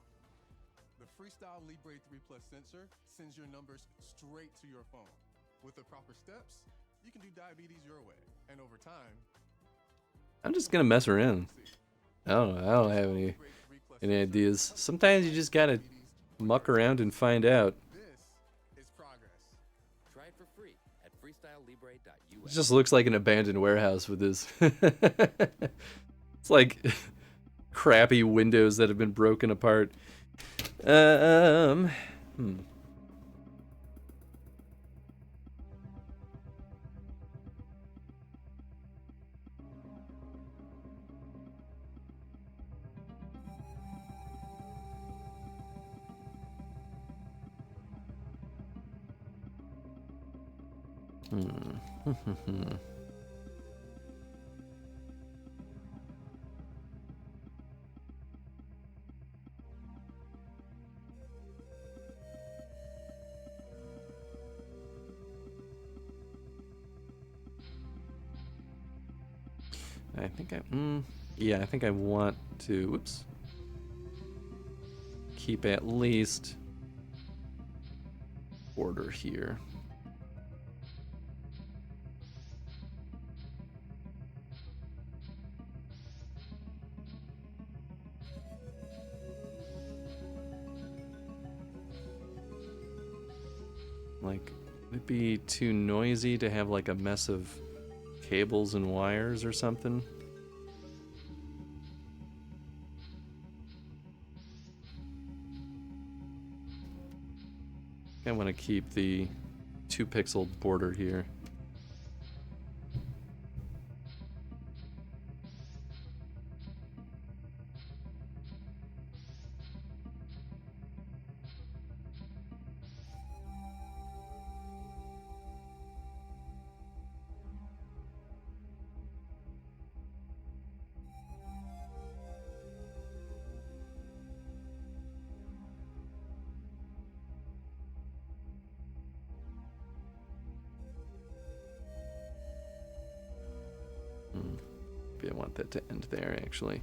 The Freestyle Libre 3 Plus sensor sends your numbers straight to your phone. With the proper steps, you can do diabetes your way. And over time, I'm just gonna mess around. I don't know. I don't have any ideas. Sometimes you just gotta muck around and find out. Try it for free at freestylelibre.us. It just looks like an abandoned warehouse with this. It's like crappy windows that have been broken apart. I think I think I want to, whoops, keep at least border here. Like, would it be too noisy to have like a mess of cables and wires or something? I want to keep the 2-pixel border here. Maybe I want that to end there, actually.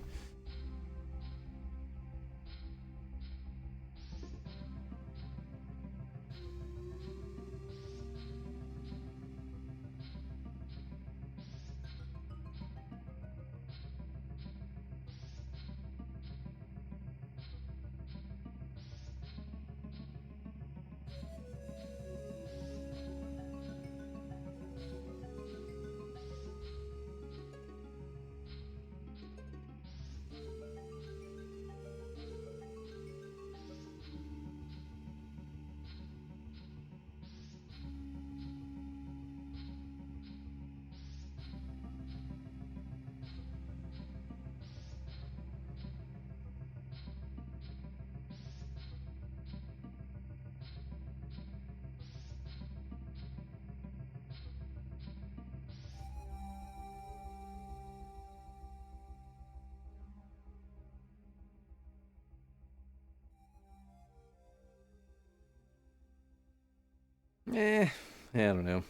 I don't know.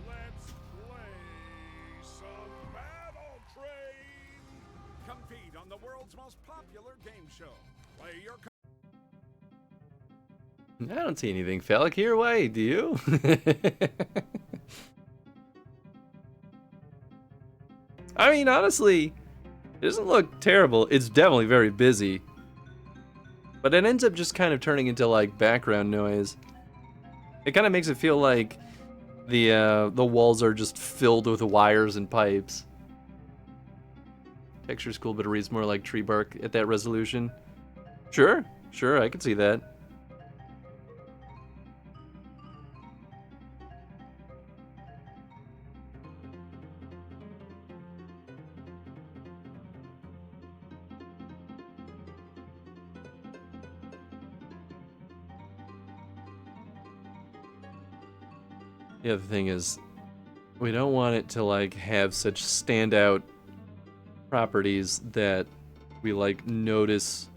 Let's play some Battle Train. Compete on the world's most popular game show. Play your I don't see anything phallic here. Why? Do you? I mean, honestly, it doesn't look terrible. It's definitely very busy. But it ends up just kind of turning into, like, background noise. It kind of makes it feel like the walls are just filled with wires and pipes. Texture's cool, but it reads more like tree bark at that resolution. Sure, I can see that. The other thing is, we don't want it to like have such standout properties that we like notice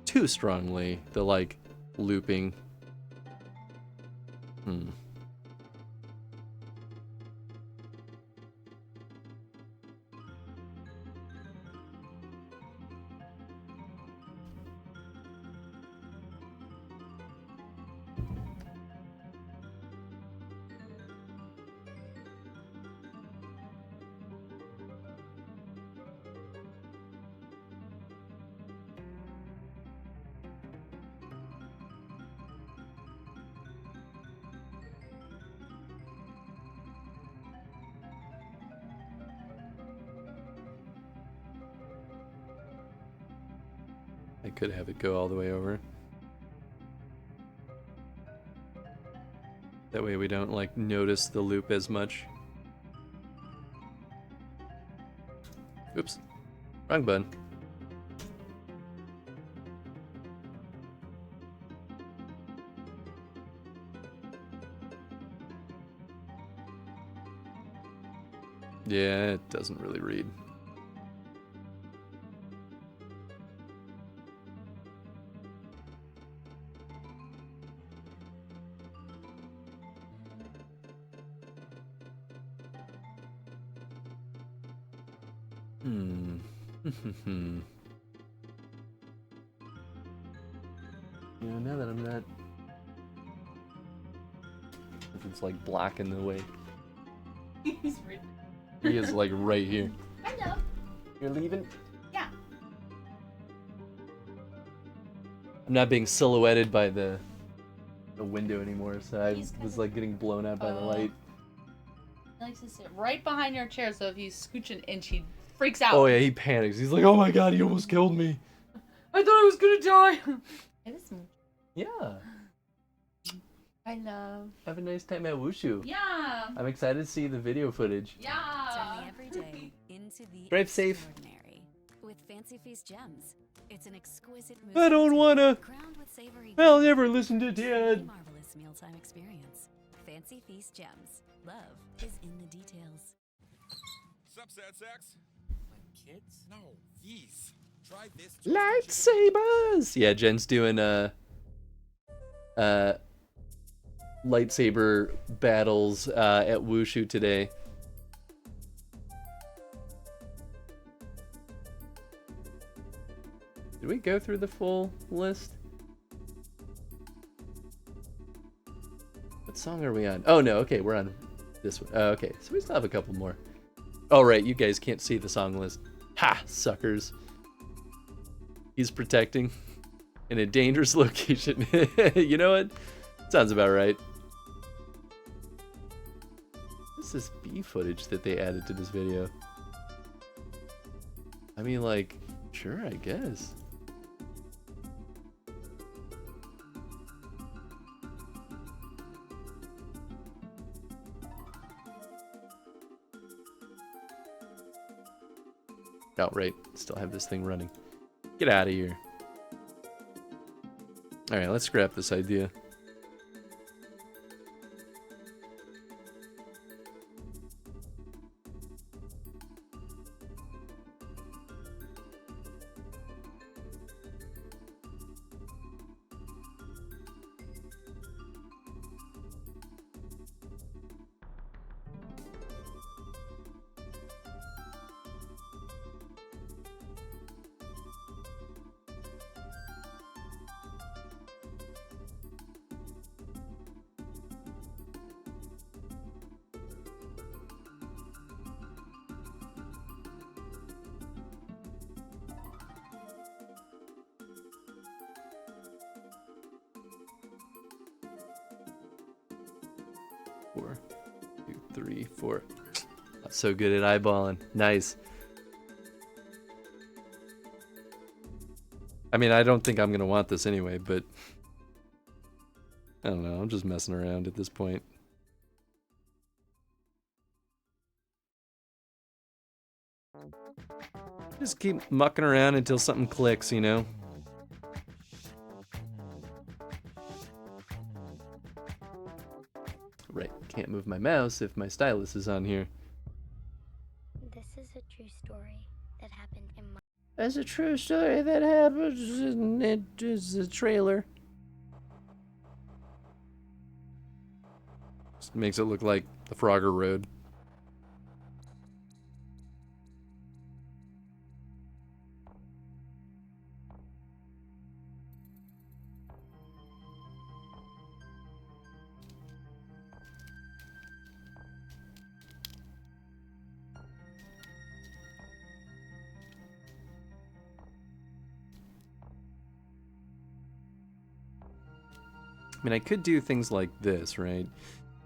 too strongly. The like looping. I could have it go all the way over. That way we don't like notice the loop as much. Oops. Wrong button. Yeah, it doesn't really read. Yeah, now that I'm not... If it's like blocking the way. He's right. He is like right here. Hello. You're leaving? Yeah. I'm not being silhouetted by the window anymore, so I was like getting blown out by the light. He likes to sit right behind your chair, so if you scooch an inch, he freaks out. Oh yeah, he panics. He's like, oh my god, he almost killed me. I thought I was gonna die. It is. Yeah. I love. Have a nice time at Wushu. Yeah. I'm excited to see the video footage. Yeah. Journey every day into the Drive safe. extraordinary with Fancy Feast gems. It's an exquisite I don't wanna. crowned with savory. I'll never listen to Dad. Marvelous mealtime experience. Fancy Feast gems. Love is in the details. Sup, sad sacks? My kids? No, these. Try this. Lightsabers! Yeah, Jen's doing lightsaber battles at Wushu today. Did we go through the full list? What song are we on? Oh no, okay, we're on this one. Okay, so we still have a couple more. Oh right, you guys can't see the song list. Ha, suckers. He's protecting in a dangerous location. You know what? Sounds about right. What's this B footage that they added to this video? I mean, like, sure, I guess. Oh, right. Still have this thing running. Get out of here. Alright, let's scrap this idea. 4, 2, 3, 4. Not so good at eyeballing. Nice. I mean, I don't think I'm going to want this anyway, but I don't know. I'm just messing around at this point. Just keep mucking around until something clicks, you know? Right, can't move my mouse if my stylus is on here. This is a true story that happened in my... That's a true story that happens, and it is a trailer. Just makes it look like the Frogger Road. I mean, I could do things like this, right?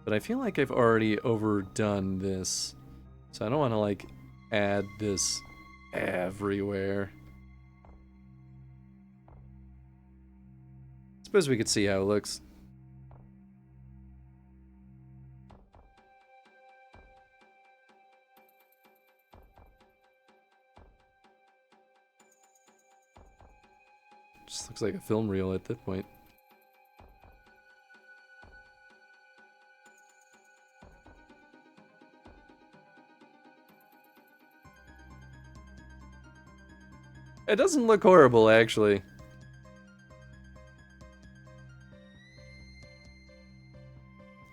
But I feel like I've already overdone this. So I don't want to, like, add this everywhere. Suppose we could see how it looks. Just looks like a film reel at that point. It doesn't look horrible, actually.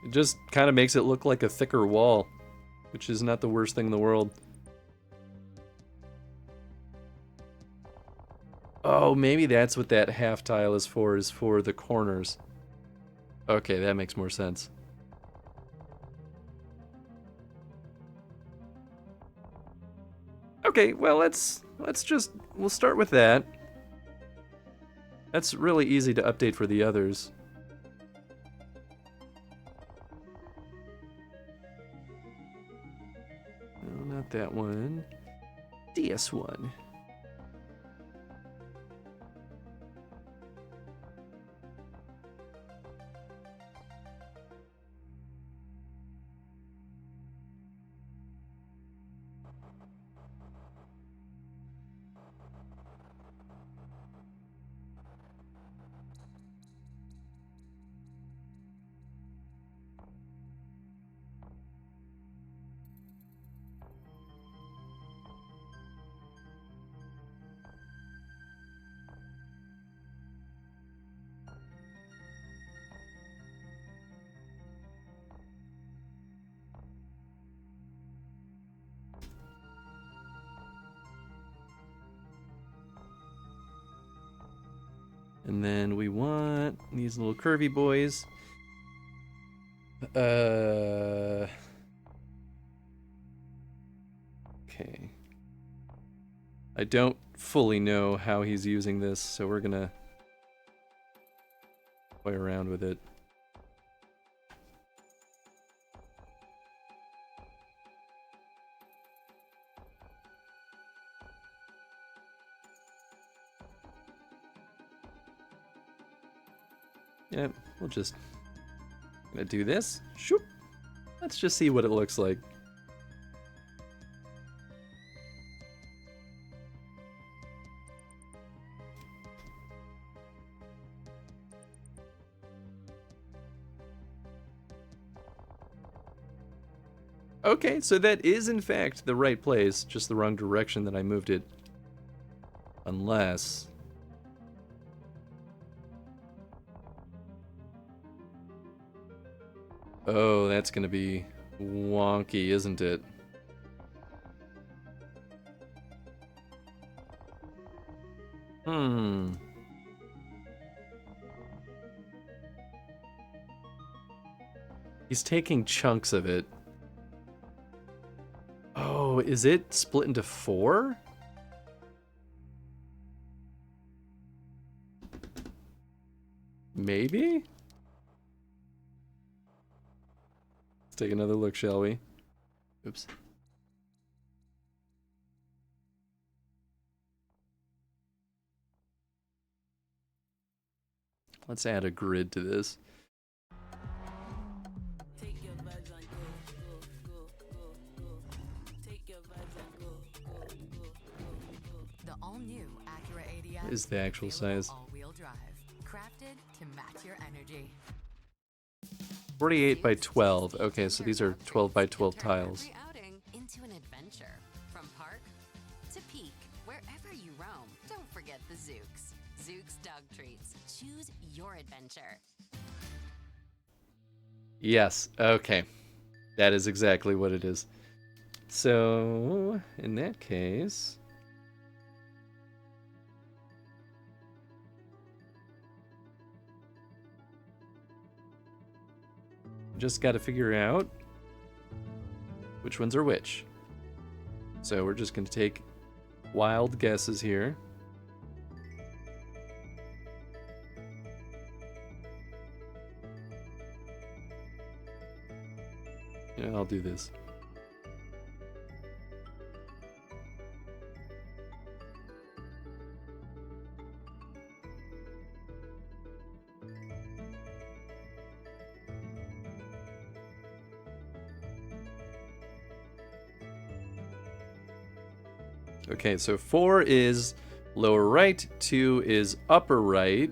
It just kind of makes it look like a thicker wall, which is not the worst thing in the world. Oh, maybe that's what that half tile is for the corners. Okay, that makes more sense. Okay, well, we'll start with that. That's really easy to update for the others. No, not that one. DS1. And then we want these little curvy boys. Okay. I don't fully know how he's using this, so we're gonna play around with it. Yeah, we'll just gonna do this. Shoop. Let's just see what it looks like. Okay, so that is in fact the right place, just the wrong direction that I moved it. Unless... Oh, that's gonna be wonky, isn't it? He's taking chunks of it. Oh, is it split into 4? Maybe? take another look, shall we? Oops. Let's add a grid to this. The all-new Acura ADS What is the actual size? all-wheel drive, crafted to match your energy. 48 by 12. Okay, so these are 12 by 12 tiles. Every outing into an adventure. From park to peak, wherever you roam, don't forget the Zooks. Zooks dog treats. Choose your adventure. Yes, okay. That is exactly what it is. So, in that case... just got to figure out which ones are which. So we're just going to take wild guesses here. Yeah, I'll do this. Okay, so 4 is lower right, 2 is upper right.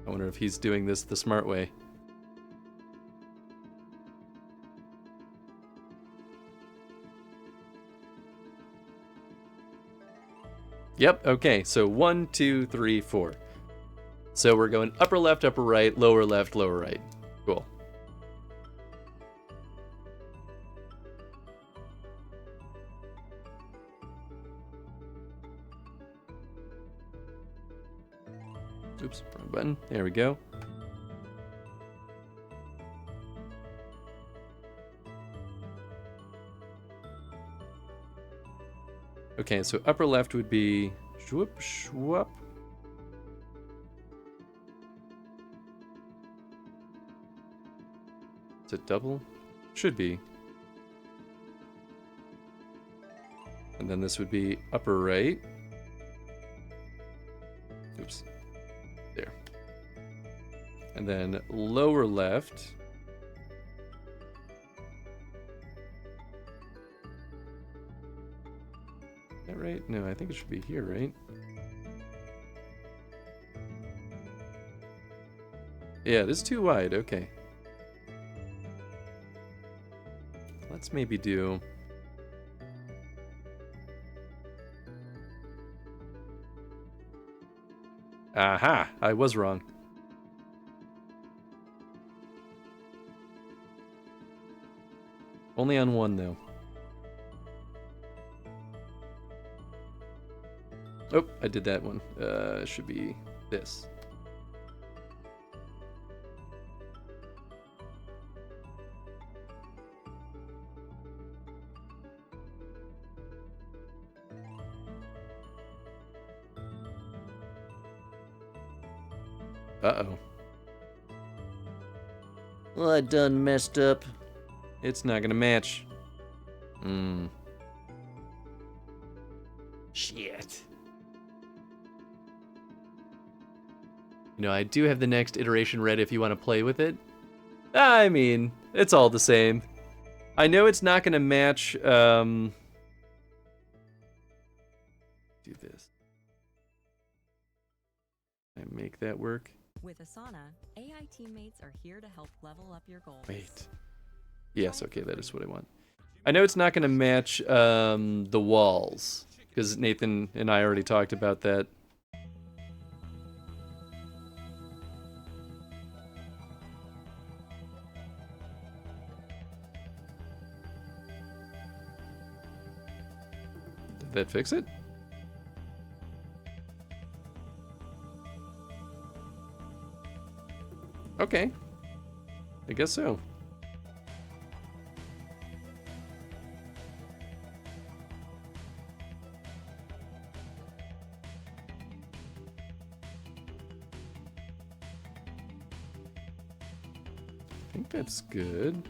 I wonder if he's doing this the smart way. Yep, okay, so 1, 2, 3, 4. So we're going upper left, upper right, lower left, lower right. Cool. Oops, wrong button. There we go. Okay, so upper left would be shwoop, shwoop. Is it double? Should be. And then this would be upper right. Oops. There. And then lower left. Is that right? No, I think it should be here, right? Yeah, this is too wide. Okay. Let's maybe do... Aha! I was wrong. Only on one, though. Oh, I did that one. Should be this. Uh-oh. Well, I done messed up. It's not gonna match. Shit. You know, I do have the next iteration ready if you want to play with it. I mean, it's all the same. I know it's not gonna match, do this. Can I make that work? With Asana, AI teammates are here to help level up your goals. Wait. Yes, okay, that is what I want. I know it's not going to match the walls, because Nathan and I already talked about that. Did that fix it? Okay. I guess so. I think that's good.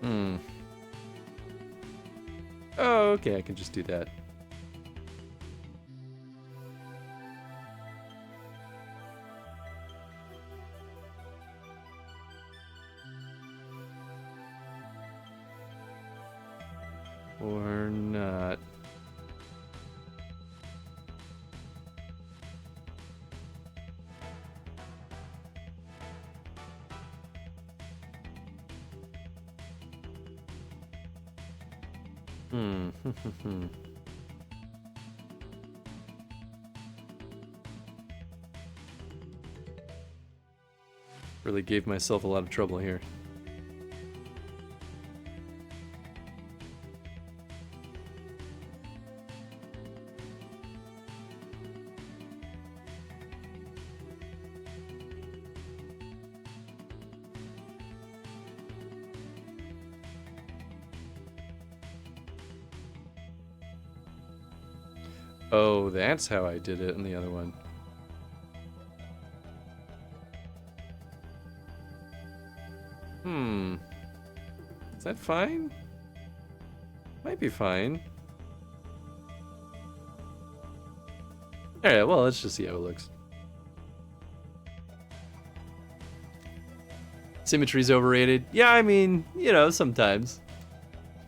Hmm. Oh, okay, I can just do that. Or not. Hmm. Really gave myself a lot of trouble here. Oh, that's how I did it in the other one. Hmm. Is that fine? Might be fine. Alright, well, let's just see how it looks. Symmetry's overrated. Yeah, I mean, you know, sometimes.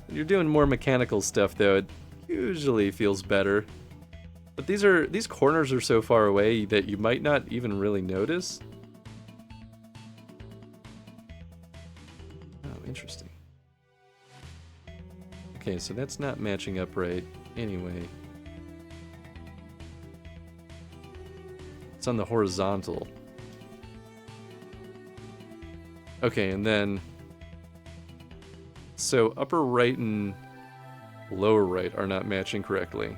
When you're doing more mechanical stuff, though, it usually feels better. But these corners are so far away that you might not even really notice. Oh, interesting. Okay, so that's not matching up right anyway. It's on the horizontal. Okay, and then... So upper right and lower right are not matching correctly.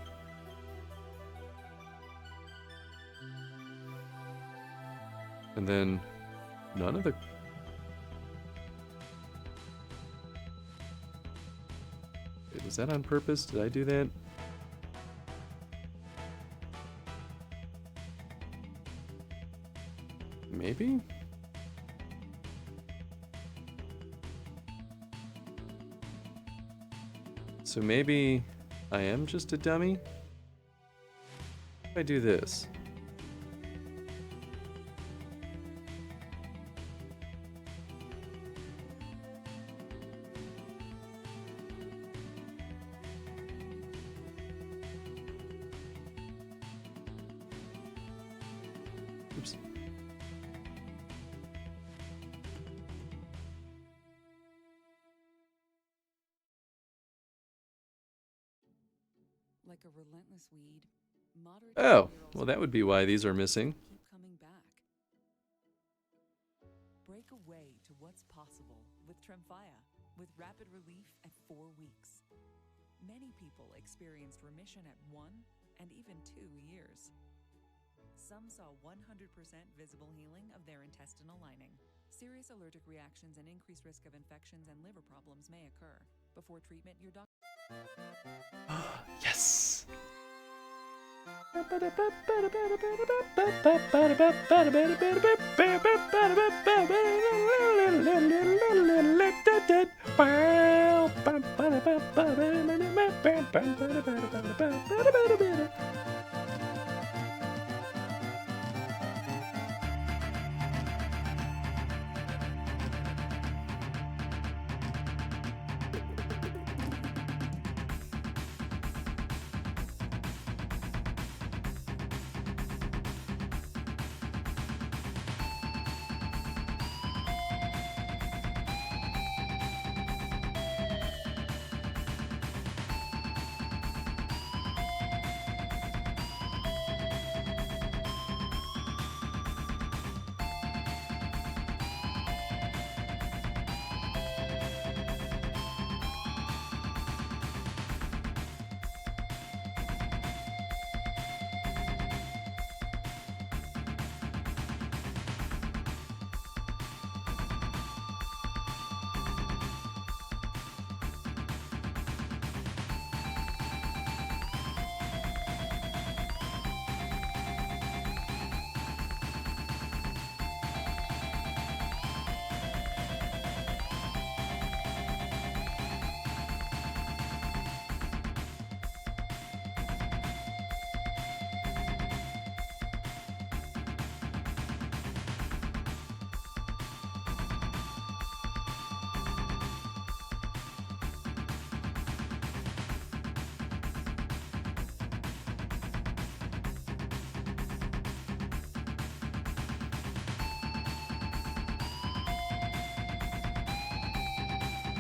And then none of the... Wait, was that on purpose? Did I do that? Maybe? So maybe I am just a dummy? If I do this. Oops. Like a relentless weed, moderate Oh, well that would be why these are missing. keep coming back. Break away to what's possible with Tremfya, with rapid relief at 4 weeks. Many people experienced remission at 1 and even 2 years. Some saw 100% visible healing of their intestinal lining. Serious allergic reactions and increased risk of infections and liver problems may occur. Before treatment, your doctor... Yes!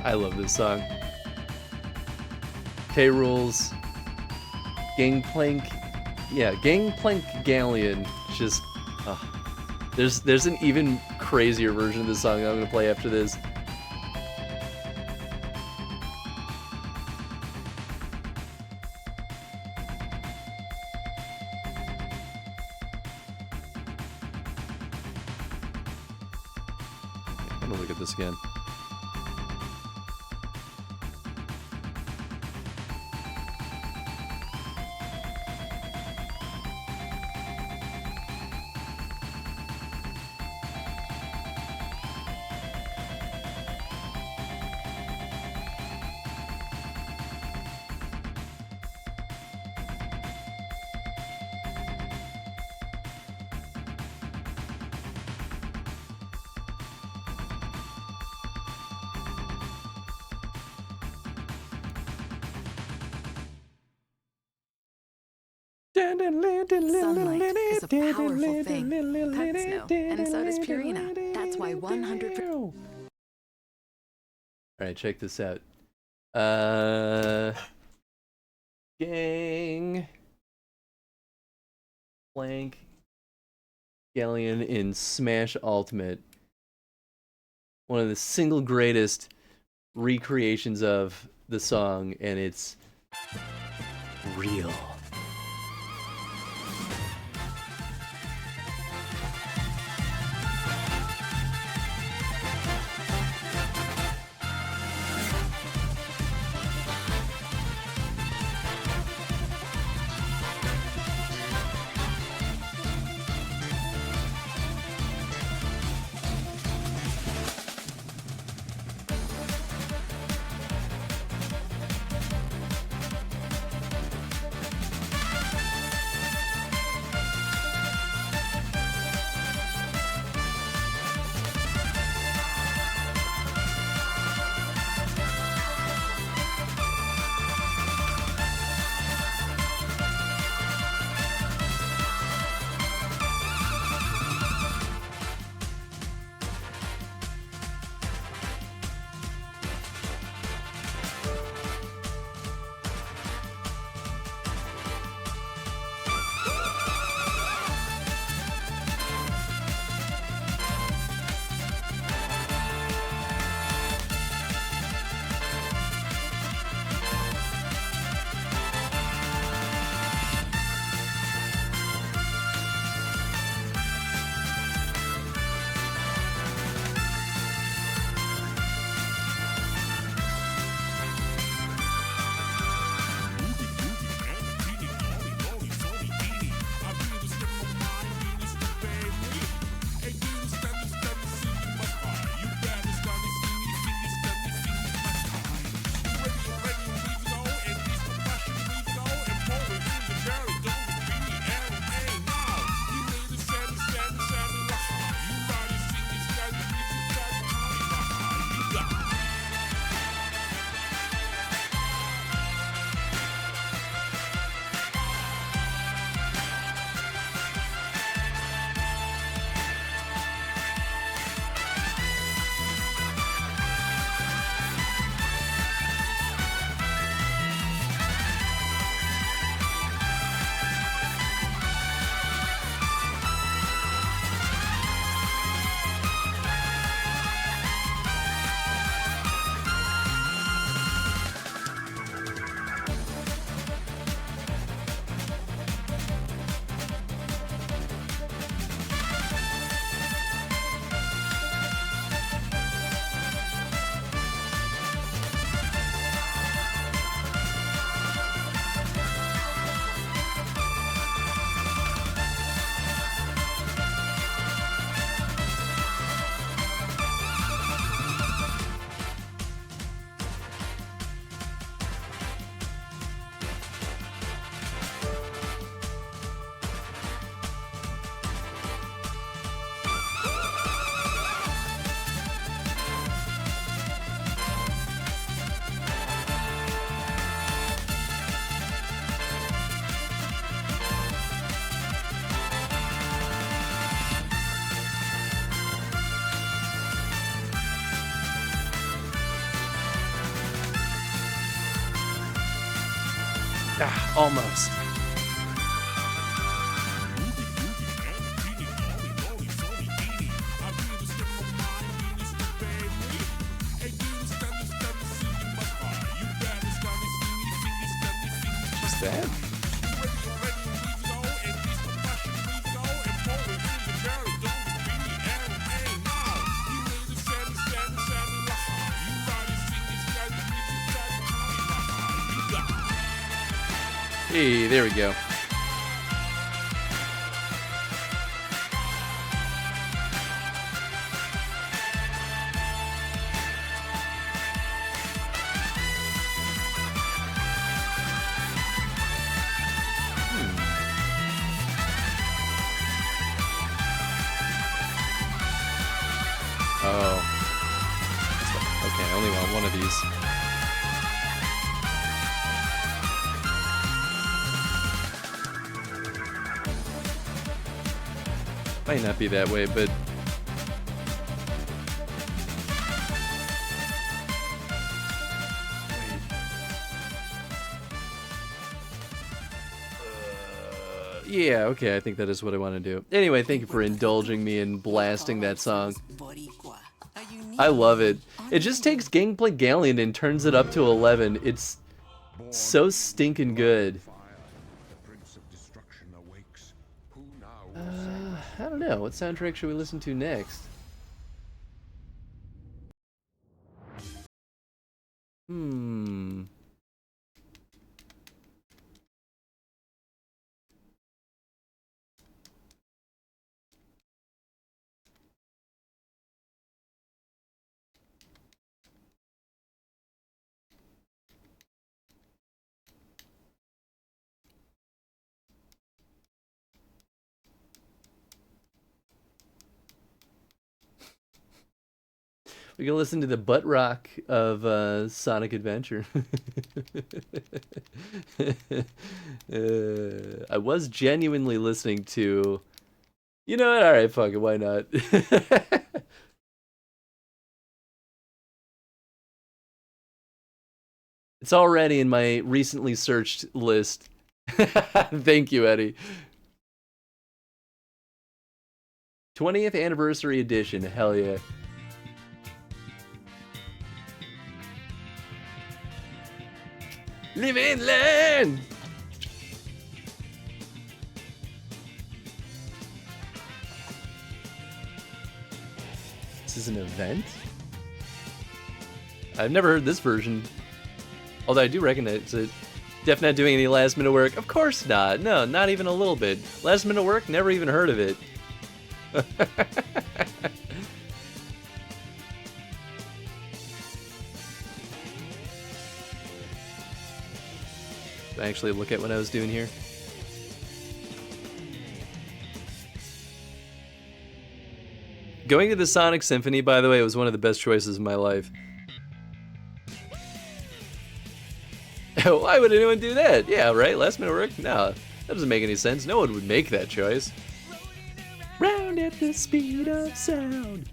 I love this song. K-Rules. Gangplank. Yeah, Gangplank Galleon. Just... There's an even crazier version of this song that I'm going to play after this. I'm gonna look at this again. Sunlight is a powerful thing. Pets know, and so does Purina. That's why 100%. All right, check this out. Gang Plank Galleon in Smash Ultimate. One of the single greatest recreations of the song, and it's real. Ah, almost. What's that? Hey, there we go. Oh. Okay, I only want one of these. Might not be that way, but... yeah, okay, I think that is what I want to do. Anyway, thank you for indulging me in blasting that song. I love it. It just takes Gangplank Galleon and turns it up to 11. It's so stinking good. I don't know. What soundtrack should we listen to next? We can listen to the butt rock of Sonic Adventure. I was genuinely listening to... You know what? Alright, fuck it. Why not? It's already in my recently searched list. Thank you, Eddie. 20th Anniversary Edition. Hell yeah. Live in land! This is an event? I've never heard this version. Although I do recognize it. Def not doing any last minute work. Of course not. No, not even a little bit. Last minute work? Never even heard of it. Actually look at what I was doing here. Going to the Sonic Symphony, by the way, was one of the best choices of my life. Why would anyone do that? Yeah, right? Last minute work? No, that doesn't make any sense. No one would make that choice. Round at the speed of sound.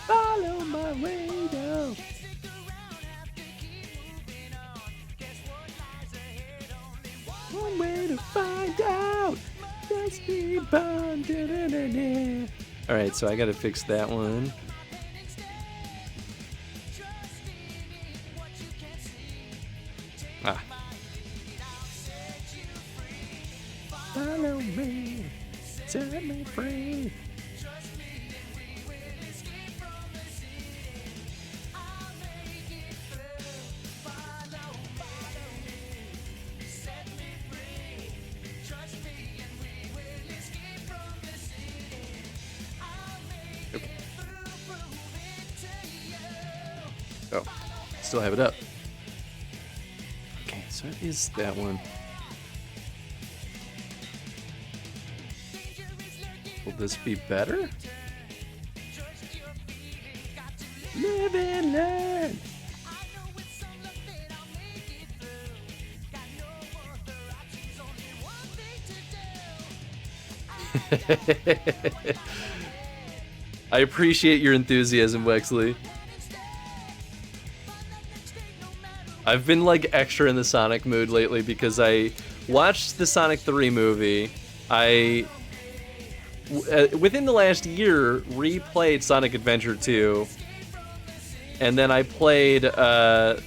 Follow my radio. One way to find out. Just keep on. Alright, so I gotta fix that one. Ah. Follow me. Set me free. Oh, still have it up. Okay, so it is that one. Will this be better? Live and learn. I appreciate your enthusiasm, Wexley. I've been like extra in the Sonic mood lately because I watched the Sonic 3 movie. I within the last year replayed Sonic Adventure 2, and then I played what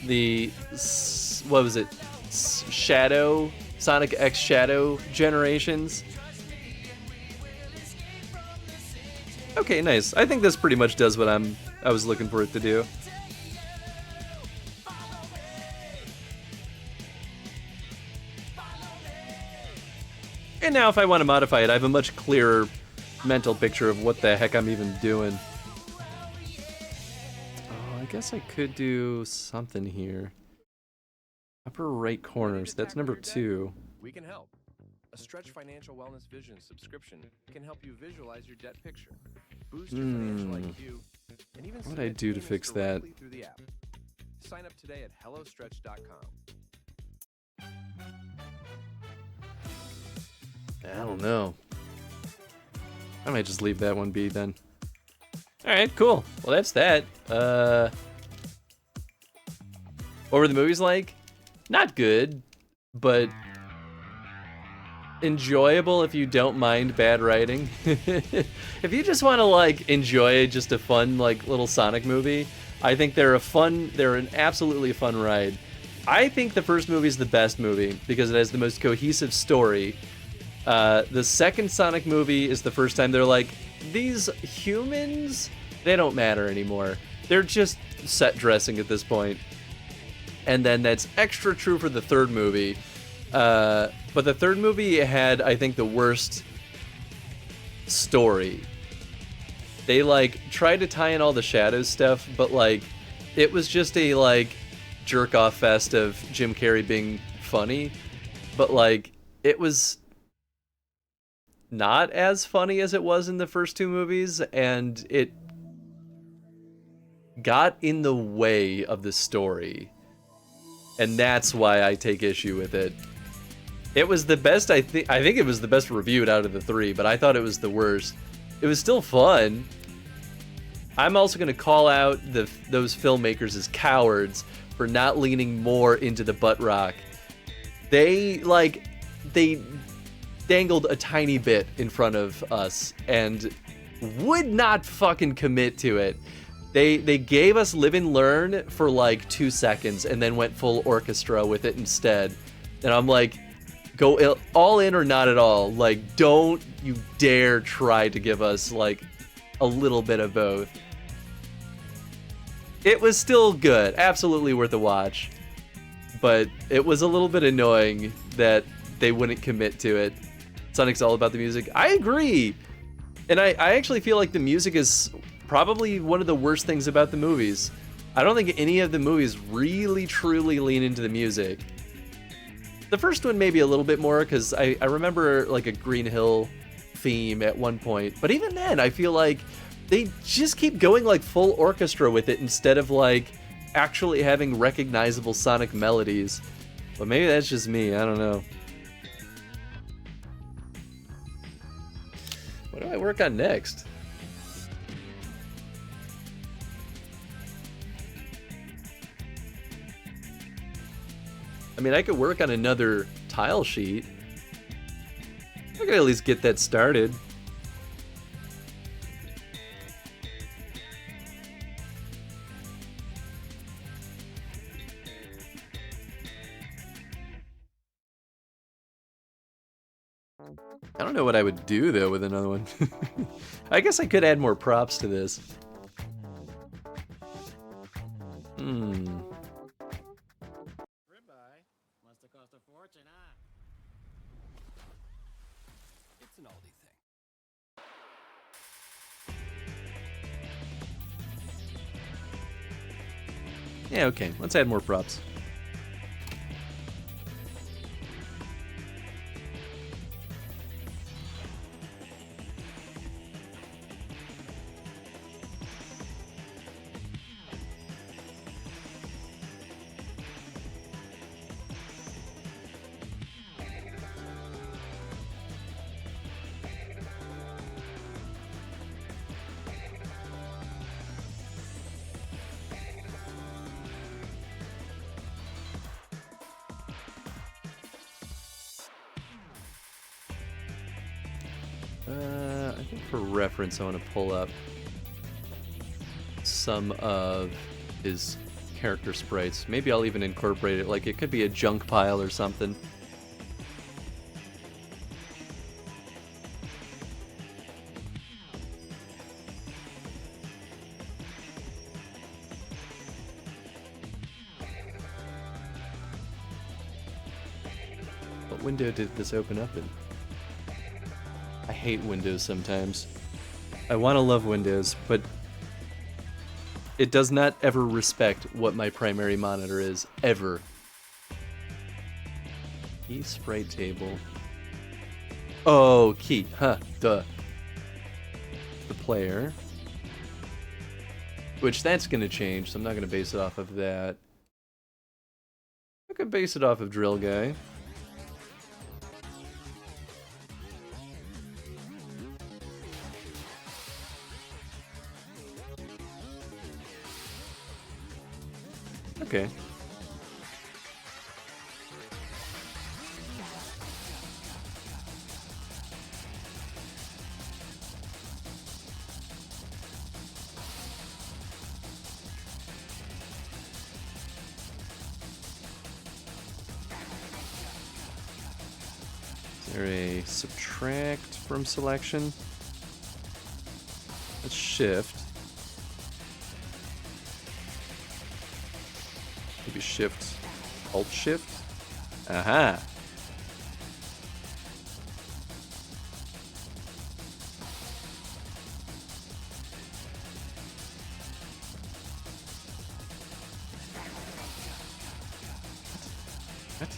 was it? Sonic X Shadow Generations. Okay, nice. I think this pretty much does what I was looking for it to do. And now if I want to modify it, I have a much clearer mental picture of what the heck I'm even doing. Oh, I guess I could do something here. Upper right corner, so that's number 2. We can help. A Stretch Financial Wellness Vision subscription can help you visualize your debt picture, boost your financial IQ, and even what would I do to fix that? through the app. Sign up today at hellostretch.com. I don't know. I might just leave that one be then. Alright, cool. Well, that's that. What were the movies like? Not good, but enjoyable if you don't mind bad writing. If you just want to like enjoy just a fun like little Sonic movie, I think they're an absolutely fun ride. I think the first movie is the best movie because it has the most cohesive story. The second Sonic movie is the first time they're like, these humans, they don't matter anymore. They're just set dressing at this point. And then that's extra true for the third movie. But the third movie had, I think, the worst story. They like tried to tie in all the Shadows stuff, but like it was just a like jerk off fest of Jim Carrey being funny, but like it was not as funny as it was in the first two movies, and it got in the way of the story. And that's why I take issue with it. It was the best, I think it was the best reviewed out of the three, but I thought it was the worst. It was still fun. I'm also going to call out those filmmakers as cowards for not leaning more into the butt rock. They dangled a tiny bit in front of us and would not fucking commit to it. They gave us Live and Learn for like 2 seconds and then went full orchestra with it instead. And I'm like, go all in or not at all. Like, don't you dare try to give us like a little bit of both. It was still good, absolutely worth a watch, but it was a little bit annoying that they wouldn't commit to it. Sonic's all about the music. I agree, and I actually feel like the music is probably one of the worst things about the movies. I don't think any of the movies really truly lean into the music. The first one maybe a little bit more, because I remember like a Green Hill theme at one point, but even then I feel like they just keep going like full orchestra with it instead of like actually having recognizable Sonic melodies. But maybe that's just me, I don't know. What do I work on next? I mean, I could work on another tile sheet. I could at least get that started. I don't know what I would do, though, with another one. I guess I could add more props to this. Ribeye must have cost a fortune, huh? It's an Aldi thing. Yeah, okay. Let's add more props. I think for reference, I want to pull up some of his character sprites. Maybe I'll even incorporate it. Like, it could be a junk pile or something. What window did this open up in? I hate Windows sometimes. I want to love Windows, but it does not ever respect what my primary monitor is, ever. Key sprite table. Oh, key, huh, duh. The player. Which that's gonna change, so I'm not gonna base it off of that. I could base it off of Drill Guy. Okay. Is there a subtract from selection? Let's shift. Maybe shift, alt shift. Aha. What?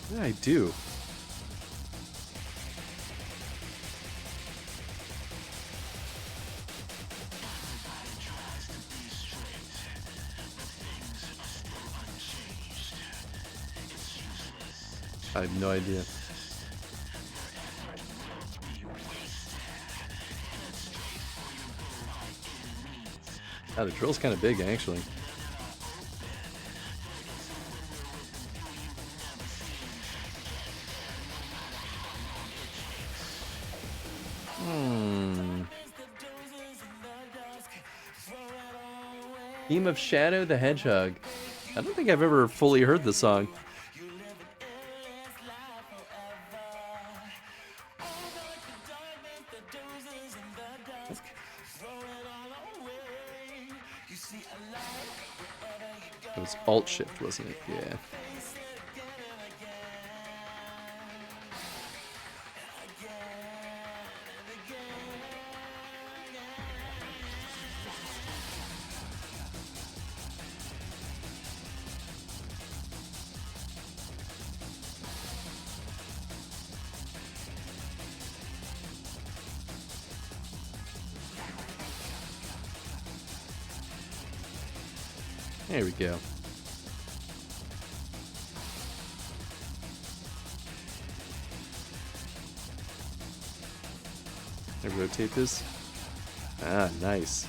What did I do? I have no idea. Oh, the drill's kind of big, actually. Theme of Shadow the Hedgehog. I don't think I've ever fully heard the song. It was alt shift, wasn't it? Yeah. There we go. I rotate this. Ah, nice.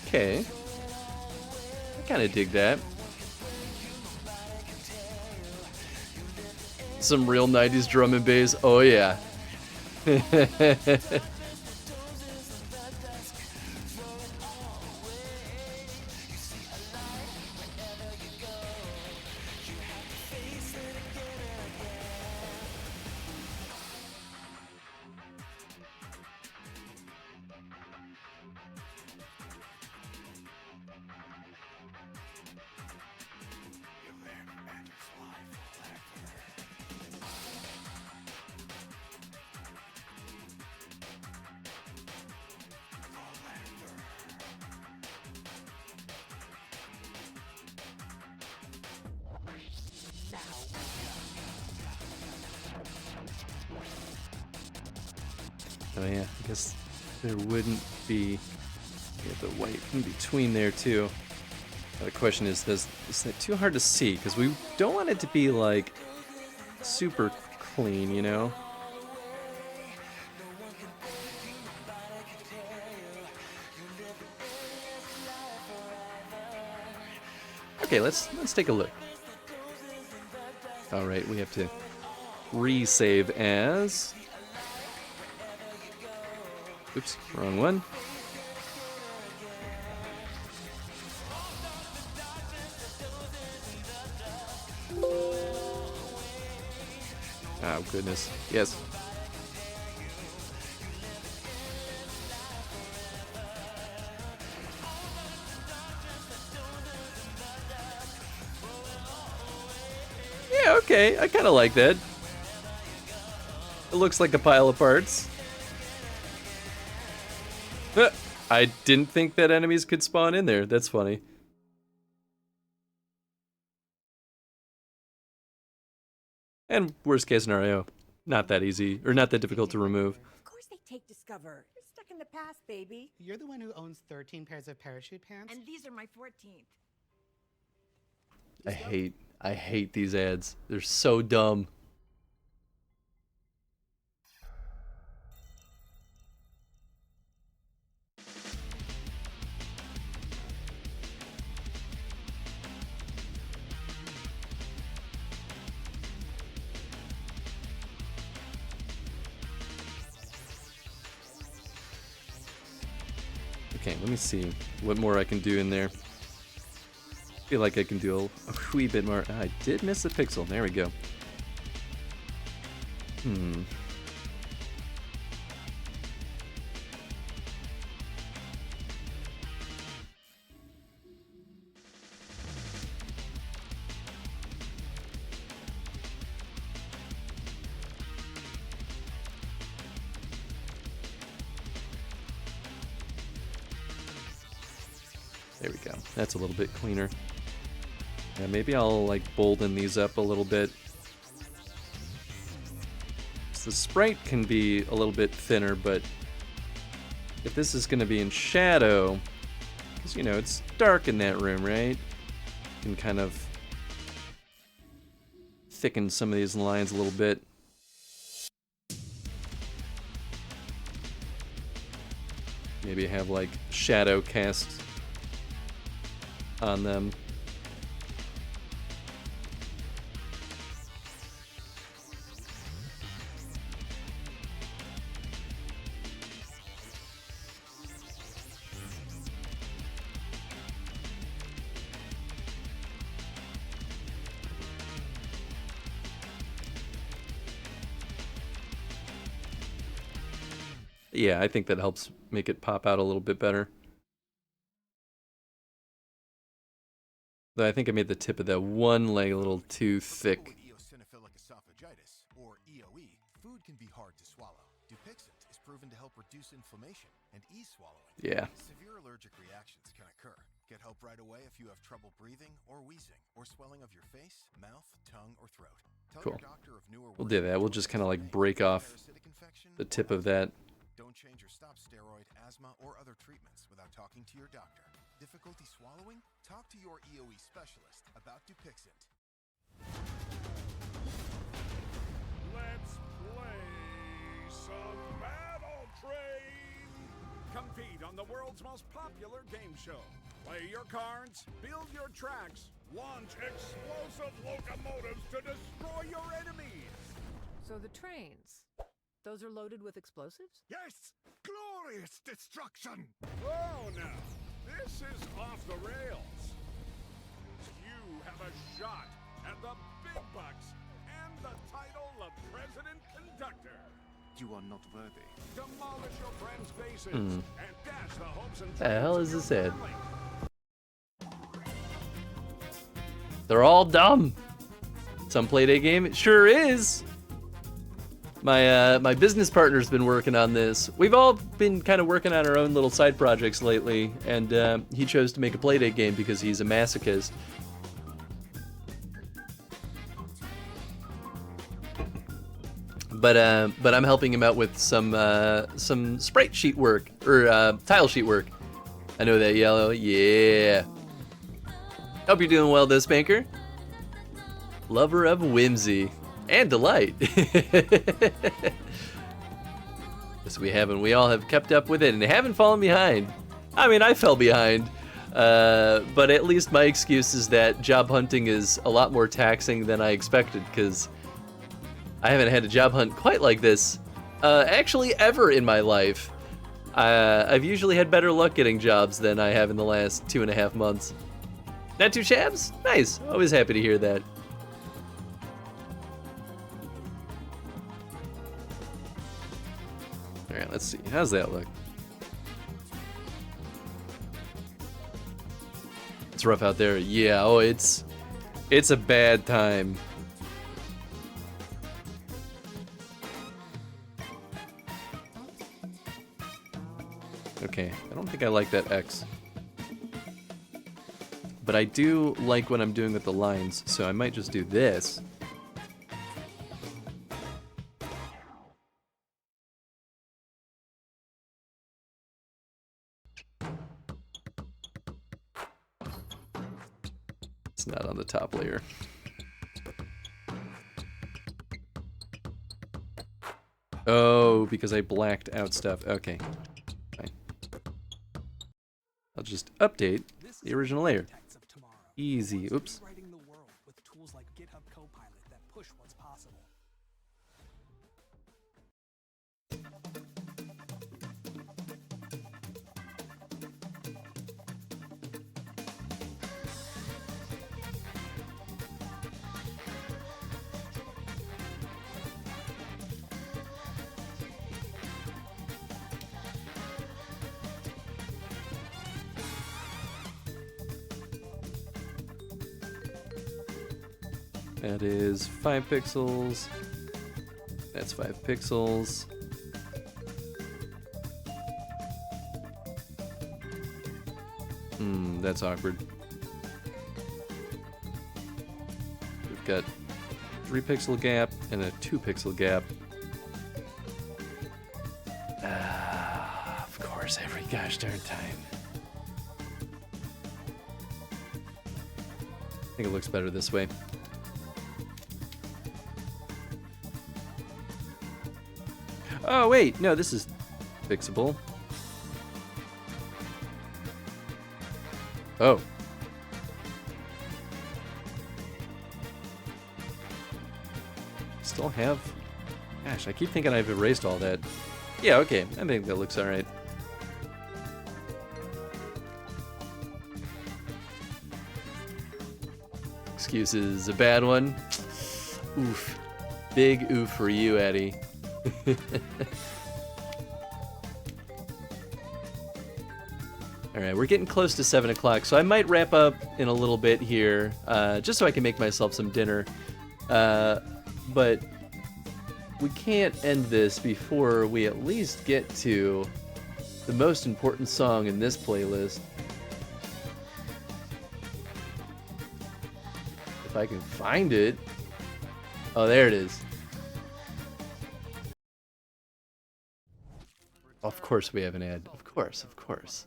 Okay. I kind of dig that. Some real 90s drum and bass. Oh yeah. Oh yeah, I guess there wouldn't be the white in between there too. The question is that too hard to see? Because we don't want it to be like super clean, you know? Okay, let's take a look. All right, we have to resave as. Oops, wrong one. Oh goodness, yes. Yeah, okay, I kind of like that. It looks like a pile of parts. I didn't think that enemies could spawn in there. That's funny. And worst case scenario, not that easy, or not that difficult to remove. Of course they take Discover. You're stuck in the past, baby. You're the one who owns 13 pairs of parachute pants? And these are my 14th. I hate these ads. They're so dumb. Okay, let me see what more I can do in there. I feel like I can do a wee bit more. I did miss a pixel. There we go. There we go. That's a little bit cleaner. Yeah, maybe I'll like bolden these up a little bit. So the sprite can be a little bit thinner, but if this is going to be in shadow, because you know it's dark in that room, right? You can kind of thicken some of these lines a little bit. Maybe have like shadow cast on them. Yeah, I think that helps make it pop out a little bit better. Though I think I made the tip of that one leg a little too thick. Eosinophilic esophagitis, or EOE, food can be hard to swallow. Dupixent is proven to help reduce inflammation and ease swallowing. Yeah. Severe allergic reactions can occur. Get help right away if you have trouble breathing or wheezing, or swelling of your face, mouth, tongue, or throat. Tell Cool. your doctor of newer We'll do that. We'll just kind of like break off the tip of that. Don't change or stop steroid, asthma, or other treatments without talking to your doctor. Difficulty swallowing? Talk to your EOE specialist about Dupixent. Let's play some Battle Train! Compete on the world's most popular game show. Play your cards, build your tracks, launch explosive locomotives to destroy your enemies! So the trains, those are loaded with explosives? Yes! Glorious destruction! Oh, now, this is off the rails. You have a shot at the big bucks and the title of President Conductor. You are not worthy. Demolish your friends' faces and dash the hopes and The hell dreams is of this your ad? family. They're all dumb. Some Playdate game? It sure is. My business partner's been working on this. We've all been kind of working on our own little side projects lately, and he chose to make a Playdate game because he's a masochist. But I'm helping him out with some sprite sheet work or tile sheet work. I know that yellow. Yeah. Hope you're doing well, this banker. Lover of whimsy and delight. Yes, we haven't. We all have kept up with it and haven't fallen behind. I mean, I fell behind. But at least my excuse is that job hunting is a lot more taxing than I expected, because I haven't had a job hunt quite like this, actually ever in my life. I've usually had better luck getting jobs than I have in the last 2.5 months. Not too shabs? Nice. Always happy to hear that. Alright, let's see. How's that look? It's rough out there. Yeah, oh, it's a bad time. Okay, I don't think I like that X. But I do like what I'm doing with the lines, so I might just do this. It's not on the top layer. Oh, because I blacked out stuff. Okay. Fine. I'll just update the original layer. Easy. Oops. That is 5 pixels. That's 5 pixels. That's awkward. We've got 3 pixel gap and a 2 pixel gap. Of course, every gosh darn time. I think it looks better this way. Oh wait, no, this is fixable. Oh. Still have... Gosh, I keep thinking I've erased all that. Yeah, okay, I think that looks alright. Excuse is a bad one. Oof. Big oof for you, Eddie. Alright, we're getting close to 7 o'clock, so I might wrap up in a little bit here, just so I can make myself some dinner. But we can't end this before we at least get to the most important song in this playlist. If I can find it. Oh, there it is. Of course we have an ad. Of course, of course.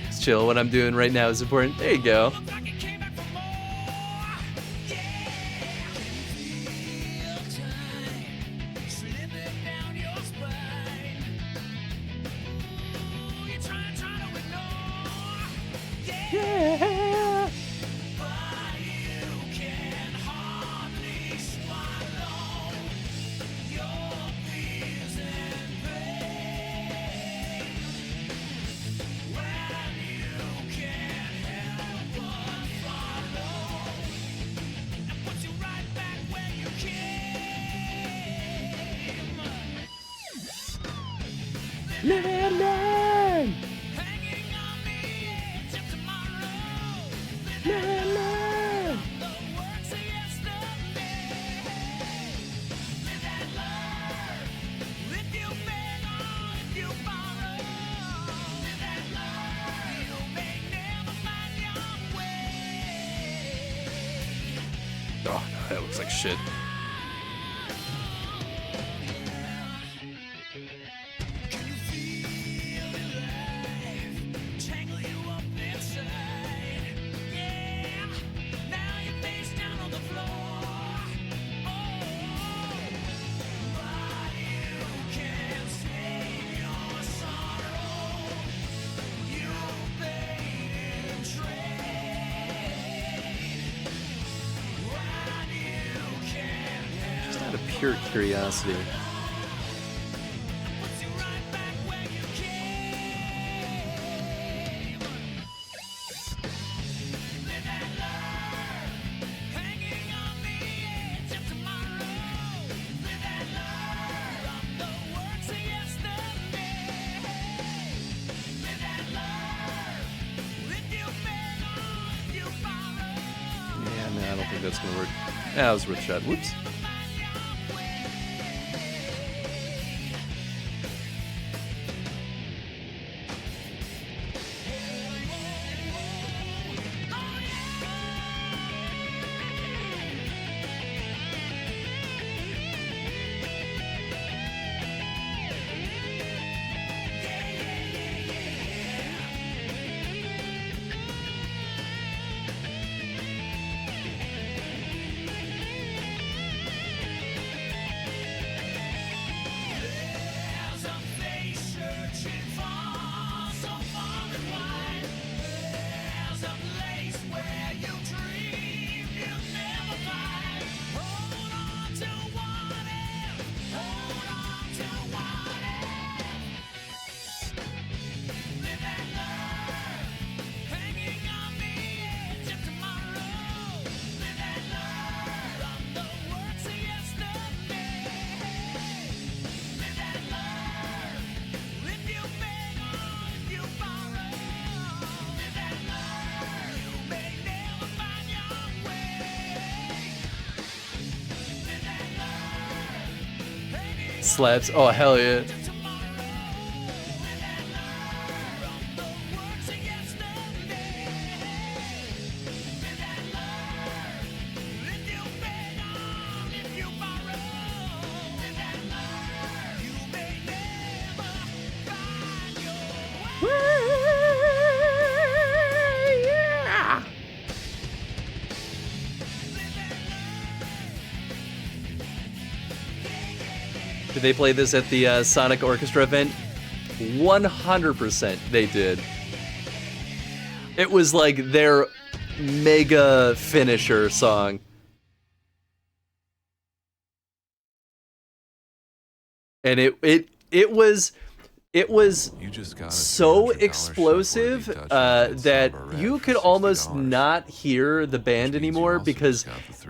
It's chill. What I'm doing right now is important. There you go. Oh, that looks like shit. pure curiosity. Yeah, no, I don't think that's gonna work. That was worth a shot. Whoops. Slaps. Oh, hell yeah. Did they play this at the Sonic Orchestra event? 100% they did. It was like their mega finisher song. And it was so explosive that you could almost not hear the band anymore because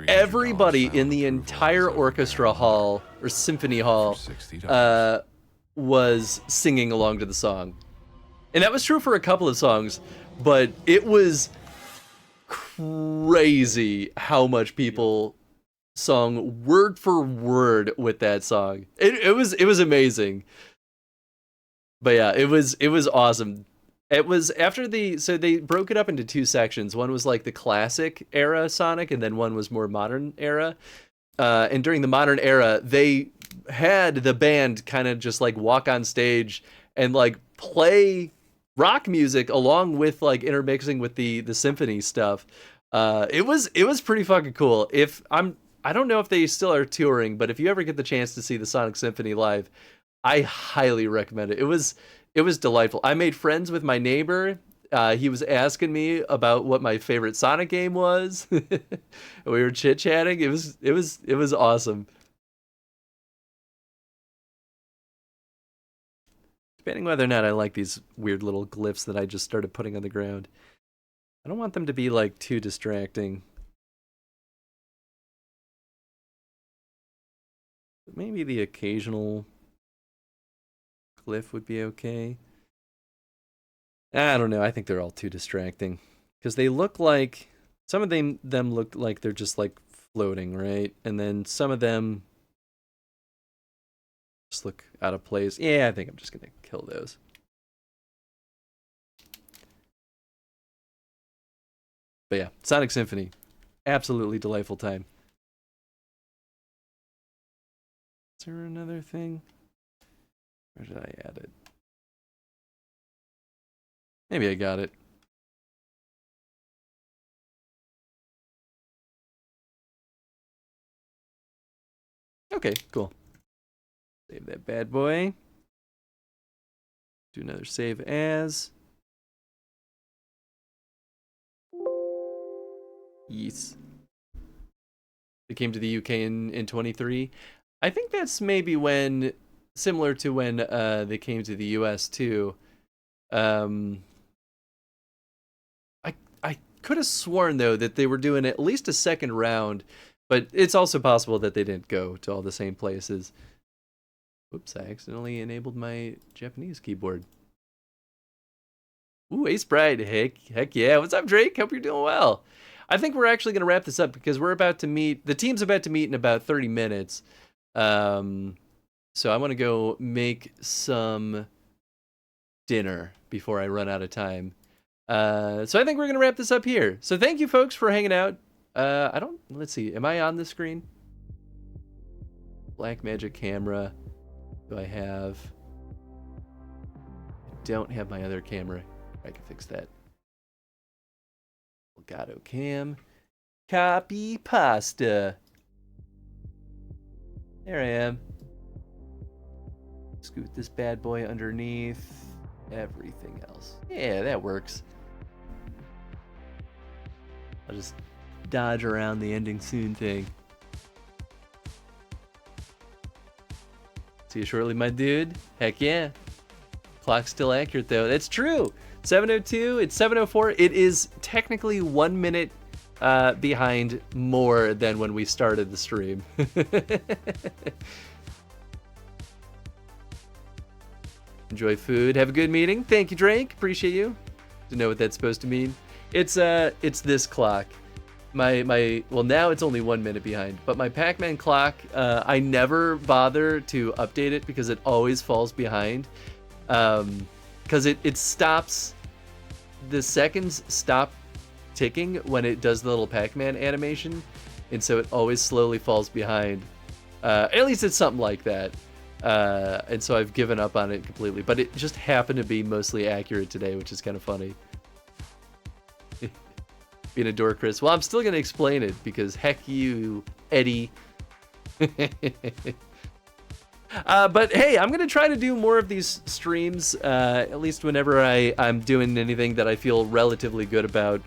everybody in the entire orchestra hall or symphony hall was singing along to the song. And that was true for a couple of songs, but it was crazy how much people sung word for word with that song. It was amazing. But yeah, it was awesome. It was after so they broke it up into two sections. One was like the classic era Sonic, and then one was more modern era. And during the modern era, they had the band kind of just like walk on stage and like play rock music along with like intermixing with the symphony stuff. It was pretty fucking cool. I don't know if they still are touring, but if you ever get the chance to see the Sonic Symphony live, I highly recommend it. It was delightful. I made friends with my neighbor. He was asking me about what my favorite Sonic game was. We were chit-chatting. It was awesome. Depending whether or not I like these weird little glyphs that I just started putting on the ground. I don't want them to be like too distracting. Maybe the occasional glyph would be okay. I don't know. I think they're all too distracting because they look like some of them look like they're just like floating, right? And then some of them just look out of place. Yeah, I think I'm just gonna kill those. But yeah, Sonic Symphony, absolutely delightful time. Is there another thing? Where did I add it? Maybe I got it. Okay, cool. Save that bad boy. Do another save as. Yes. They came to the UK in 23. I think that's maybe when, similar to when they came to the U.S. too. I could have sworn though that they were doing at least a second round, but it's also possible that they didn't go to all the same places. Whoops! I accidentally enabled my Japanese keyboard. Ooh, Ace Bride, heck yeah! What's up, Drake? Hope you're doing well. I think we're actually gonna wrap this up because we're about to meet. The team's about to meet in about 30 minutes. So I want to go make some dinner before I run out of time. So I think we're gonna wrap this up here. So thank you, folks, for hanging out. Let's see. Am I on the screen? Blackmagic camera. Do I have? I don't have my other camera. I can fix that. Elgato cam. Copy pasta. There I am. Scoot this bad boy underneath everything else. Yeah, that works. I'll just dodge around the ending soon thing. See you shortly, my dude. Heck yeah. Clock's still accurate though. That's true. 7:02. It's 7:04. It is technically 1 minute behind more than when we started the stream. Enjoy food. Have a good meeting. Thank you, Drake. Appreciate you. To know what that's supposed to mean. It's this clock. Well, now it's only 1 minute behind, but my Pac-Man clock, I never bother to update it because it always falls behind. Because it stops, the seconds stop ticking when it does the little Pac-Man animation, and so it always slowly falls behind. At least it's something like that. And so I've given up on it completely, but it just happened to be mostly accurate today, which is kind of funny. Being a dork, Chris. Well, I'm still going to explain it because heck you, Eddie. But hey, I'm going to try to do more of these streams, at least whenever I'm doing anything that I feel relatively good about.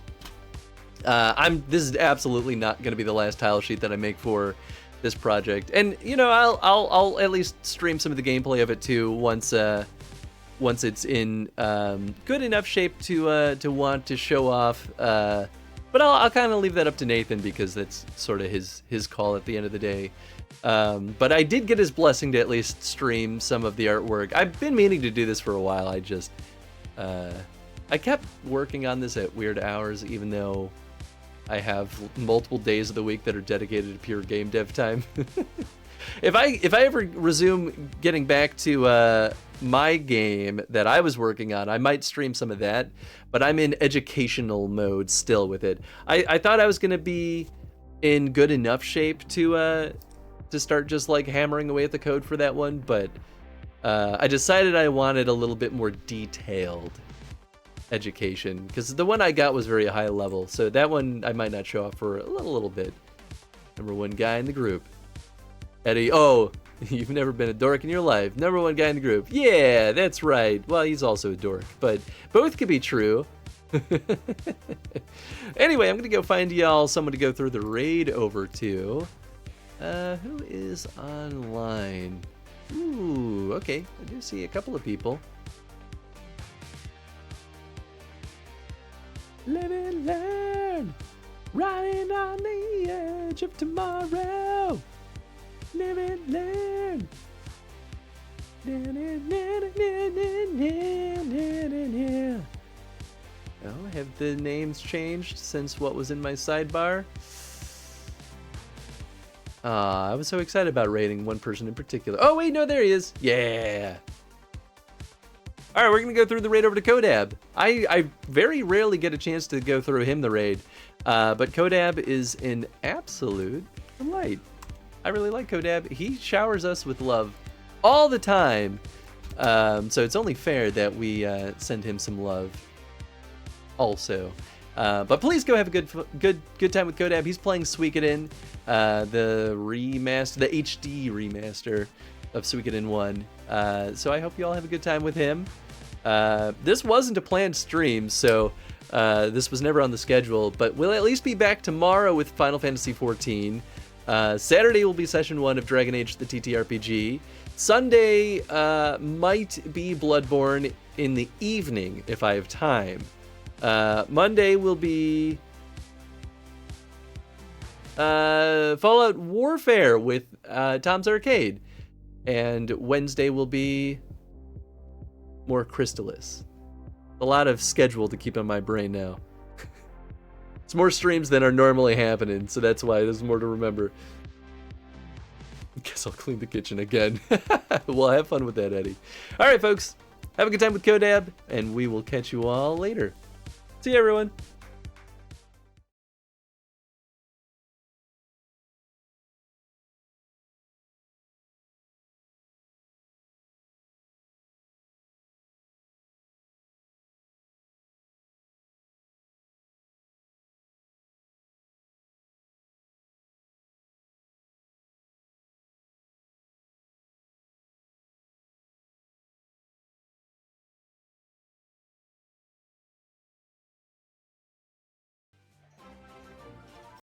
This is absolutely not going to be the last tile sheet that I make for this project. And, you know, I'll at least stream some of the gameplay of it too once it's in good enough shape to want to show off. But I'll kind of leave that up to Nathan because that's sort of his call at the end of the day. But I did get his blessing to at least stream some of the artwork. I've been meaning to do this for a while. I just I kept working on this at weird hours, even though I have multiple days of the week that are dedicated to pure game dev time. If I ever resume getting back to my game that I was working on, I might stream some of that, but I'm in educational mode still with it. I thought I was going to be in good enough shape to start just like hammering away at the code for that one, but I decided I wanted a little bit more detailed education because the one I got was very high level, so that one I might not show off for a little bit. Number one guy in the group. Eddie, oh, you've never been a dork in your life. Number one guy in the group. Yeah, that's right. Well, he's also a dork, but both could be true. Anyway, I'm going to go find y'all someone to go through the raid over to. Who is online? Ooh, okay. I do see a couple of people. Live and learn. Riding on the edge of tomorrow. Live and learn. Oh, have the names changed since what was in my sidebar? I was so excited about rating one person in particular. Oh wait, no, there he is. Yeah. All right, we're gonna go through the raid over to Kodab. I very rarely get a chance to go through him the raid, but Kodab is an absolute delight. I really like Kodab. He showers us with love all the time, so it's only fair that we send him some love also. But please go have a good time with Kodab. He's playing Suikoden, the remaster, the HD remaster of Suikoden 1. So I hope you all have a good time with him. This wasn't a planned stream, so this was never on the schedule, but we'll at least be back tomorrow with Final Fantasy XIV. Saturday will be session 1 of Dragon Age the TTRPG. Sunday might be Bloodborne in the evening if I have time. Monday will be Fallout Warfare with Tom's Arcade. And Wednesday will be more Crystalis. A lot of schedule to keep in my brain now. It's more streams than are normally happening, so that's why there's more to remember. Guess I'll clean the kitchen again. Well, have fun with that, Eddie. All right, folks. Have a good time with Codab, and we will catch you all later. See you, everyone.